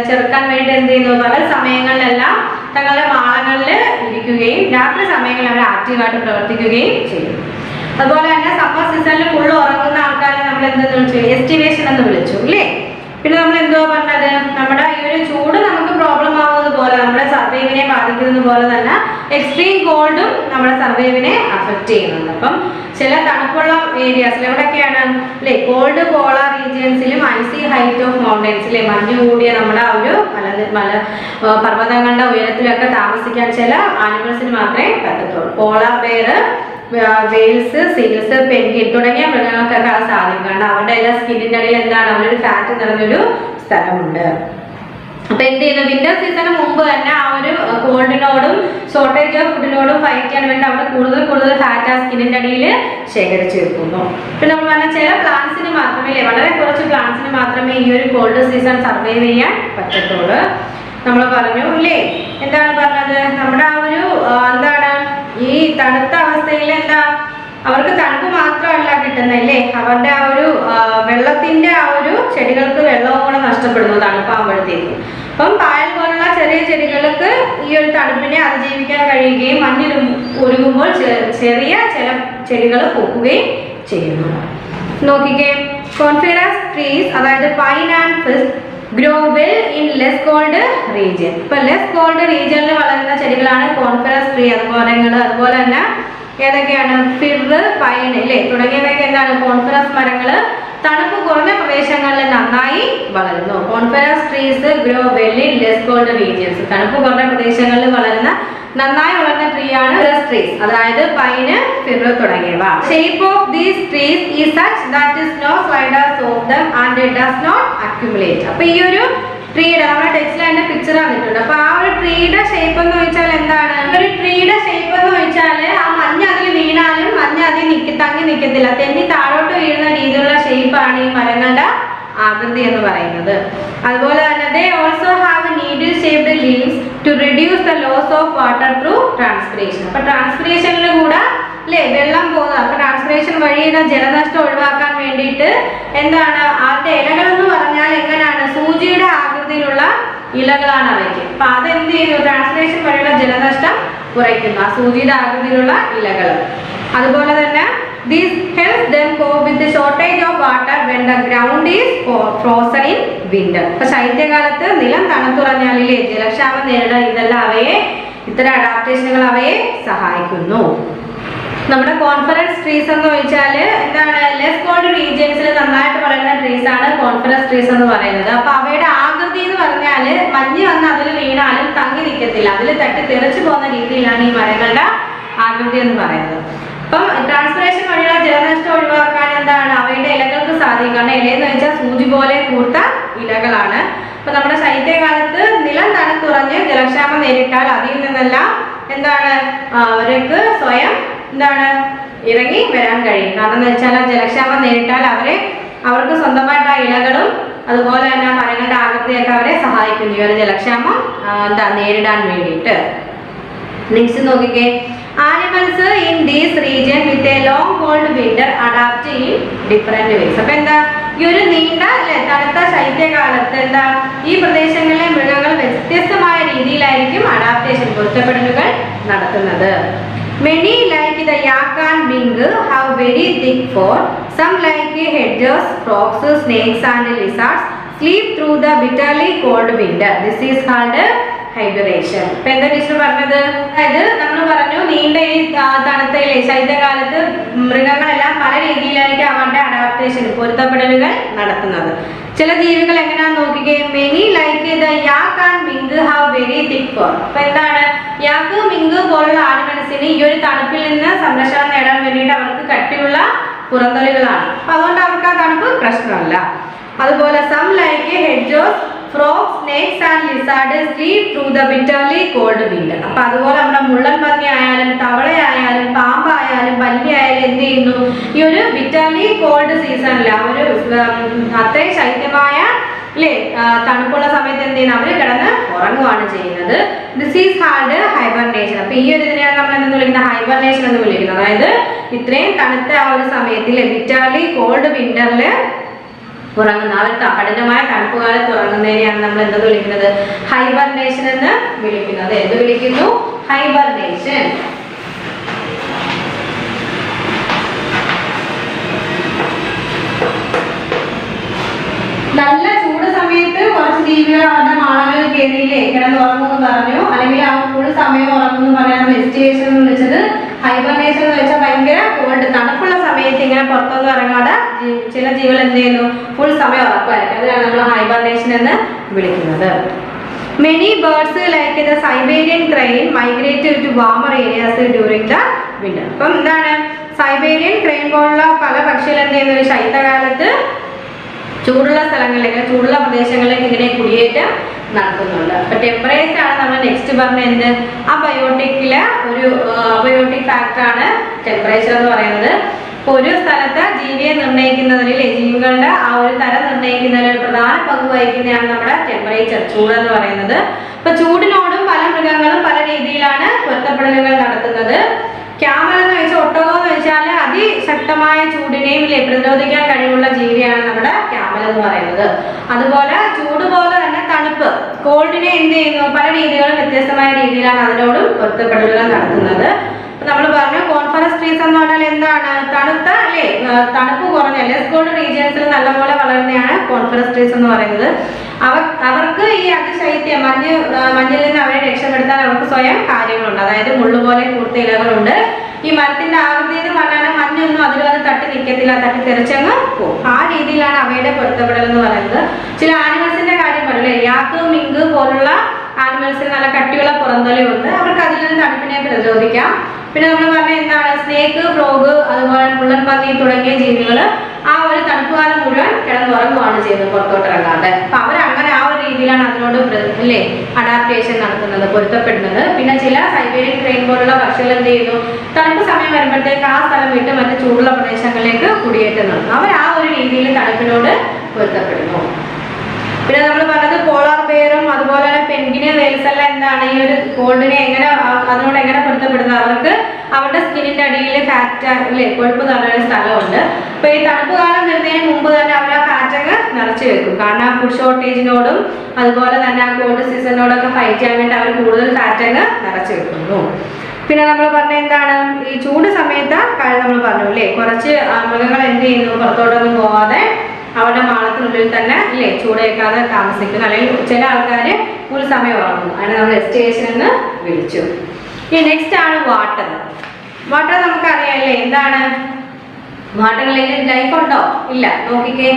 ചെറുക്കാൻ വേണ്ടി എന്ത് ചെയ്യുന്നു, പകൽ സമയങ്ങളിലെല്ലാം തങ്ങളുടെ മാളങ്ങളിൽ ഇരിക്കുകയും രാത്രി സമയങ്ങളിൽ അവർ ആക്റ്റീവായിട്ട് പ്രവർത്തിക്കുകയും ചെയ്യും. അതുപോലെ തന്നെ സമ്മർ സീസണിൽ ഫുള്ള് ഉറങ്ങുന്ന ആൾക്കാരെ നമ്മൾ എന്തെന്ന് വിളിച്ചു, എസ്റ്റിവേഷൻ എന്ന് വിളിച്ചു അല്ലേ. പിന്നെ നമ്മൾ എന്തോ പറഞ്ഞത്, നമ്മുടെ ഈ ഒരു ചൂട് നമുക്ക് പ്രോബ്ലം ആവുന്നത് പോലെ, നമ്മുടെ സർവൈവിനെ ബാധിക്കുന്നത് പോലെ തന്നെ എക്സ്ട്രീം കോൾഡും നമ്മുടെ സർവൈവിനെ അഫക്റ്റ് ചെയ്യുന്നുണ്ട്. അപ്പം ചില തണുപ്പുള്ള ഏരിയാസിൽ എവിടെയൊക്കെയാണ് കോൾഡ് പോളാർ റീജിയൻസിലും ഐസി ഹൈറ്റ് ഓഫ് മൗണ്ടൻസിലെ മഞ്ഞ് കൂടിയ നമ്മുടെ ആ ഒരു പർവ്വതങ്ങളുടെ ഉയരത്തിലൊക്കെ താമസിക്കാൻ ചില ആനിമൽസിന് മാത്രമേ പറ്റത്തുള്ളൂ. Polar bear, whales, seals, penguin തുടങ്ങിയ മൃഗങ്ങൾക്കൊക്കെ അത് സാധിക്കും. കാരണം അവരുടെ എല്ലാ സ്കിന്നിൻ്റെ ഇടയിൽ എന്താണ്, അവരൊരു ഫാറ്റ് നിറഞ്ഞൊരു സ്ഥലമുണ്ട്. അപ്പൊ എന്ത് ചെയ്യുന്നു, വിന്റർ സീസണിന് മുമ്പ് തന്നെ ആ ഒരു കോൾഡിനോടും ഷോർട്ടേജ് ഓഫ് ഫുഡിനോടും ഫൈറ്റ് ചെയ്യാൻ വേണ്ടി അവിടെ കൂടുതൽ ഫാറ്റ് ആ സ്കിന്നിൻ്റെ അടിയിൽ ശേഖരിച്ച് വെക്കുന്നു. പിന്നെ നമ്മൾ പറഞ്ഞ ചില പ്ലാന്റ്സിന് മാത്രമേ, വളരെ കുറച്ച് പ്ലാന്റ്സിന് മാത്രമേ ഈ ഒരു കോൾഡ് സീസൺ സർവൈവ് ചെയ്യാൻ പറ്റത്തുള്ളൂ. നമ്മൾ പറഞ്ഞു എന്താണ് പറഞ്ഞത്, നമ്മുടെ ആ ഒരു എന്താണ് ഈ തണുത്ത അവസ്ഥയിൽ എന്താ, അവർക്ക് തണുപ്പ് മാത്രമല്ല കിട്ടുന്നല്ലേ, അവരുടെ ആ ഒരു വെള്ളത്തിന്റെ ആ ഒരു ചെടികൾക്ക് വെള്ളവും കൂടെ നഷ്ടപ്പെടുന്നു തണുപ്പാകുമ്പോഴത്തേക്കും. അപ്പം പായൽ പോലുള്ള ചെറിയ ചെടികൾക്ക് ഈ ഒരു തണുപ്പിനെ അതിജീവിക്കാൻ കഴിയുകയും ഉരുകുമ്പോൾ ചെറിയ ചില ചെടികൾ പൂക്കുകയും ചെയ്യുന്നു. നോക്കിക്കേ, കോൺഫിറസ് ട്രീസ്, അതായത് pine and firs grow well in less cold region. ഇപ്പൊ ലെസ് കോൾഡ് റീജിയനിൽ വളരുന്ന ചെടികളാണ് കോൺഫിറസ് ട്രീ. അതുപോലെ തന്നെ ഏതൊക്കെയാണ്, ഫിർ, പൈൻ തുടങ്ങിയവയൊക്കെ എന്താണ്, കോൺഫിറസ് മരങ്ങൾ തണുപ്പ് കുറഞ്ഞ പ്രദേശങ്ങളിൽ നന്നായി വളരുന്നു. Coniferous trees grow well in less cold regions. തണുപ്പ് കുറഞ്ഞ പ്രദേശങ്ങളിൽ വളരുന്ന നന്നായി വളർന്ന ട്രീ ആണ് ട്രീസ്, അതായത് പൈന്, ഫിർ തുടങ്ങിയവ. Shape of these trees is such that snow sliders off them and does not accumulate. അപ്പൊ ഈ ഒരു ട്രീയുടെ നമ്മുടെ ടെക്സ്റ്റിൽ അതിന്റെ പിക്ചർ തന്നിട്ടുണ്ട്. അപ്പൊ ആ ഒരു ട്രീയുടെ ഷേപ്പ് എന്ന് വെച്ചാൽ എന്താണ്? ഒരു ട്രീയുടെ ഷേപ്പ് എന്ന് വെച്ചാൽ ആ മഞ്ഞ് അതിൽ വീണാലും മഞ്ഞ് അതിൽ തങ്ങി നിൽക്കത്തില്ല, തെന്നി താഴോട്ട് വീഴുന്ന രീതിയിലുള്ള ഷേപ്പാണ് ഈ മരങ്ങളുടെ ആകൃതി എന്ന് പറയുന്നത്. അതുപോലെ തന്നെ they also have needle shaped leaves to reduce the loss of water through transpiration. അപ്പൊ ട്രാൻസ്പിറേഷനിൽ കൂടെ അല്ലേ വെള്ളം പോകുന്നത്, അപ്പൊ ട്രാൻസ്പിറേഷൻ വഴിയുള്ള ജലനഷ്ടം ഒഴിവാക്കാൻ വേണ്ടിയിട്ട് എന്താണ് അതിന്റെ ഇലകൾ എന്ന് പറഞ്ഞാൽ എങ്ങനെയാണ്? സൂചിയുടെ ആകൃതിയിലുള്ള ഇലകളാണ് അവയ്ക്ക്. അപ്പൊ അതെന്ത് ചെയ്യുന്നു? ട്രാൻസ്പിറേഷൻ വഴിയുള്ള ജലനഷ്ടം കുറയ്ക്കുന്നു, ആ സൂചിയുടെ ആകൃതിയിലുള്ള ഇലകൾ. അതുപോലെ തന്നെ this helps them cope with the shortage of water when the ground is frozen in winter. അപ്പൊ ശൈത്യകാലത്ത് നിലം തണുത്തുറഞ്ഞാലില്ലേ ജലക്ഷാമം നേരിടാൻ ഇതെല്ലാം ഇത്തരം അഡാപ്റ്റേഷനുകൾ അവയെ സഹായിക്കുന്നു. നമ്മുടെ കോൺഫറൻസ് ട്രീസ് എന്ന് വെച്ചാൽ എന്താണ്? ലെസ് കോൾഡ് റീജിയൻസിൽ നന്നായിട്ട് വളരുന്ന ട്രീസ് ആണ് കോൺഫറൻസ് ട്രീസ് എന്ന് പറയുന്നത്. അപ്പൊ അവയുടെ ആകൃതി എന്ന് പറഞ്ഞാൽ മഞ്ഞ് വന്ന് അതിൽ വീണാലും തങ്ങി നിൽക്കത്തില്ല, അതിൽ തട്ടി തെറിച്ചു പോകുന്ന രീതിയിലാണ് ഈ മരങ്ങളുടെ ആകൃതി എന്ന് പറയുന്നത്. അപ്പം ട്രാൻസ്പിറേഷൻ വഴിയുള്ള ജലനഷ്ടം ഒഴിവാക്കാൻ എന്താണ് അവയുടെ ഇലകൾക്ക് സാധിക്കും. കാരണം ഇലയെന്ന് വെച്ചാൽ സൂചി പോലെ കൂർത്ത ഇലകളാണ്. അപ്പൊ നമ്മുടെ ശൈത്യകാലത്ത് നിലം തണുത്തുറഞ്ഞ് ജലക്ഷാമം നേരിട്ടാൽ അതിൽ നിന്നെല്ലാം എന്താണ് അവർക്ക് സ്വയം എന്താണ് ഇറങ്ങി വരാൻ കഴിയും. കാരണം എന്ന് വെച്ചാൽ ജലക്ഷാമം നേരിട്ടാൽ അവർക്ക് സ്വന്തമായിട്ട് ആ ഇലകളും അതുപോലെ തന്നെ മരങ്ങളുടെ ആകൃതിയൊക്കെ അവരെ സഹായിക്കുന്നു ഈ ഒരു ജലക്ഷാമം നേരിടാൻ വേണ്ടിയിട്ട്. നെക്സ്റ്റ് നോക്കിക്കേ, animals in this region with a long cold winter adapt in different ways. അപ്പൊ എന്താ ഈ ഒരു നീണ്ട തണുത്ത ശൈത്യകാലത്ത് എന്താ ഈ പ്രദേശങ്ങളിലെ മൃഗങ്ങൾ വ്യത്യസ്തമായ രീതിയിലായിരിക്കും അഡാപ്റ്റേഷൻ പൊരുത്തപ്പെടലുകൾ നടത്തുന്നത്. Many like the yak and mink have very thick fur. Some like hedgehogs, frogs, snakes and lizards sleep through the bitterly cold winter. This is called ഹൈബറേഷൻ. ഇപ്പൊ എന്താ ടീച്ചർ പറഞ്ഞത്? അതായത് നമ്മൾ പറഞ്ഞു നീണ്ട ഈ തണുത്തയിലെ ശൈത്യകാലത്ത് മൃഗങ്ങളെല്ലാം പല രീതിയിലായിരിക്കും അവരുടെ അഡാപ്റ്റേഷൻ പൊരുത്തപ്പെടലുകൾ നടത്തുന്നത്. ചില ജീവികൾ എങ്ങനെയാന്ന് നോക്കിക്കേ, many like the yak and mink have very thick fur. അപ്പൊ എന്താണ് യാക്ക് മിങ്ക് പോലുള്ള ആനിമൽസിന് ഈ ഒരു തണുപ്പിൽ നിന്ന് സംരക്ഷണം നേടാൻ വേണ്ടിയിട്ട് അവർക്ക് കട്ടിയുള്ള പുറംതൊലികളാണ്. അപ്പൊ അതുകൊണ്ട് അവർക്ക് ആ തണുപ്പ് പ്രശ്നമല്ല. അതുപോലെ some like hedgehogs, frogs, snakes and lizards sleep through the bitterly cold winter. അപ്പൊ അതുപോലെ നമ്മുടെ മുള്ളൻ പന്നി ആയാലും തവളയായാലും പാമ്പായാലും പല്ലിയായാലും എന്ത് ചെയ്യുന്നു ഈ ഒരു bitterly cold സീസണിൽ ഒരു അത്രയും ശൈത്യമായ അല്ലേ തണുപ്പുള്ള സമയത്ത് എന്ത് ചെയ്യുന്നു അവര് കിടന്ന് ഉറങ്ങുകയാണ് ചെയ്യുന്നത്. This is called hibernation. അപ്പൊ ഈ ഒരു ഇതിനെയാണ് നമ്മൾ എന്തെന്ന് വിളിക്കുന്നത്? ഹൈബർനേഷൻ എന്ന് വിളിക്കുന്നത്. അതായത് ഇത്രയും തണുത്ത ആ ഒരു സമയത്തിൽ bitterly cold വിന്ററിൽ ഉറങ്ങുന്ന അവർ കഠിനമായ തണുപ്പ് കാലത്ത് ഉറങ്ങുന്നതിനെയാണ് നമ്മൾ എന്തെന്ന് വിളിക്കുന്നത്? ഹൈബർനേഷൻ എന്ന് വിളിക്കുന്നത്. എന്ത് വിളിക്കുന്നു? ഹൈബർനേഷൻ. നല്ല ചൂട് സമയത്ത് കുറച്ച് ജീവികൾ അവരുടെ മാളങ്ങളിൽ കയറിയില്ലേ കിടന്ന് ഉറങ്ങുമെന്ന് പറഞ്ഞു, അല്ലെങ്കിൽ ആ ഫുൾ സമയം ഉറങ്ങുമെന്ന് പറയാൻ എസ്റ്റിവേഷൻ എന്ന് വിളിച്ചത്. ഹൈബർനേഷൻ എന്ന് വെച്ചാൽ ഭയങ്കര കോൾഡ് തണുപ്പുള്ള സമയത്ത് ഇങ്ങനെ പുറത്തൊന്നും ഇറങ്ങാതെ ചില ജീവികൾ എന്ത് ചെയ്യുന്നു ഫുൾ സമയം ഉറക്കമായിരിക്കും. അതിനാണ് നമ്മൾ ഹൈബർനേഷൻ എന്ന് വിളിക്കുന്നത്. Many birds like the Siberian crane migrate to warmer areas during the winter. അപ്പം എന്താണ് സൈബേരിയൻ ക്രെയിൻ പോലുള്ള പല പക്ഷികൾ എന്ത് ചെയ്യുന്നു ശൈത്യകാലത്ത് ചൂടുള്ള സ്ഥലങ്ങളിലേക്ക് ചൂടുള്ള പ്രദേശങ്ങളിലേക്ക് ഇങ്ങനെ കുടിയേറ്റം നടത്തുന്നുണ്ട്. അപ്പൊ ടെമ്പറേച്ചർ ആണ് നമ്മൾ നെക്സ്റ്റ് പറഞ്ഞ എന്ത് അബയോട്ടിക്കിലെ ഒരു അബയോട്ടിക് ഫാക്ടറാണ് ടെമ്പറേച്ചർ എന്ന് പറയുന്നത്. അപ്പൊ ഒരു സ്ഥലത്ത് ജീവിയെ നിർണ്ണയിക്കുന്നതിൽ ജീവികളുടെ ആ ഒരു തരം നിർണ്ണയിക്കുന്നതിൽ ഒരു പ്രധാന പങ്ക് വഹിക്കുന്നതാണ് നമ്മുടെ ടെമ്പറേച്ചർ, ചൂട് എന്ന് പറയുന്നത്. അപ്പൊ ചൂടിനോടും പല മൃഗങ്ങളും പല രീതിയിലാണ് പൊരുത്തപ്പെടലുകൾ നടത്തുന്നത്. ക്യാമൽ എന്ന് വെച്ചാൽ ഒട്ടകം എന്ന് വെച്ചാൽ അതിശക്തമായ ചൂടിനെയും പ്രതിരോധിക്കാൻ കഴിവുള്ള ജീവിയാണ് നമ്മുടെ ക്യാമൽ എന്ന് പറയുന്നത്. അതുപോലെ ചൂട് പോലെ തന്നെ തണുപ്പ് കോൾഡിനെ എന്ത് ചെയ്യുന്നു പല രീതികളും വ്യത്യസ്തമായ രീതിയിലാണ് അതിനോടും പൊരുത്തപ്പെടലുകൾ നടത്തുന്നത്. നമ്മൾ പറഞ്ഞു കോൺഫറൻസ് ട്രീസ് എന്ന് പറഞ്ഞാൽ എന്താണ് തണുത്ത അല്ലേ തണുപ്പ് കുറഞ്ഞ ലെസ് കോൾഡ് റീജിയൻസിൽ നല്ലപോലെ വളരുന്നതാണ് കോൺഫറൻസ് ട്രീസ് എന്ന് പറയുന്നത്. അവർക്ക് ഈ അതിശൈത്യം മഞ്ഞിൽ നിന്ന് അവരെ രക്ഷപ്പെടുത്താൻ അവർക്ക് സ്വയം കാര്യങ്ങളുണ്ട്. അതായത് മുള്ളുപോലെ കൂർത്ത ഇലകളുണ്ട്. ഈ മരത്തിന്റെ ആകൃതി എന്ന് പറഞ്ഞാൽ മഞ്ഞൊന്നും അതിലൊന്നും തട്ടി നിൽക്കത്തില്ല, തട്ടി തെറിച്ചങ്ങ് പോകും. ആ രീതിയിലാണ് അവയുടെ പൊരുത്തപ്പെടൽ എന്ന് പറയുന്നത്. ചില ആനിമൽസിന്റെ കാര്യം പറയില്ലേ യാക്ക് മിങ്ക് പോലുള്ള ആനിമൽസ് ആനിമൽസിന് നല്ല കട്ടിയുള്ള പുറംതൊലിയുണ്ട്, അവർക്ക് അതിൽ നിന്ന് തണുപ്പിനെ പ്രതിരോധിക്കാം. പിന്നെ നമ്മൾ പറഞ്ഞ എന്താണ്, സ്നേക്ക്, ഫ്രോഗ്, അതുപോലെ മുള്ളൻ പന്നി തുടങ്ങിയ ജീവികൾ ആ ഒരു തണുപ്പ് കാലം മുഴുവൻ കിടന്നുറങ്ങുകയാണ് ചെയ്യുന്നത്, പുറത്തോട്ട് ഇറങ്ങാതെ. അപ്പൊ അവരങ്ങനെ ആ ഒരു രീതിയിലാണ് അതിനോട് അല്ലേ അഡാപ്റ്റേഷൻ നടത്തുന്നത്, പൊരുത്തപ്പെടുന്നത്. പിന്നെ ചില സൈബീരിയൻ ക്രെയിൻ പോലുള്ള പക്ഷികൾ എന്ത് ചെയ്യുന്നു, തണുപ്പ് സമയം വരുമ്പോഴത്തേക്ക് ആ സ്ഥലം വിട്ട് മറ്റ് ചൂടുള്ള പ്രദേശങ്ങളിലേക്ക് കുടിയേറ്റം നടത്തുന്നു. അവർ ആ ഒരു രീതിയിൽ തണുപ്പിനോട് പൊരുത്തപ്പെടുന്നു. പിന്നെ നമ്മൾ പറഞ്ഞത് പോളാർ ബെയറും അതുപോലെ തന്നെ പെൻഗിന്, വെയിൽസ് എല്ലാം എന്താണ് ഈ ഒരു കോൾഡിനെ എങ്ങനെ അതിനോട് എങ്ങനെ പൊരുത്തപ്പെടുന്നത്, അവർക്ക് അവരുടെ സ്കിന്നിന്റെ അടിയിൽ ഫാറ്റ് അല്ലേ കൊഴുപ്പ് നിറഞ്ഞൊരു സ്ഥലമുണ്ട്. അപ്പൊ ഈ തണുപ്പ് കാലം വരുന്നതിന് മുമ്പ് തന്നെ അവർ ആ ഫാറ്റങ്ങ് നിറച്ച് വെക്കും. കാരണം ആ ഫുഡ് ഷോർട്ടേജിനോടും അതുപോലെ തന്നെ ആ കോൾഡ് സീസണിനോടൊക്കെ ഫൈറ്റ് ചെയ്യാൻ വേണ്ടി അവർ കൂടുതൽ ഫാറ്റങ്ങ് നിറച്ച് വെക്കുന്നു. പിന്നെ നമ്മൾ പറഞ്ഞ എന്താണ്, ഈ ചൂട് സമയത്ത് നമ്മൾ പറഞ്ഞു അല്ലേ, കുറച്ച് മൃഗങ്ങൾ എന്ത് ചെയ്യുന്നു, പുറത്തോട്ടൊന്നും പോവാതെ അവരുടെ മാളത്തിനുള്ളിൽ തന്നെ അല്ലേ ചൂടേക്കാതെ താമസിക്കുന്നു. അല്ലെങ്കിൽ ചില ആൾക്കാർ ഫുൾ സമയം ഉറങ്ങുന്നു, അതിനെ നമ്മൾ എസ്റ്റേഷൻ എന്ന് വിളിച്ചു. ഇനി നെക്സ്റ്റ് ആണ് വാട്ടർ. വാട്ടർ നമുക്കറിയാം അല്ലേ, എന്താണ് വാട്ടറിൽ ലൈഫ് ഉണ്ടോ? ഇല്ല. നോക്കിക്കേ,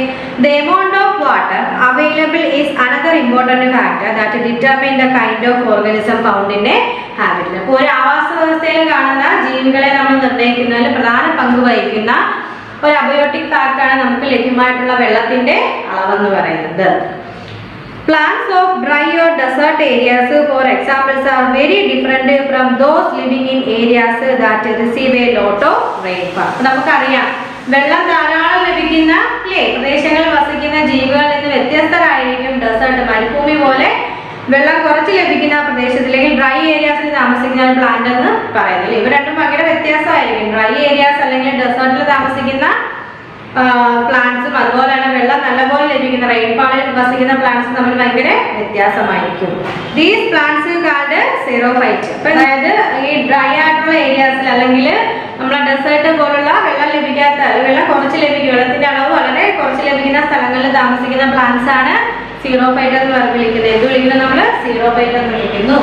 the amount of water available is another important factor that determine the kind of organism found in A habitat. അപ്പോൾ ഒരു ആവാസ വ്യവസ്ഥയിൽ കാണുന്ന ജീവികളെ നമ്മൾ നിർണ്ണയിക്കുന്നതിൽ പ്രധാന പങ്ക് വഹിക്കുന്ന ഒരു അബയോട്ടിക് ഫാക്ടാണ് നമുക്ക് ലഭ്യമായിട്ടുള്ള വെള്ളത്തിന്റെ അളവെന്ന് പറയുന്നത്. Plants of dry or desert areas for examples are very different from those living in areas that receive a lot of rainfall. നമുക്കറിയാം വെള്ളം ധാരാളം ലഭിക്കുന്ന അല്ലേ പ്രദേശങ്ങളിൽ വസിക്കുന്ന ജീവികളിൽ നിന്ന് വ്യത്യസ്തരായിരിക്കും ഡെസേർട്ട് മരുഭൂമി പോലെ വെള്ളം കുറച്ച് ലഭിക്കുന്ന പ്രദേശത്തിലേക്ക് ഡ്രൈ ഏരിയാസിൽ താമസിക്കുന്ന പ്ലാന്റ് എന്ന് പറയുന്നത്. ഇവ രണ്ടും ഭയങ്കര വ്യത്യാസമായിരിക്കും. ഡ്രൈ ഏരിയാസ് അല്ലെങ്കിൽ ഡെസേർട്ടിൽ താമസിക്കുന്ന പ്ലാന്റ്സും അതുപോലെ തന്നെ വെള്ളം നല്ലപോലെ ലഭിക്കുന്ന റെയിൻഫാളിൽ വസിക്കുന്ന പ്ലാന്റ്സും തമ്മിൽ ഭയങ്കര വ്യത്യാസമായിരിക്കും. These plants called xerophyte. അതായത് ഈ ഡ്രൈ ആയിട്ടുള്ള ഏരിയാസിൽ അല്ലെങ്കിൽ നമ്മളെ ഡെസേർട്ട് പോലുള്ള വെള്ളം ലഭിക്കാത്ത, വെള്ളം കുറച്ച് ലഭിക്കും, വെള്ളത്തിന്റെ അളവ് വളരെ കുറച്ച് ലഭിക്കുന്ന സ്ഥലങ്ങളിൽ താമസിക്കുന്ന പ്ലാന്റ്സ് ആണ് സീറോഫൈറ്റ് എന്ന് വിളിക്കുന്നത്. എന്ത് വിളിക്കുന്നത് നമ്മൾ? സീറോഫൈറ്റ് എന്ന് വിളിക്കുന്നു.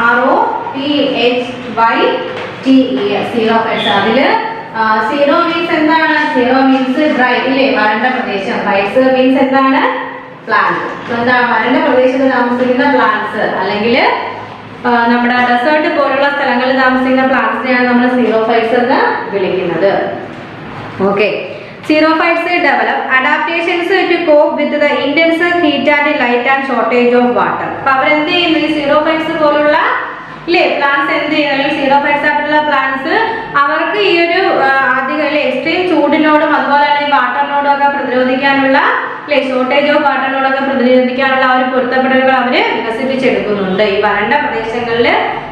SEROPHYTE സീറോഫൈറ്റ്സ്. അതില് സീറോ മീൻസ് എന്താണ്? സീറോ മീൻസ് ഡ്രൈ ഇല്ലേ, വരണ്ട പ്രദേശം. ഫൈറ്റ്സ് മീൻസ് എന്താണ്? പ്ലാന്റ്. എന്താണ് വരണ്ട പ്രദേശത്ത് താമസിക്കുന്ന പ്ലാന്റ്സ് അല്ലെങ്കിൽ നമ്മുടെ ഡെസേർട്ട് പോലുള്ള സ്ഥലങ്ങളിൽ താമസിക്കുന്ന പ്ലാന്റ്സിനെയാണ് നമ്മൾ സീറോഫൈറ്റ്സ് എന്ന് വിളിക്കുന്നത്. Okay. Xerophytes develop adaptations to cope with the intense heat and light and shortage of water. അപ്പോൾ അവരെന്ത് ചെയ്യുന്നു, ഈ സീറോഫൈറ്റ്സ് പോലുള്ള ഇല്ലേ പ്ലാന്റ്സ് എന്ത് ചെയ്യുന്നു, അല്ലെങ്കിൽ സീറോഫൈറ്റ്സ് ആയിട്ടുള്ള പ്ലാന്റ്സ് അവർക്ക് ഈ ഒരു അധികം അല്ലെ എക്സ്ട്രീം ചൂടിനോടും അതുപോലെ തന്നെ വാട്ടറിനോടും ഒക്കെ പ്രതിരോധിക്കാനുള്ള അല്ലെ ഷോർട്ടേജ് ഓഫ് വാട്ടറിനോടൊക്കെ പ്രതിരോധിക്കാനുള്ള ആ ഒരു പൊരുത്തപ്പെടലുകൾ അവർ വികസിപ്പിച്ചെടുക്കുന്നുണ്ട്. ഈ വരണ്ട പ്രദേശങ്ങളിൽ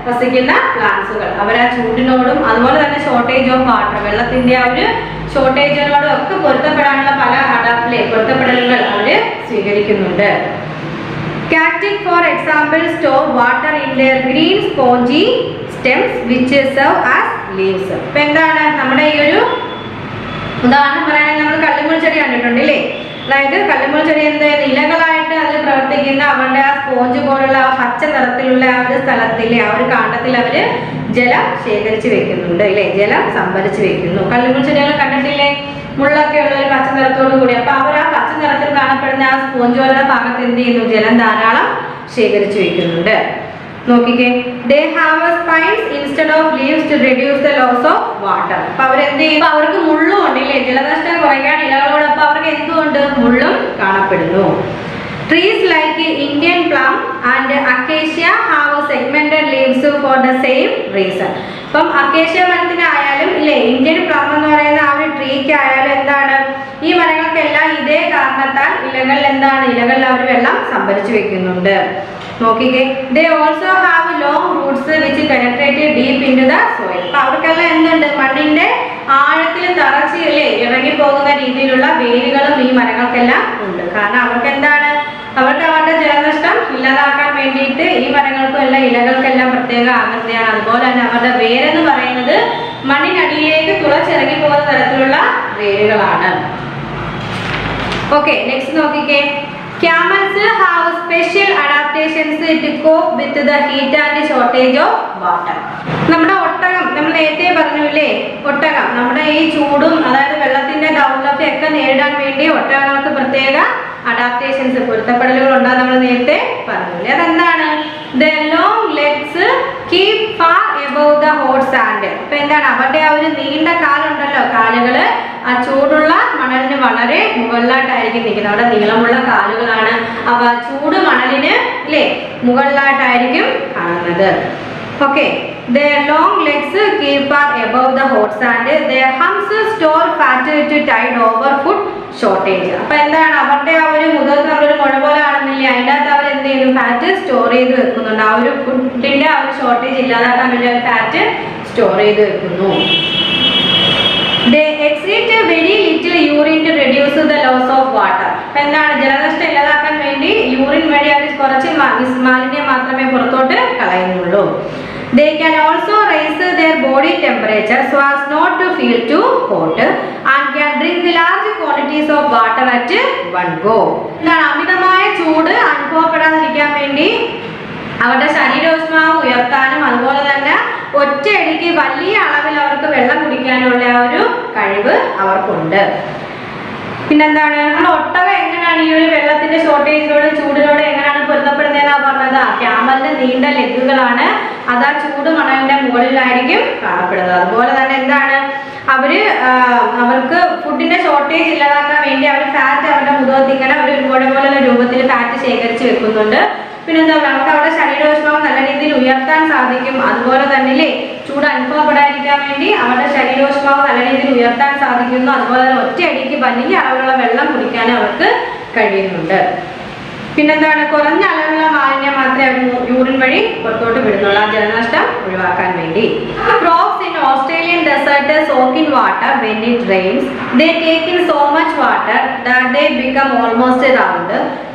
വസിക്കുന്ന പ്ലാന്റ്സുകൾ അവർ ആ ചൂടിനോടും അതുപോലെ തന്നെ ഷോർട്ടേജ് ഓഫ് വാട്ടർ വെള്ളത്തിന്റെ ആ ഒരു ഷോർട്ടേജുകളോടും ഒക്കെ പൊരുത്തപ്പെടാനുള്ള പല പൊരുത്തപ്പെടലുകൾ അവർ സ്വീകരിക്കുന്നുണ്ട്. Cacti, for example, store water in their green spongy stems which serve as leaves. അപ്പോൾ എന്താണ് നമ്മുടെ ഈ ഒരു ഉദാഹരണം പറയുകയാണെങ്കിൽ നമ്മൾ കള്ളിമുൾ ചെടി കണ്ടിട്ടുണ്ട് അല്ലേ. അതായത് കള്ളിമുൾ ചെടി എന്ത് ഇലകളായിട്ട് അതിൽ പ്രവർത്തിക്കുന്ന അവരുടെ ആ സ്പോഞ്ച് പോലുള്ള ആ പച്ച നിറത്തിലുള്ള ആ ഒരു സ്ഥലത്തിലെ ആ ഒരു കാണ്ഡത്തിൽ അവര് ജലം ശേഖരിച്ച് വെക്കുന്നുണ്ട് അല്ലേ, ജലം സംഭരിച്ച് വെക്കുന്നു. കള്ളിമുൾ ചെടികൾ കണ്ടിട്ടില്ലേ, മുള്ളൊക്കെ ഉള്ള ഒരു പച്ച നിറത്തോടു കൂടി. അപ്പൊ അവർ ആ പച്ച നിറത്തിൽ കാണപ്പെടുന്ന ആ സ്പോഞ്ച് പോലുള്ള ഭാഗത്ത് എന്ത് ചെയ്യുന്നു, ജലം ധാരാളം ശേഖരിച്ച് വെക്കുന്നുണ്ട്. നോക്കിക്കേ, they have spines instead of leaves to reduce the loss of water. അപ്പൊ അവരെന്ത് ചെയ്യും, അവർക്ക് മുള്ളും ഉണ്ട് ഇല്ലേ, ജലനഷ്ടം കുറയ്ക്കാൻ ഇലകളോടൊപ്പം അവർക്ക് എന്തുകൊണ്ട് മുള്ളും കാണപ്പെടുന്നു. Trees like Indian plum and acacia have segmented leaves for the same reason. അപ്പം അക്കേഷ്യ മരത്തിനായാലും ഇല്ലേ, ഇന്ത്യൻ പ്ലം എന്ന് പറയുന്ന ആ ഒരു ട്രീക്ക് ആയാലും എന്താണ്, ഈ മരങ്ങൾക്കെല്ലാം ഇതേ കാരണത്താൽ ഇലകളിൽ എന്താണ്, ഇലകളിൽ അവർ വെള്ളം സംഭരിച്ചു വെക്കുന്നുണ്ട്. നോക്കിക്കേ, they also have long roots which penetrate deep into the soil. അപ്പൊ അവർക്കെല്ലാം എന്തുണ്ട്, മണ്ണിന്റെ ആഴത്തിൽ തറച്ച് അല്ലേ ഇറങ്ങി പോകുന്ന രീതിയിലുള്ള വേരുകളും ഈ മരങ്ങൾക്കെല്ലാം ഉണ്ട്. കാരണം അവർക്ക് എന്താണ്, അവർക്ക് അവരുടെ ജലനഷ്ടം ഇല്ലാതാക്കാൻ വേണ്ടിയിട്ട് ഈ മരങ്ങൾക്കും എല്ലാം ഇലകൾക്കെല്ലാം പ്രത്യേക ആകൃതിയാണ്. അതുപോലെ തന്നെ അവരുടെ വേരെന്ന് പറയുന്നത് മണ്ണിനടിയിലേക്ക് തുളച്ചിറങ്ങി പോകുന്ന തരത്തിലുള്ള വേരുകളാണ്. ഓക്കെ, നെക്സ്റ്റ് നോക്കിക്കേ, camels have special adaptations to cope with the heat and shortage of water. നമ്മുടെ ഒട്ടകം, നമ്മൾ നേരത്തെ പറഞ്ഞില്ലേ, ഒട്ടകം നമ്മുടെ ഈ ചൂടും അതായത് വെള്ളത്തിന്റെ ദൗർലഭ്യം ഒക്കെ നേരിടാൻ വേണ്ടി ഒട്ടകങ്ങൾക്ക് പ്രത്യേക അഡാപ്റ്റേഷൻസ്, പൊരുത്തപ്പെടലുകൾ ഉണ്ടാകും നമ്മൾ നേരത്തെ പറഞ്ഞില്ലേ. അതെന്താണ്? their long legs keep far above the hot sand. അപ്പൊ എന്താണ്? അവരുടെ ആ ഒരു നീണ്ട കാലുണ്ടല്ലോ, കാലുകള് ആ ചൂടുള്ള മണലിന് വളരെ മുകളിലായിട്ടായിരിക്കും നിൽക്കുന്നത്. അവിടെ നീളമുള്ള കാലുകളാണ്. അവ ചൂട് മണലിന് അല്ലേ മുകളിലായിട്ടായിരിക്കും കാണുന്നത്. Okay, their long legs keep far above the hot sand. Their humps store fat to tide over food shortage. അപ്പൊ എന്താണ്? അവരുടെ ആ ഒരു മുഖത്ത് നമ്മളൊരു മുഴ പോലെ കാണുന്നില്ലേ, അതിൻ്റെ അകത്ത് അവർ എന്ത് ചെയ്യുന്നു? ഫാറ്റ് സ്റ്റോർ ചെയ്ത് വെക്കുന്നുണ്ട്. ആ ഒരു ഫുഡിന്റെ ആ ഒരു ഷോർട്ടേജ് ഇല്ലാതാക്കാൻ വേണ്ടി അവർ ഫാറ്റ് സ്റ്റോർ ചെയ്ത് വെക്കുന്നു. They excrete very little urine to reduce the loss of water. അപ്പൊ എന്താണ്? ജലനഷ്ടം ഇല്ലാതാക്കാൻ വേണ്ടി യൂറിൻ വഴി അവർ കുറച്ച് മാലിന്യം മാത്രമേ പുറത്തോട്ട് കളയുന്നുള്ളൂ. They can also raise their body temperature so as not to feel too hot and can drink large quantities of water at one go. എന്താണ്? അമിതമായ ചൂട് അനുഭവപ്പെടാതിരിക്കാൻ വേണ്ടി അവരുടെ ശരീരോഷ്മാവ് ഉയർത്താനും അതുപോലെ തന്നെ ഒറ്റയടിക്ക് വലിയ അളവിൽ അവർക്ക് വെള്ളം കുടിക്കാനുള്ള ആ ഒരു കഴിവ് അവർക്കുണ്ട്. പിന്നെന്താണ്? നമ്മൾ ഒട്ടകം എങ്ങനെയാണ് ഈ ഒരു വെള്ളത്തിന്റെ ഷോർട്ടേജിനോട് ചൂടിനോട് എങ്ങനെയാണ് പൊരുത്തപ്പെടുന്നതെന്നാ പറഞ്ഞത്? ക്യാമലിന്റെ നീണ്ട ലെഗുകളാണ്, അത് ആ ചൂട് മണലിന്റെ മുകളിലായിരിക്കും കാണപ്പെടുന്നത്. അതുപോലെ തന്നെ എന്താണ്? അവർക്ക് ഫുഡിന്റെ ഷോർട്ടേജ് ഇല്ലാതാക്കാൻ വേണ്ടി അവർ ഫാറ്റ് അവരുടെ മുഖത്ത് ഇങ്ങനെ ഒരു മുഴ പോലുള്ള രൂപത്തിൽ ഫാറ്റ് ശേഖരിച്ച് വെക്കുന്നുണ്ട്. പിന്നെന്താ? നമുക്ക് അവരുടെ ശരീരോഷ്മാവ് നല്ല രീതിയിൽ ഉയർത്താൻ സാധിക്കും. അതുപോലെ തന്നെ ചൂട് അനുഭവപ്പെടാതിരിക്കാൻ വേണ്ടി അവരുടെ ശരീരോഷ്മാവ് നല്ല രീതിയിൽ ഉയർത്താൻ സാധിക്കുന്നു. അതുപോലെ തന്നെ ഒറ്റയടിക്ക് വലിയ അളവിലുള്ള വെള്ളം കുടിക്കാൻ അവർക്ക് കഴിയുന്നുണ്ട്. പിന്നെന്താണ്? കുറഞ്ഞ അളവിലുള്ള മാലിന്യം മാത്രമേ അവർ യൂറിൻ വഴി പുറത്തോട്ട് വിടുന്നുള്ളൂ, ആ ജലനഷ്ടം ഒഴിവാക്കാൻ വേണ്ടി. Frogs in Australian desert soak in water when it rains. They take in so much water that they become almost round.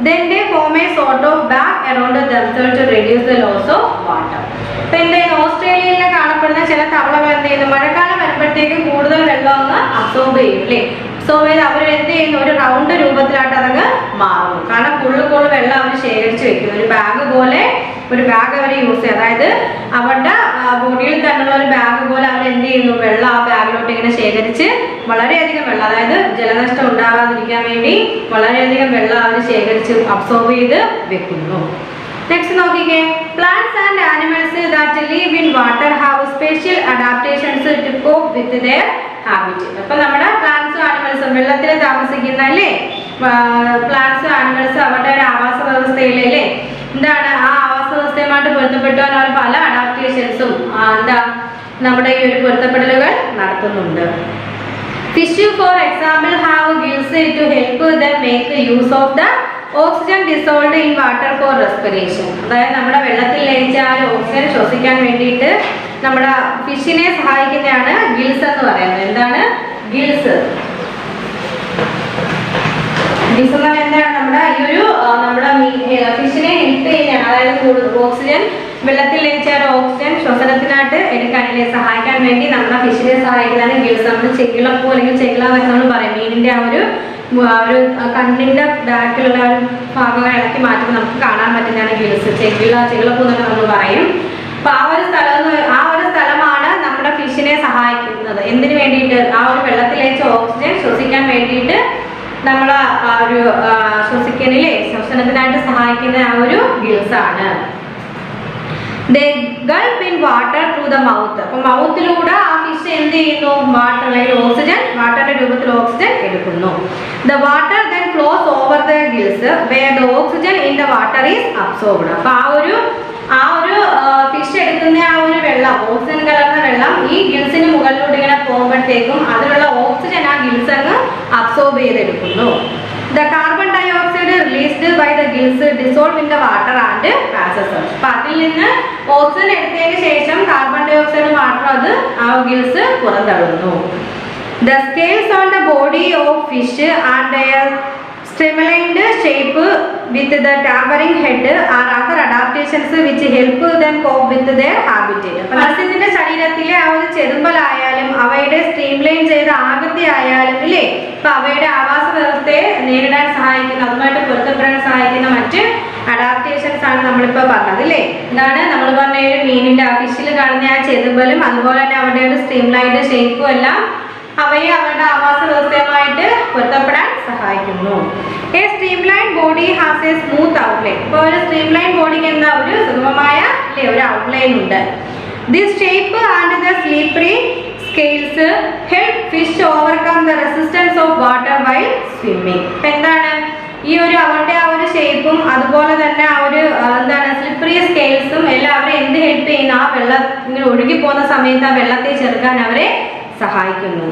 Then they form a sort of bag around themselves to reduce the loss of water. ഇപ്പൊ എന്തായാലും ഓസ്ട്രേലിയയിൽ കാണപ്പെടുന്ന ചില തവളകൾ എന്ത് ചെയ്യുന്നു? മഴക്കാലം വരുമ്പോഴത്തേക്കും കൂടുതൽ വെള്ളം അങ്ങ് അബ്സോർബ് ചെയ്യും അല്ലേ. അബ്സോർബ് ചെയ്ത് അവർ എന്ത് ചെയ്യുന്നു? ഒരു റൗണ്ട് രൂപത്തിലായിട്ട് അതങ്ങ് മാറുന്നു. കാരണം കൂടുതൽ വെള്ളം അവർ ശേഖരിച്ച് വെക്കുന്നു. ഒരു ബാഗ് പോലെ ഒരു ബാഗ് അവർ യൂസ് ചെയ്യും. അതായത് അവരുടെ ബോഡിയിൽ തന്നെയുള്ള ഒരു ബാഗ് പോലെ അവർ എന്ത് ചെയ്യുന്നു? വെള്ളം ആ ബാഗിലോട്ട് ഇങ്ങനെ ശേഖരിച്ച് വളരെയധികം വെള്ളം, അതായത് ജലനഷ്ടം ഉണ്ടാകാതിരിക്കാൻ വേണ്ടി വളരെയധികം വെള്ളം അവർ ശേഖരിച്ച് അബ്സോർബ് ചെയ്ത് വെക്കുന്നു. നെക്സ്റ്റ് നോക്കിക്കേ. Plants and animals that live in water have special adaptations to cope with their habitat. അപ്പൊ നമ്മുടെ പ്ലാന്റ്സും ആനിമൽസും വെള്ളത്തിൽ താമസിക്കുന്ന അല്ലേ പ്ലാന്റ്സും ആനിമൽസും അവരുടെ ഒരു ആവാസ വ്യവസ്ഥയിലല്ലേ എന്താണ് ആ ആവാസ വ്യവസ്ഥയുമായിട്ട് പൊരുത്തപ്പെട്ടാൽ അവർ പല അഡാപ്റ്റേഷൻസും എന്താ നമ്മുടെ ഈ ഒരു പൊരുത്തപ്പെടലുകൾ നടത്തുന്നുണ്ട്. Fish, for example, have gills to help them make use of the oxygen dissolved in water for respiration. അതായത് നമ്മുടെ വെള്ളത്തിൽ ലയിച്ച ആ ഓക്സിജൻ ശ്വസിക്കാൻ വേണ്ടിയിട്ട് നമ്മുടെ ഫിഷിനെ സഹായിക്കുന്നതാണ് ഗിൽസ് എന്ന് പറയുന്നത്. എന്താണ് ഗിൽസ്? ഗിൽസ് എന്ന് പറയുന്നത് എന്താണ്? നമ്മുടെ ഈ ഒരു നമ്മുടെ ഫിഷിനെ ഹെൽപ്പ് ചെയ്യുന്നതാണ്. അതായത് ഓക്സിജൻ വെള്ളത്തിൽ ലയിച്ച ഓക്സിജൻ ശ്വസനത്തിനായിട്ട് എടുക്കാനില്ലേ സഹായിക്കാൻ വേണ്ടി നമ്മുടെ ഫിഷിനെ സഹായിക്കുന്നതാണ് ഗിൽസ്. നമ്മൾ ചെകിളപ്പൂ അല്ലെങ്കിൽ ചെകിള എന്നൊക്കെ നമ്മൾ പറയും. മീനിന്റെ ആ ഒരു കണ്ണിന്റെ ബാക്കിലുള്ള ഒരു ഭാഗങ്ങൾ ഇളക്കി മാറ്റുമ്പോൾ നമുക്ക് കാണാൻ പറ്റുന്നതാണ് ഗിൽസ്. ചെകിളപ്പൂ എന്നൊക്കെ നമ്മൾ പറയും. അപ്പൊ ആ ഒരു സ്ഥലമാണ് നമ്മുടെ ഫിഷിനെ സഹായിക്കുന്നത്. എന്തിനു വേണ്ടിയിട്ട്? ആ ഒരു വെള്ളത്തിൽ ലയിച്ച ഓക്സിജൻ ശ്വസിക്കാൻ വേണ്ടിയിട്ട് നമ്മൾ ആ ഒരു ശ്വസിക്കണില്ലേ ശ്വസനത്തിനായിട്ട് സഹായിക്കുന്ന ആ ഒരു ഗിൽസ് ആണ്. They gulp in water through the mouth. അപ്പോൾ മൗത്തിലൂടെ ആ ഫിഷ് എന്ത് ചെയ്യുന്നു? വാട്ടർ അല്ലെങ്കിൽ ഓക്സിജൻ വാട്ടറിന്റെ രൂപത്തിൽ ഓക്സിജൻ എടുക്കുന്നു. The water then flows over the gills where the oxygen in the water is absorbed. അപ്പോൾ ആ ഒരു ഫിഷ് എടുക്കുന്ന ആ ഒരു വെള്ളം ഓക്സിജൻ കലർന്ന വെള്ളം ഈ ഗിൽസിന് മുകളിലൂടെ ഇങ്ങനെ പോകുമ്പോഴത്തേക്കും അതിലുള്ള ഓക്സിജൻ ആ ഗിൽസ് അങ്ങ് absorb ചെയ്തെടുക്കുന്നു. The carbon dioxide released by the gills dissolve in the water and passes out. അപ്പോൾ അതിൽ നിന്ന് ഓക്സിജൻ എടുത്തതിന് ശേഷം കാർബൺ ഡൈ ഓക്സൈഡ് വാട്ടർ അത് ആ gills പുറന്തള്ളുന്നു. The scales on the body of fish and their streamlined shape with the tapering head are other adaptations which help them cope with their habitat. അപ്പോൾ മത്സ്യത്തിന്റെ ശരീരത്തിലെ ആ ഒരു ചെറുമ്പലായാലും അവയുടെ സ്ട്രീംലൈൻ ചെയ്ത ആകൃതി ആയാലും ഇല്ലേ അപ്പൊ അവയുടെ ആവാസ വ്യവസ്ഥയെ നേരിടാൻ സഹായിക്കുന്ന അതുമായിട്ട് പൊരുത്തപ്പെടാൻ സഹായിക്കുന്ന മറ്റ് അഡാപ്റ്റേഷൻസ് ആണ് നമ്മളിപ്പോ പറഞ്ഞത് അല്ലേ. എന്താണ് നമ്മൾ പറഞ്ഞ ഒരു മീനിന്റെ ആ ഫിഷിൽ കാണുന്ന ആ ചെറുമ്പലും അതുപോലെ തന്നെ അവരുടെ ഒരു സ്ട്രീംലൈൻഡ് ഷേപ്പും എല്ലാം അവയെ അവരുടെ ആവാസ വ്യവസ്ഥയുമായിട്ട് പൊരുത്തപ്പെടാൻ സഹായിക്കുന്നു. A streamlined body has A smooth outline. ഇപ്പോൾ ഒരു സ്ട്രീംലൈൻ ബോഡിക്ക് എന്താ ഒരു സുഗമമായ ഒരു ഔട്ട്ലൈൻ ഉണ്ട്. This shape and the slippery scales help fish overcome the resistance of water while swimming. ഇപ്പം എന്താണ് ഈ ഒരു അവരുടെ ആ ഒരു ഷേപ്പും അതുപോലെ തന്നെ ആ ഒരു എന്താണ് സ്ലിപ്പറി സ്കെയിൽസും എല്ലാവരും എന്ത് ഹെൽപ്പ് ചെയ്യുന്നു? ആ വെള്ളം ഇങ്ങനെ ഒഴുകി പോകുന്ന സമയത്ത് ആ വെള്ളത്തെ ചെറുക്കാൻ അവരെ സഹായിക്കുന്നു.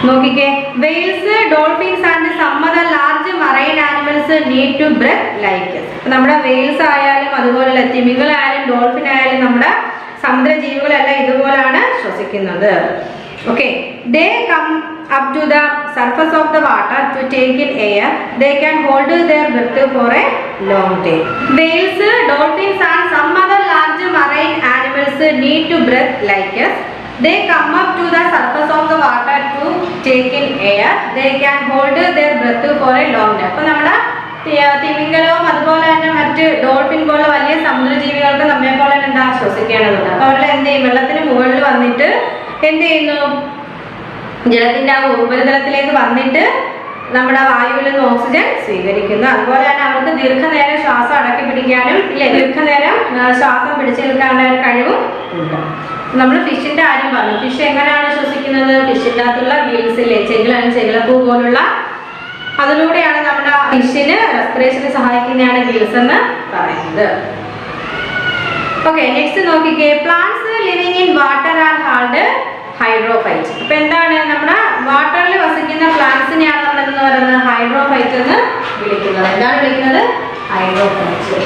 നോക്കിക്കേ, whales, dolphins and some other large marine animals need to breathe like. നമ്മുടെ വെയിൽസ് ആയാലും അതുപോലെ തിമിംഗിളായാലും ഡോൾഫിൻ ആയാലും നമ്മുടെ സമുദ്രജീവികളെല്ലാം ഇതുപോലാണ് ശ്വസിക്കുന്നത്. Okay, they come up to the surface of the water to take in air. They can hold their breath for a long time. Whales, dolphins and some other large marine animals need to breathe like us. They come up to the surface of the water to take in air. They can hold their breath for a long time. അപ്പോൾ നമ്മുടെ തിമിംഗലവും അതുപോലെ തന്നെ മറ്റ് dolphin പോലുള്ള വലിയ സമുദ്രജീവികൾക്ക് നമ്മെ പോലെ എന്താ ശ്വസിക്കേണ്ടതുണ്ട്. അപ്പോൾ അവരുടെ എന്ത് ചെയ്യും? വെള്ളത്തിന് മുകളിൽ വന്നിട്ട് എന്ത് ചെയ്യുന്നു? ജലത്തിന്റെ ആ ഉപരിതലത്തിലേക്ക് വന്നിട്ട് നമ്മുടെ വായുവിൽ നിന്ന് ഓക്സിജൻ സ്വീകരിക്കുന്നു. അതുപോലെ തന്നെ അവർക്ക് ദീർഘനേരം ശ്വാസം അടക്കി പിടിക്കാനും ഇല്ലേ, ദീർഘനേരം ശ്വാസം പിടിച്ചു നിൽക്കാനുള്ള ഒരു കഴിവും ഉണ്ട്. നമ്മൾ ഫിഷിന്റെ കാര്യം പറഞ്ഞു. ഫിഷ് എങ്ങനെയാണ് ശ്വസിക്കുന്നത്? ഫിഷിൻ്റെ അകത്തുള്ള ഗിൽസ് ഇല്ലേ, ചെകിളപ്പൂ പോലുള്ള അതിലൂടെയാണ് നമ്മുടെ ഫിഷിന് റെസ്പിറേഷന് സഹായിക്കുന്നതാണ് ഗിൽസ് എന്ന് പറയുന്നത്. ഓക്കെ, നെക്സ്റ്റ് നോക്കിക്കേ, plants living in water are called hydrophyte. അപ്പൊ എന്താണ്? നമ്മുടെ വാട്ടറിൽ വസിക്കുന്ന പ്ലാന്റ്സിനെയാണ് നമ്മൾ എന്ന് പറയുന്നത് ഹൈഡ്രോഫൈറ്റ് എന്ന് വിളിക്കുന്നത്. എന്താണ് വിളിക്കുന്നത്? ഹൈഡ്രോഫൈറ്റ്.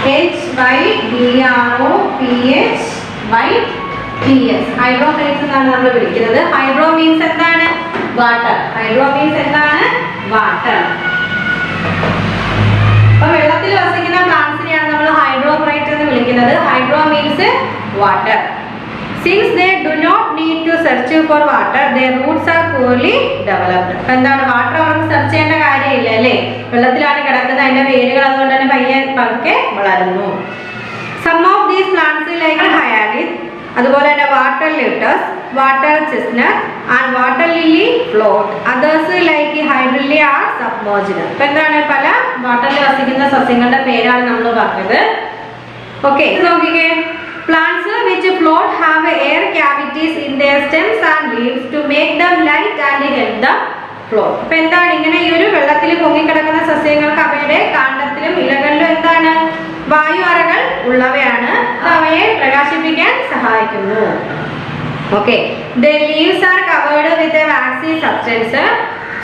HYDROPHYTS ഹൈഡ്രോഫൈറ്റ്സ് എന്നാണ് നമ്മൾ വിളിക്കുന്നത്. ഹൈഡ്രോ മീൻസ് എന്താണ്? വാട്ടർ. ഹൈഡ്രോ മീൻസ് എന്താണ്? വാട്ടർ. അപ്പൊ വെള്ളത്തിൽ വസിക്കുന്ന പ്ലാന്റ്സിനെയാണ് നമ്മൾ ഹൈഡ്രോഫൈറ്റ് എന്ന് വിളിക്കുന്നത്. Hydro means water. Since they do not need to search for water, their roots are poorly developed. എന്താണ്? വാട്ടർ അവർക്ക് സെർച്ച് ചെയ്യേണ്ട കാര്യമില്ല അല്ലേ, വെള്ളത്തിലാണ് കിടക്കുന്നത്. അതിന്റെ വേരുകൾ അതുകൊണ്ട് തന്നെ പതുക്കെ വളരുന്നു. Some of these plants like hyacinth, അതുപോലെ തന്നെ water lettuce, water chestnut and water lily float. Others like hydrilla are submerged. ഇപ്പൊ എന്താണ്? പല വാട്ടറിൽ വസിക്കുന്ന സസ്യങ്ങളുടെ പേരാണ് നമ്മൾ പറഞ്ഞത്. ഓക്കെ, നോക്കിക്കേ, plants which float have air cavities in their stems and leaves to make them light and help them float. അപ്പോൾ എന്താണ്? ഇങ്ങനെ ഈ ഒരു വെള്ളത്തിൽ പൊങ്ങിക്കിടക്കുന്ന സസ്യങ്ങൾക്ക് അവയുടെ കാണ്ഡത്തിലും ഇലകളിലും എന്താണ്? വായു അറകൾ ഉള്ളവയാണ്. അവയെ പ്രകാശിപ്പിക്കാൻ സഹായിക്കുന്നു. Okay, the leaves are covered with a waxy substance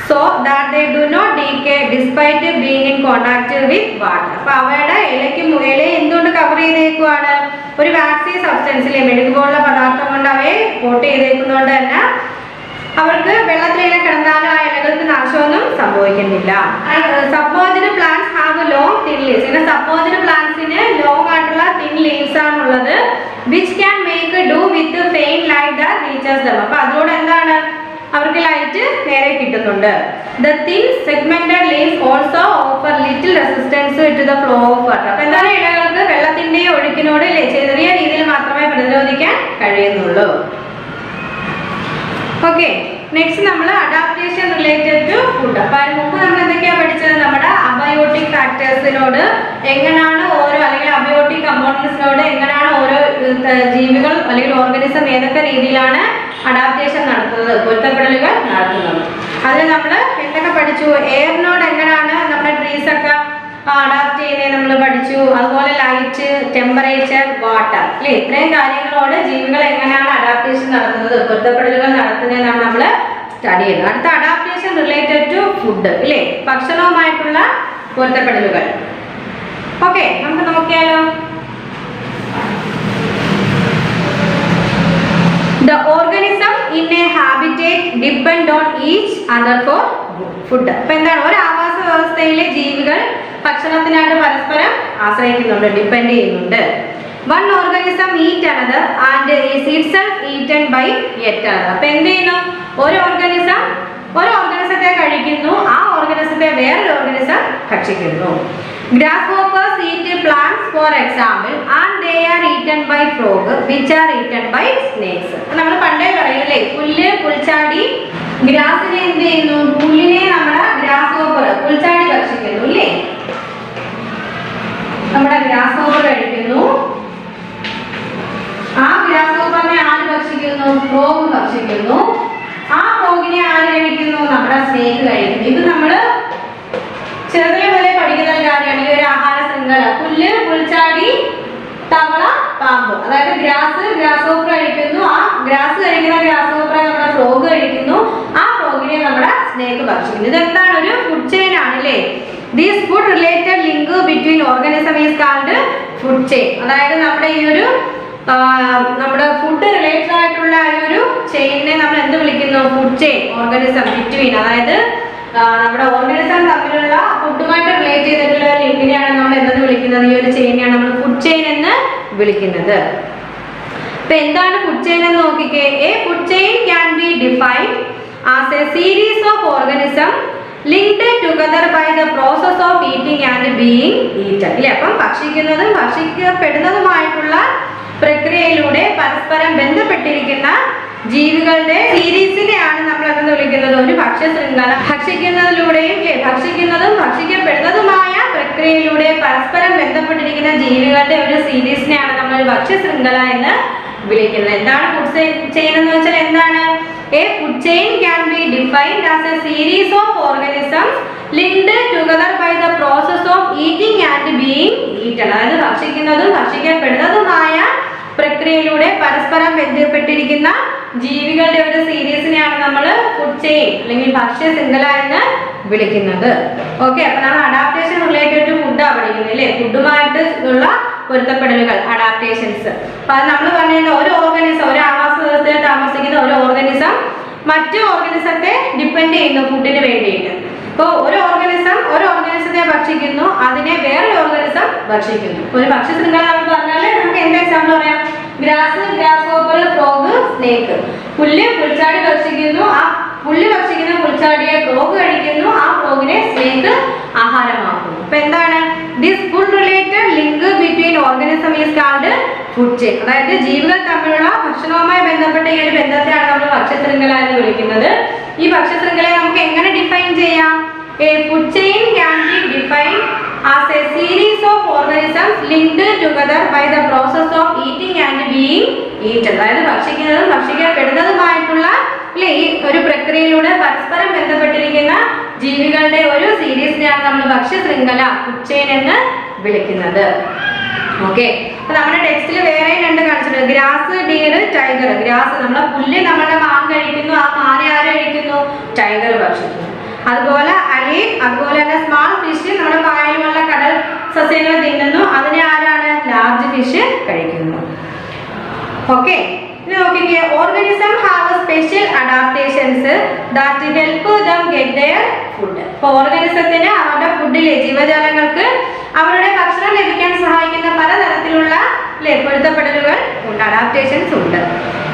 so that they do not decay despite being in contact with water. അപ്പോൾ അവയുടെ ഇല എന്തുകൊണ്ട് കവർ ചെയ്തേക്കുവാണ്? ഒരു വാക്സി സബ്സ്റ്റൻസിലെ മെഴുകു പോലുള്ള പദാർത്ഥം കൊണ്ട് അവയെ കോട്ട് ചെയ്തേക്കുന്നതുകൊണ്ട് തന്നെ അവർക്ക് വെള്ളത്തിൽ ഇങ്ങനെ കിടന്നാലും ആ ഇലകൾക്ക് നാശമൊന്നും സംഭവിക്കുന്നില്ല. Submerged plants have long thin leaves. ഇങ്ങനെ സബ്മേർജ്ഡ് പ്ലാന്റ്സിന് ലോങ് ആയിട്ടുള്ള തിൻ ലീവ്സ് ആണുള്ളത്. Which can make do with faint light that reaches them. അപ്പോൾ അതുകൊണ്ട് എന്താണ്? അവർക്ക് ലൈറ്റ് നേരെ കിട്ടുന്നുണ്ട്. The thin segmented leaves also offer little resistance to the flow of water. അപ്പോൾ എന്താണ്? ഇലകൾക്ക് വെള്ളത്തിന്റെ ഒഴുക്കിനോട് ചെറിയ രീതിയിൽ മാത്രമേ പ്രതിരോധിക്കാൻ കഴിയുന്നുള്ളൂ. ഓക്കെ, നെക്സ്റ്റ് നമ്മൾ അഡാപ്റ്റേഷൻ റിലേറ്റഡ് ടു ഫുഡ്. അപ്പോൾ അതിന് മുമ്പ് നമ്മൾ എന്തൊക്കെയാണ് പഠിച്ചത്? നമ്മുടെ അബയോട്ടിക് ഫാക്ടേഴ്സിനോട് എങ്ങനെയാണ് ഓരോ അല്ലെങ്കിൽ അബയോട്ടിക് കമ്പോണൻസിനോട് എങ്ങനെയാണ് ഓരോ ജീവികൾ അല്ലെങ്കിൽ ഓർഗാനിസം ഏതൊക്കെ രീതിയിലാണ് അഡാപ്റ്റേഷൻ നടത്തുന്നത്, പൊരുത്തപ്പെടലുകൾ നടത്തുന്നത്. അതിൽ നമ്മൾ എന്തൊക്കെ പഠിച്ചു? എയറിനോട് എങ്ങനെയാണ് നമ്മുടെ ട്രീസ് ഒക്കെ അഡാപ്റ്റ് ചെയ്യുന്നത് നമ്മൾ പഠിച്ചു. അതുപോലെ ലൈറ്റ്, ടെമ്പറേച്ചർ, വാട്ടർ അല്ലേ, ഇത്രയും കാര്യങ്ങളോട് ജീവികൾ എങ്ങനെയാണ് അഡാപ്റ്റേഷൻ നടത്തുന്നത്, പൊരുത്തപ്പെടലുകൾ നടത്തുന്നതെന്നാണ് നമ്മൾ സ്റ്റഡി ചെയ്യുന്നത്. അടുത്ത അഡാപ്റ്റേഷൻ റിലേറ്റഡ് ടു ഫുഡ് ഇല്ലേ, ഭക്ഷണവുമായിട്ടുള്ള പൊരുത്തപ്പെടലുകൾ. ഓക്കെ, നമുക്ക് നോക്കിയാലോ. The organism in a habitat depend on each other for food. അപ്പോൾ എന്താണ്? ഒരു ആവാസ വ്യവസ്ഥയിലെ ജീവികൾ ഭക്ഷണത്തിനായിട്ട് പരസ്പരം ആശ്രയിക്കുന്നുണ്ട്, ഡിപ്പെൻഡ് ചെയ്യുന്നുണ്ട്. One organism eat another and is itself eaten by yet another. അപ്പോൾ എന്ത് ചെയ്യുന്നു? ഒരു ഓർഗാനിസത്തെ കഴിക്കുന്നു, ആ ഓർഗാനിസത്തെ വേറൊരു ഓർഗാനിസം ഭക്ഷിക്കുന്നു. Grasshoppers eat plants for example and they are eaten by frog which are eaten by snakes. നമ്മൾ പണ്ടേ പറയൂലേ, പുല്ല് പുൽച്ചാടി ഗ്രാസിനെ എന്ത് ചെയ്യുന്നു? പുല്ലിനെ നമ്മുടെ ഗ്രാസ് പുല്ല്, പുൽച്ചാടി, തവള, പാമ്പ്. അതായത് ഗ്രാസ് ഹോപ്പർ കഴിക്കുന്നു, ആ ഗ്രാസ് കഴിക്കുന്ന ഗ്രാസ് ഹോപ്പറെ നമ്മുടെ ഫ്രോഗ് കഴിക്കുന്നു, ആ ഫ്രോഗിനെ നമ്മുടെ സ്നേക്ക് ഭക്ഷിക്കുന്നു. ഇതെന്താണ്? ഒരു ഫുഡ് ചെയിൻ ആണ് അല്ലേ? This food related link between organism is called food chain. അതായത് നമ്മുടെ ഈ ഒരു നമ്മുടെ ഫുഡ് റിലേറ്റഡ് ആയിട്ടുള്ള ഒരു ചെയിനിനെ നമ്മൾ എന്ത് വിളിക്കുന്നു? Food chain. ഓർഗാനിസം ബിറ്റ്വീൻ, അതായത് നമ്മുടെ ഓർഗാനിസം തമ്മിലുള്ള ഫുഡുമായിട്ട് റിലേറ്റ് ചെയ്തിട്ടുള്ള ലിങ്കിനെയാണ് നമ്മൾ എന്തെന്ന് വിളിക്കുന്നത്? ഈ ഒരു ചെയിനെയാണ് നമ്മൾ ഫുഡ് ചെയിൻ എന്ന് വിളിക്കുന്നത്. അപ്പൊ എന്താണ് ഫുഡ് ചെയിൻ എന്ന് നോക്കിക്കേ. A food chain can be defined as a series of organism linked together by the process of eating and being eaten. ഇല്ലേ? അപ്പം ഭക്ഷിക്കുന്നതും ഭക്ഷിക്കപ്പെടുന്നതുമായിട്ടുള്ള പ്രക്രിയയിലൂടെ പരസ്പരം ബന്ധപ്പെട്ടിരിക്കുന്ന ജീവികളുടെ സീരീസിനെയാണ് നമ്മൾ എന്തെന്ന് വിളിക്കുന്നത്? ഒരു ഭക്ഷ്യ ശൃംഖല. ഭക്ഷിക്കുന്നതിലൂടെയും ഭക്ഷിക്കുന്നതും ഭക്ഷിക്കപ്പെടുന്നതുമായ പ്രക്രിയയിലൂടെ പരസ്പരം ബന്ധപ്പെട്ടിരിക്കുന്ന ജീവികളുടെ ഒരു സീരീസിനെയാണ് നമ്മൾ ഒരു ഭക്ഷ്യ ശൃംഖല എന്ന് വിളിക്കുന്നത്. എന്താണ് ഫുഡ് ചെയിൻ എന്ന് വെച്ചാൽ എന്താണ്? A food chain can be defined as a series of organisms linked together by the process of eating and being eaten. അതായത് ഭക്ഷിക്കുന്നതും ഭക്ഷിക്കപ്പെടുന്നതുമായ പ്രക്രിയയിലൂടെ പരസ്പരം ബന്ധപ്പെട്ടിരിക്കുന്ന ജീവികളുടെ ഒരു സീരീസിനെയാണ് നമ്മൾ ഫുഡ് ചെയിൻ അല്ലെങ്കിൽ ഭക്ഷ്യ ശൃംഖല എന്ന് വിളിക്കുന്നത്. ഓക്കെ, അപ്പൊ നമ്മൾ അഡാപ്റ്റേഷൻ റിലേറ്റഡ് ടു ഫുഡാണ് പഠിക്കുന്നത് അല്ലേ? ഫുഡുമായിട്ട് ഉള്ള പൊരുത്തപ്പെടലുകൾ, അഡാപ്റ്റേഷൻസ്. അപ്പൊ അത് നമ്മൾ പറഞ്ഞിരുന്ന ഒരു ഓർഗാനിസം, ഒരു ആവാസ വ്യവസ്ഥയിൽ താമസിക്കുന്ന ഒരു ഓർഗാനിസം മറ്റു ഓർഗാനിസത്തെ ഡിപ്പെൻഡ് ചെയ്യുന്നു ഫുഡിന് വേണ്ടിയിട്ട്. ഇപ്പോൾ ഒരു ഓർഗാനിസത്തെ ഭക്ഷിക്കുന്നു, അതിനെ വേറൊരു ഓർഗാനിസം ഭക്ഷിക്കുന്നു. ഒരു ഭക്ഷ്യ ശൃംഖല എന്ന് പറഞ്ഞാൽ നമുക്ക് എന്ത് എക്സാമ്പിൾ പറയാം? Grass hopper, frog, snake. പുല്ല്, പുൽച്ചാടി ഭക്ഷിക്കുന്നു, ആ പുല്ല് ഭക്ഷിക്കുന്ന പുൽച്ചാടിയെ ഫ്രോഗ് കഴിക്കുന്നു, ആ ഫ്രോഗിനെ സ്നേക്ക് ആഹാരമാക്കുന്നു. അപ്പൊ എന്താണ്? This food related link between organism is called food chain. അതായത് ജീവികൾ തമ്മിലുള്ള ഭക്ഷണവുമായി ബന്ധപ്പെട്ട ഈ ഒരു ബന്ധത്തെയാണ് നമ്മൾ ഭക്ഷ്യ ശൃംഖല എന്ന് വിളിക്കുന്നത്. ഈ ഭക്ഷ്യ ശൃംഖലയെ നമുക്ക് എങ്ങനെ ഡിഫൈൻ ചെയ്യാം? A food chain can be defined as a series of organisms linked together by the process of eating and being eaten. അതായത് ഭക്ഷിക്കുന്നതും ഭക്ഷിക്കപ്പെടുന്നതുമായിട്ടുള്ള അല്ലേ ഈ ഒരു പ്രക്രിയയിലൂടെ പരസ്പരം ബന്ധപ്പെട്ടിരിക്കുന്ന ജീവികളുടെ ഒരു സീരീസിനെയാണ് നമ്മൾ ഭക്ഷ്യ ശൃംഖല, ഫുഡ് ചെയിൻ എന്ന് വിളിക്കുന്നത്. ഓക്കെ, അപ്പൊ നമ്മുടെ ടെക്സ്റ്റിൽ വേറെ രണ്ട് കാണിച്ചിട്ടുണ്ട്. Grass, deer, tiger. ഗ്രാസ് നമ്മളെ പുല്ല്, നമ്മളുടെ മാൻ കഴിക്കുന്നു, ആ മാനെ ആര് കഴിക്കുന്നു? ടൈഗർ ഭക്ഷിക്കുന്നു. അതുപോലെ അലി, അതുപോലെ തന്നെ സ്മാൾ ഫിഷ് നമ്മുടെ പായലുള്ള കടൽ സസ്യങ്ങൾ തിന്നുന്നു, അതിനെ ആരാണ്? ലാർജ് ഫിഷ് കഴിക്കുന്നു. ഓക്കെ, ഇനി നോക്കിക്കേ. Organism have special adaptations that help them get there food. അപ്പോൾ ഓർഗാനിസത്തിന് അവരുടെ ഫുഡിലെ ജീവജാലങ്ങൾക്ക് അവരുടെ ഭക്ഷണം ലഭിക്കാൻ സഹായിക്കുന്ന പലതരത്തിലുള്ള പൊരുത്തപ്പെടലുകൾ ഉണ്ട്, അഡാപ്റ്റേഷൻസ് ഉണ്ട്.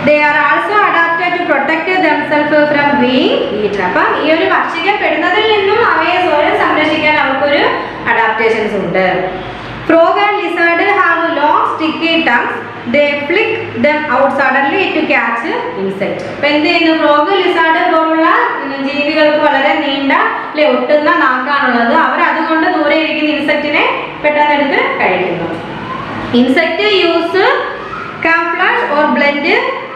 They are also adapted to protect themselves from being eaten. അപ്പം ഈ ഒരു ഭക്ഷിക്കപ്പെടുന്നതിൽ നിന്നും അവയെ സ്വയം സംരക്ഷിക്കാൻ അവർക്കൊരു അഡാപ്റ്റേഷൻസ് ഉണ്ട്. Frog and lizard have long sticky tongues. They flick them out suddenly to catch insect. അപ്പം എന്ത് ചെയ്യുന്നു? ഫ്രോഗ്, ലിസാർഡ് പോലുള്ള ജീവികൾക്ക് വളരെ നീണ്ട ഒട്ടുന്ന നാക്കാണുള്ളത്. അവർ അതുകൊണ്ട് ദൂരെ ഇരിക്കുന്ന ഇൻസെക്റ്റിനെ പെട്ടെന്ന് എടുത്ത് കഴിക്കുന്നു. Insect use camouflage or blend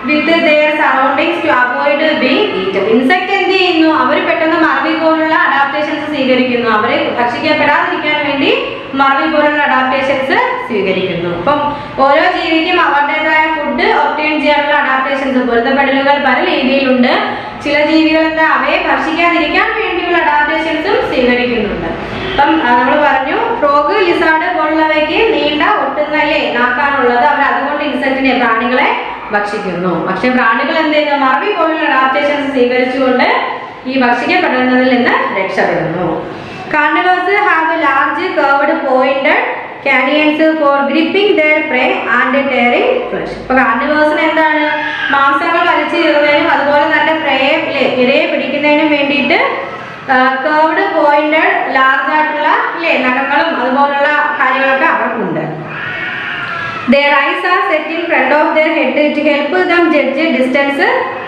with their surroundings to avoid being eaten. Insect എന്ത് ചെയ്യുന്നു? അവർ പെട്ടെന്ന് മറവി പോലുള്ള അഡാപ്റ്റേഷൻസ് സ്വീകരിക്കുന്നു. അവരെ ഭക്ഷിക്കപ്പെടാതിരിക്കാൻ വേണ്ടി മറവി പോലുള്ള അഡാപ്റ്റേഷൻസ് സ്വീകരിക്കുന്നു. അപ്പം ഓരോ ജീവിക്കും അവരുടേതായ ഫുഡ് ഒബ്റ്റെയിൻ ചെയ്യാനുള്ള അഡാപ്റ്റേഷൻസ്, പൊരുത്തപ്പെടലുകൾ പല രീതിയിലുണ്ട്. ചില ജീവികൾ എന്താ അവയെ ഭക്ഷിക്കാതിരിക്കാൻ വേണ്ടിയുള്ള അഡാപ്റ്റേഷൻസും സ്വീകരിക്കുന്നുണ്ട്. അപ്പം നമ്മൾ പറഞ്ഞു ഫ്രോഗ്, ലിസാർഡ് പോലുള്ളവയ്ക്ക് നീണ്ട ഒട്ടുന്ന നാക്കാണുള്ളത്. അവർ അതുകൊണ്ട് ഇൻസെക്റ്റിനെ, പ്രാണികളെ ഭക്ഷിക്കുന്നു. പക്ഷെ പ്രാണികൾ എന്ത് ചെയ്യുന്നു? മറവി പോലുള്ള അഡാപ്റ്റേഷൻസ് സ്വീകരിച്ചുകൊണ്ട് ഈ ഭക്ഷിക്കപ്പെടുന്നതിൽ നിന്ന് രക്ഷപ്പെടുന്നു. Carnivores have large curved pointed canines for gripping their prey and tearing flesh. ഇപ്പൊ കാർണിവേഴ്സിന് എന്താണ്? മാംസങ്ങൾ വലിച്ചു കീറുന്നതിനും അതുപോലെ തന്നെ പ്രേയെ ഇരയെ പിടിക്കുന്നതിനും വേണ്ടിയിട്ട് കർവ്ഡ് പോയിന്റഡ് ലാർജ് ആയിട്ടുള്ള നഖങ്ങളും അതുപോലുള്ള കാര്യങ്ങളൊക്കെ അവർക്കുണ്ട്. Their eyes are set in front of their head to help them judge distance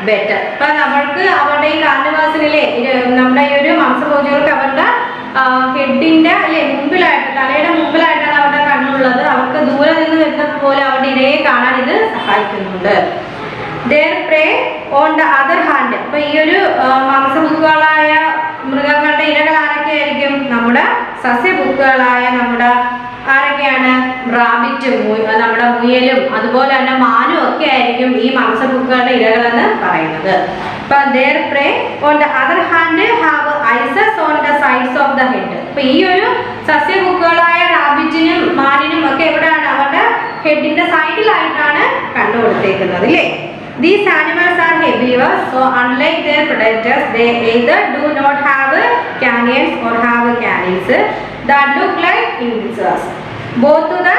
better. അപ്പൊ നമ്മൾക്ക് അവരുടെ ഈ കാർണിവേഴ്സിലെ നമ്മുടെ ഈ ഒരു മാംസഭോജികൾക്ക് അവരുടെ ഹെഡിന്റെ മുമ്പിലായിട്ട്, തലയുടെ മുമ്പിലായിട്ടാണ് അവരുടെ കണ്ണുള്ളത്. അവർക്ക് ദൂരെ നിന്ന് വരുന്നത് പോലെ അവരുടെ ഇരയെ കാണാൻ ഇത് സഹായിക്കുന്നുണ്ട്. Their prey on the other hand. അപ്പൊ ഈ ഒരു മാംസഭുക്കുകളായ മൃഗങ്ങളുടെ ഇരകൾ ആരൊക്കെ ആയിരിക്കും? നമ്മുടെ സസ്യഭുക്കുകളായ നമ്മുടെ ആരൊക്കെയാണ്? റാബിറ്റും നമ്മുടെ മുയലും അതുപോലെ തന്നെ മാനും ഒക്കെ ആയിരിക്കും ഈ മാംസഭുക്കുകളുടെ ഇരകളെന്ന് പറയുന്നത്. Their prey on the other hand have eyes on the sides of the head. അപ്പൊ ഈ ഒരു സസ്യഭുക്കുകളായ റാബിറ്റിനും മാനിനും ഒക്കെ എവിടെയാണ്? അവരുടെ ഹെഡിന്റെ സൈഡിലായിട്ടാണ് കണ്ടുകൊടുത്തേക്കുന്നത് അല്ലേ? These animals are herbivores, so unlike their predators, they either do not have canines or have canines that look like individuals. Both the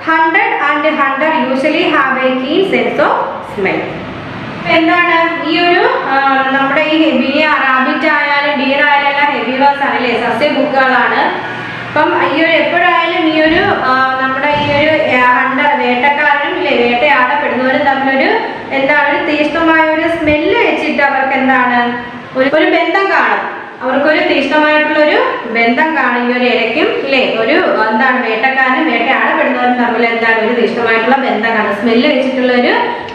hunted and hunter usually have a keen sense of smell. എന്താണ് ഈ ഒരു നമ്മുടെ ഈ rabbit ആയാലും dear ആയാലും എല്ലാം herbivores ആണ് അല്ലേ? സസ്യഭുക്കുകളാണ്. അപ്പം ഈ ഒരു എപ്പോഴായാലും ഈ ഒരു നമ്മുടെ ഈ ഒരു ഹണ്ടർ വേട്ടക്കാരനും ഇല്ലേ വേട്ടയാടപ്പെടുന്നവരും തമ്മിലൊരു എന്താണ് ഒരു തീഷ്ണമായ ഒരു സ്മെല്ല് വെച്ചിട്ട് അവർക്ക് എന്താണ് ഒരു ബന്ധം കാണും. അവർക്കൊരു തീഷ്ണമായിട്ടുള്ളൊരു ബന്ധം കാണും ഈ ഒരു ഇരയ്ക്കും ഇല്ലേ ഒരു എന്താണ് വേട്ടക്കാരനും വേട്ടയാടപ്പെടുന്നവരും തമ്മിൽ എന്താണ് ഒരു തീഷ്ണമായിട്ടുള്ള ബന്ധം കാണും. സ്മെല്ല് വെച്ചിട്ടുള്ള ഒരു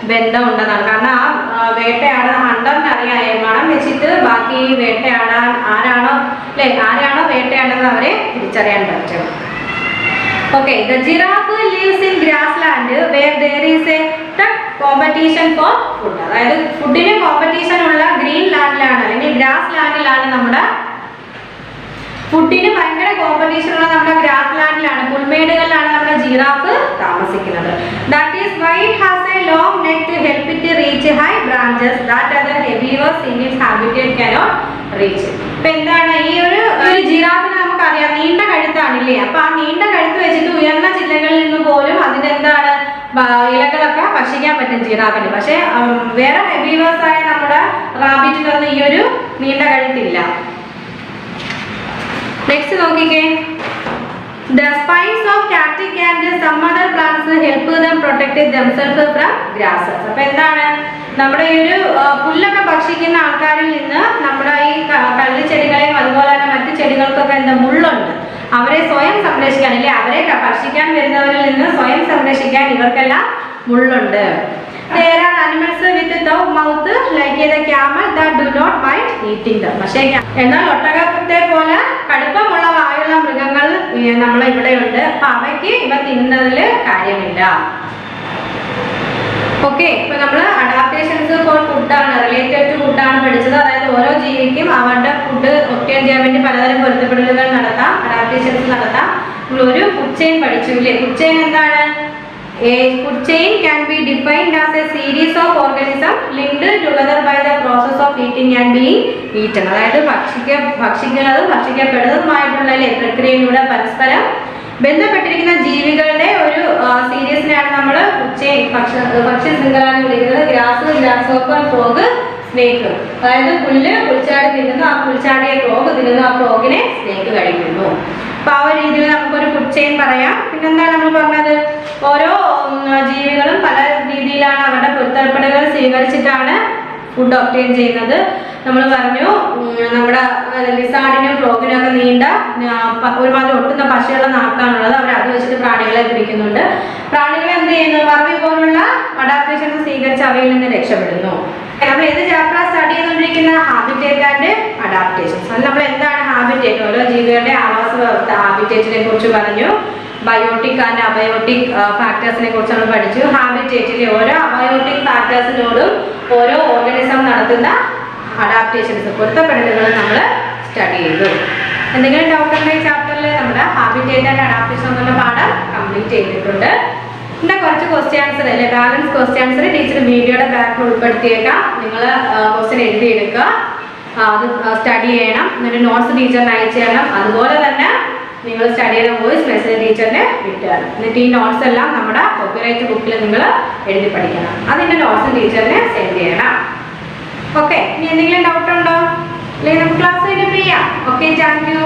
ബന്ധം ഉണ്ടെന്നാണ്. കാരണം ആ വേട്ടയാടാൻ ഹണ്ടറിന് അറിയാം മണം വെച്ചിട്ട് ബാക്കി വേട്ടയാടാൻ ആരാണോ വേട്ടയാടുന്നത് അവരെ തിരിച്ചറിയാൻ പറ്റും. Okay, the giraffe lives in grassland where there is a tough competition for food. അതായത് ഫുഡിന് കോമ്പറ്റീഷൻ ഉള്ള ഗ്രീൻ ലാൻഡിലാണ് അല്ലെങ്കിൽ ഗ്രാസ് ലാൻഡിലാണ് നമ്മുടെ ഫുഡിന് ഭയങ്കര കോമ്പറ്റീഷൻ ഉള്ള നമ്മുടെ ഗ്രാസ് ലാൻഡിലാണ് പുൽമേടുകളിലാണ് നമ്മുടെ ജിറാഫ് താമസിക്കുന്നത്. That is why it has a long neck to help it reach high branches that other herbivores in its habitat cannot reach. ഇപ്പൊ എന്താണ് ഈ ഒരു ജിറാഫിന് നമുക്കറിയാം നീണ്ട കഴുത്താണില്ലേ? അപ്പൊ ആ നീണ്ട കഴുത്ത് വെച്ചിട്ട് ഉയർന്ന ജില്ലകളിൽ നിന്ന് പോലും അതിന് എന്താണ് ഇലകളൊക്കെ ഭക്ഷിക്കാൻ പറ്റും ജിറാഫിന്. പക്ഷെ വേറെ ഹെർബിവേഴ്സ് ആയ നമ്മുടെ റാബിറ്റിനൊന്നും ഈ ഒരു നീണ്ട കഴുത്തില്ല. നെക്സ്റ്റ് നോക്കിക്കേ. The spines of cacti and some other plants help them protect themselves from grasses. അപ്പൊ എന്താണ് നമ്മുടെ ഈ ഒരു പുല്ലൊക്കെ ഭക്ഷിക്കുന്ന ആൾക്കാരിൽ നിന്ന് നമ്മുടെ ഈ കള്ളിച്ചെടികളെയും അതുപോലെ തന്നെ മറ്റു ചെടികൾക്കൊക്കെ എന്താ മുള്ളുണ്ട്. അവരെ സ്വയം സംരക്ഷിക്കാൻ അല്ലെ അവരെ ഭക്ഷിക്കാൻ വരുന്നവരിൽ നിന്ന് സ്വയം സംരക്ഷിക്കാൻ ഇവർക്കെല്ലാം മുള്ളുണ്ട്. There are animals with the mouth like the camel that do not mind eating them. പക്ഷേ എന്നാൽ ഒട്ടകത്തെ പോലെ കടുപ്പമുള്ള വായുള്ള മൃഗങ്ങൾ നമ്മളെ ഇവിടെയുണ്ട്. അപ്പൊ അവയ്ക്ക് ഇവ തിന്നുന്നതിൽ കാര്യമില്ല. ഓക്കെ, ഇപ്പൊ നമ്മൾ അഡാപ്റ്റേഷൻസ് ഫോർ ഫുഡാണ് റിലേറ്റഡ് ടു ഫുഡാണ് പഠിച്ചത്. അതായത് ഓരോ ജീവിക്കും അവരുടെ ഫുഡ് ഒപ്റ്റൈൻ ചെയ്യാൻ വേണ്ടി പലതരം പൊരുത്തപ്പെടലുകൾ നടത്താം, അഡാപ്റ്റേഷൻസ് നടത്താം. നമ്മൾ ഒരു ഫുഡ് ചെയിൻ പഠിച്ചു ഇല്ലേ? ഫുഡ് ചെയിൻ എന്താണ്? A food chain can be defined as a series of organisms linked together by the process of eating and being eaten. അതായത് ഭക്ഷിക്കുന്നതും ഭക്ഷിക്കപ്പെടുന്നതുമായിട്ടുള്ള പ്രക്രിയയിലൂടെ പരസ്പരം ബന്ധപ്പെട്ടിരിക്കുന്ന ജീവികളുടെ ഒരു സീരീസിനെയാണ് നമ്മൾ ഫുഡ് ചെയിൻ ഭക്ഷ്യ ശൃംഖല എന്ന് വിളിക്കുന്നത്. Grass hopper, frog, snake. അതായത് പുൽച്ചാടി തിന്നുന്നു, ആ പുൽച്ചാടിയെ ഫ്രോഗ് തിന്നുന്നു, ആ ഫ്രോഗിനെ സ്നേക്ക് കഴിക്കുന്നു. അപ്പൊ ആ ഒരു രീതിയിൽ നമുക്കൊരു ഫുഡ് ചെയിൻ പറയാം. പിന്നെന്താണ് നമ്മൾ പറഞ്ഞത്? ഓരോ ജീവികളും പല രീതിയിലാണ് അവരുടെ പൊരുത്തപ്പെടലുകൾ സ്വീകരിച്ചിട്ടാണ് ഫുഡ് ഒബ്റ്റെയിൻ ചെയ്യുന്നത്. നമ്മൾ പറഞ്ഞു നമ്മുടെ ലിസാർഡിനും ഫ്രോഗിനും ഒക്കെ നീണ്ട ഒരുമാതിരി ഒട്ടുന്ന പശയുള്ള നാക്കാണുള്ളത്. അവർ അത് വെച്ചിട്ട് പ്രാണികളെ പിടിക്കുന്നുണ്ട്. പ്രാണികളെ എന്ത് ചെയ്യുന്നു? പറവി പോലുള്ള അഡാപ്റ്റേഷൻസ് സ്വീകരിച്ച് അവയിൽ നിന്ന് രക്ഷപ്പെടുന്നു. നമ്മൾ ഏത് ചാപ്റ്ററാണ് സ്റ്റഡി ചെയ്തുകൊണ്ടിരിക്കുന്ന? Habitat and adaptations. അത് നമ്മൾ എന്താണ് ഹാബിറ്റേറ്റ്? ഓരോ ജീവികളുടെ ആവാസ വ്യവസ്ഥ ഹാബിറ്റേറ്റിനെ കുറിച്ച് പറഞ്ഞു. ബയോട്ടിക് ആൻഡ് അബയോട്ടിക് ഫാക്ടേഴ്സിനെ കുറിച്ച് നമ്മൾ പഠിച്ചു. ഹാബിറ്റേറ്റിലെ ഓരോ അബയോട്ടിക് ഫാക്ടേഴ്സിനോടും ഓരോ ഓർഗാനിസം നടത്തുന്ന അഡാപ്റ്റേഷൻസ് പൊരുത്തപ്പെടലുകൾ നമ്മൾ സ്റ്റഡി ചെയ്തു. എന്തെങ്കിലും ഡൗട്ട് ഉണ്ടെങ്കിൽ ചാപ്റ്ററിൽ നമ്മുടെ ഹാബിറ്റേറ്റ് ആൻഡ് അഡാപ്റ്റേഷൻ എന്നുള്ള പാഠം കംപ്ലീറ്റ് ചെയ്തിട്ടുണ്ട്. പിന്നെ കുറച്ച് ക്വസ്റ്റ്യൻ ആൻസർ അല്ലെ ബാലൻസ് ക്വസ്റ്റ്യൻ ആൻസർ ടീച്ചർ വീഡിയോയുടെ ബാക്കിൽ ഉൾപ്പെടുത്തിയേക്കാം. നിങ്ങൾ ക്വസ്റ്റ്യൻ എഴുതിയെടുക്കുക, അത് സ്റ്റഡി ചെയ്യണം. എന്നിട്ട് നോട്ട്സ് ടീച്ചറിന് അയച്ചു തരണം. അതുപോലെ തന്നെ നിങ്ങൾ സ്റ്റഡി ചെയ്ത വോയിസ് മെസ്സേജ് ടീച്ചറിന് വിട്ടുതരണം. എന്നിട്ട് ഈ നോട്ട്സ് എല്ലാം നമ്മുടെ കോപ്പിറൈറ്റ് ബുക്കിൽ നിങ്ങൾ എഴുതി പഠിക്കണം. അതിൻ്റെ നോട്ട്സ് ടീച്ചറിന് സെൻഡ് ചെയ്യണം. ഓക്കെ, ഇനി എന്തെങ്കിലും ഡൗട്ട് ഉണ്ടോ? അല്ലെങ്കിൽ നമുക്ക് ക്ലാസ് കഴിഞ്ഞ് ചെയ്യാം. Okay, thank you.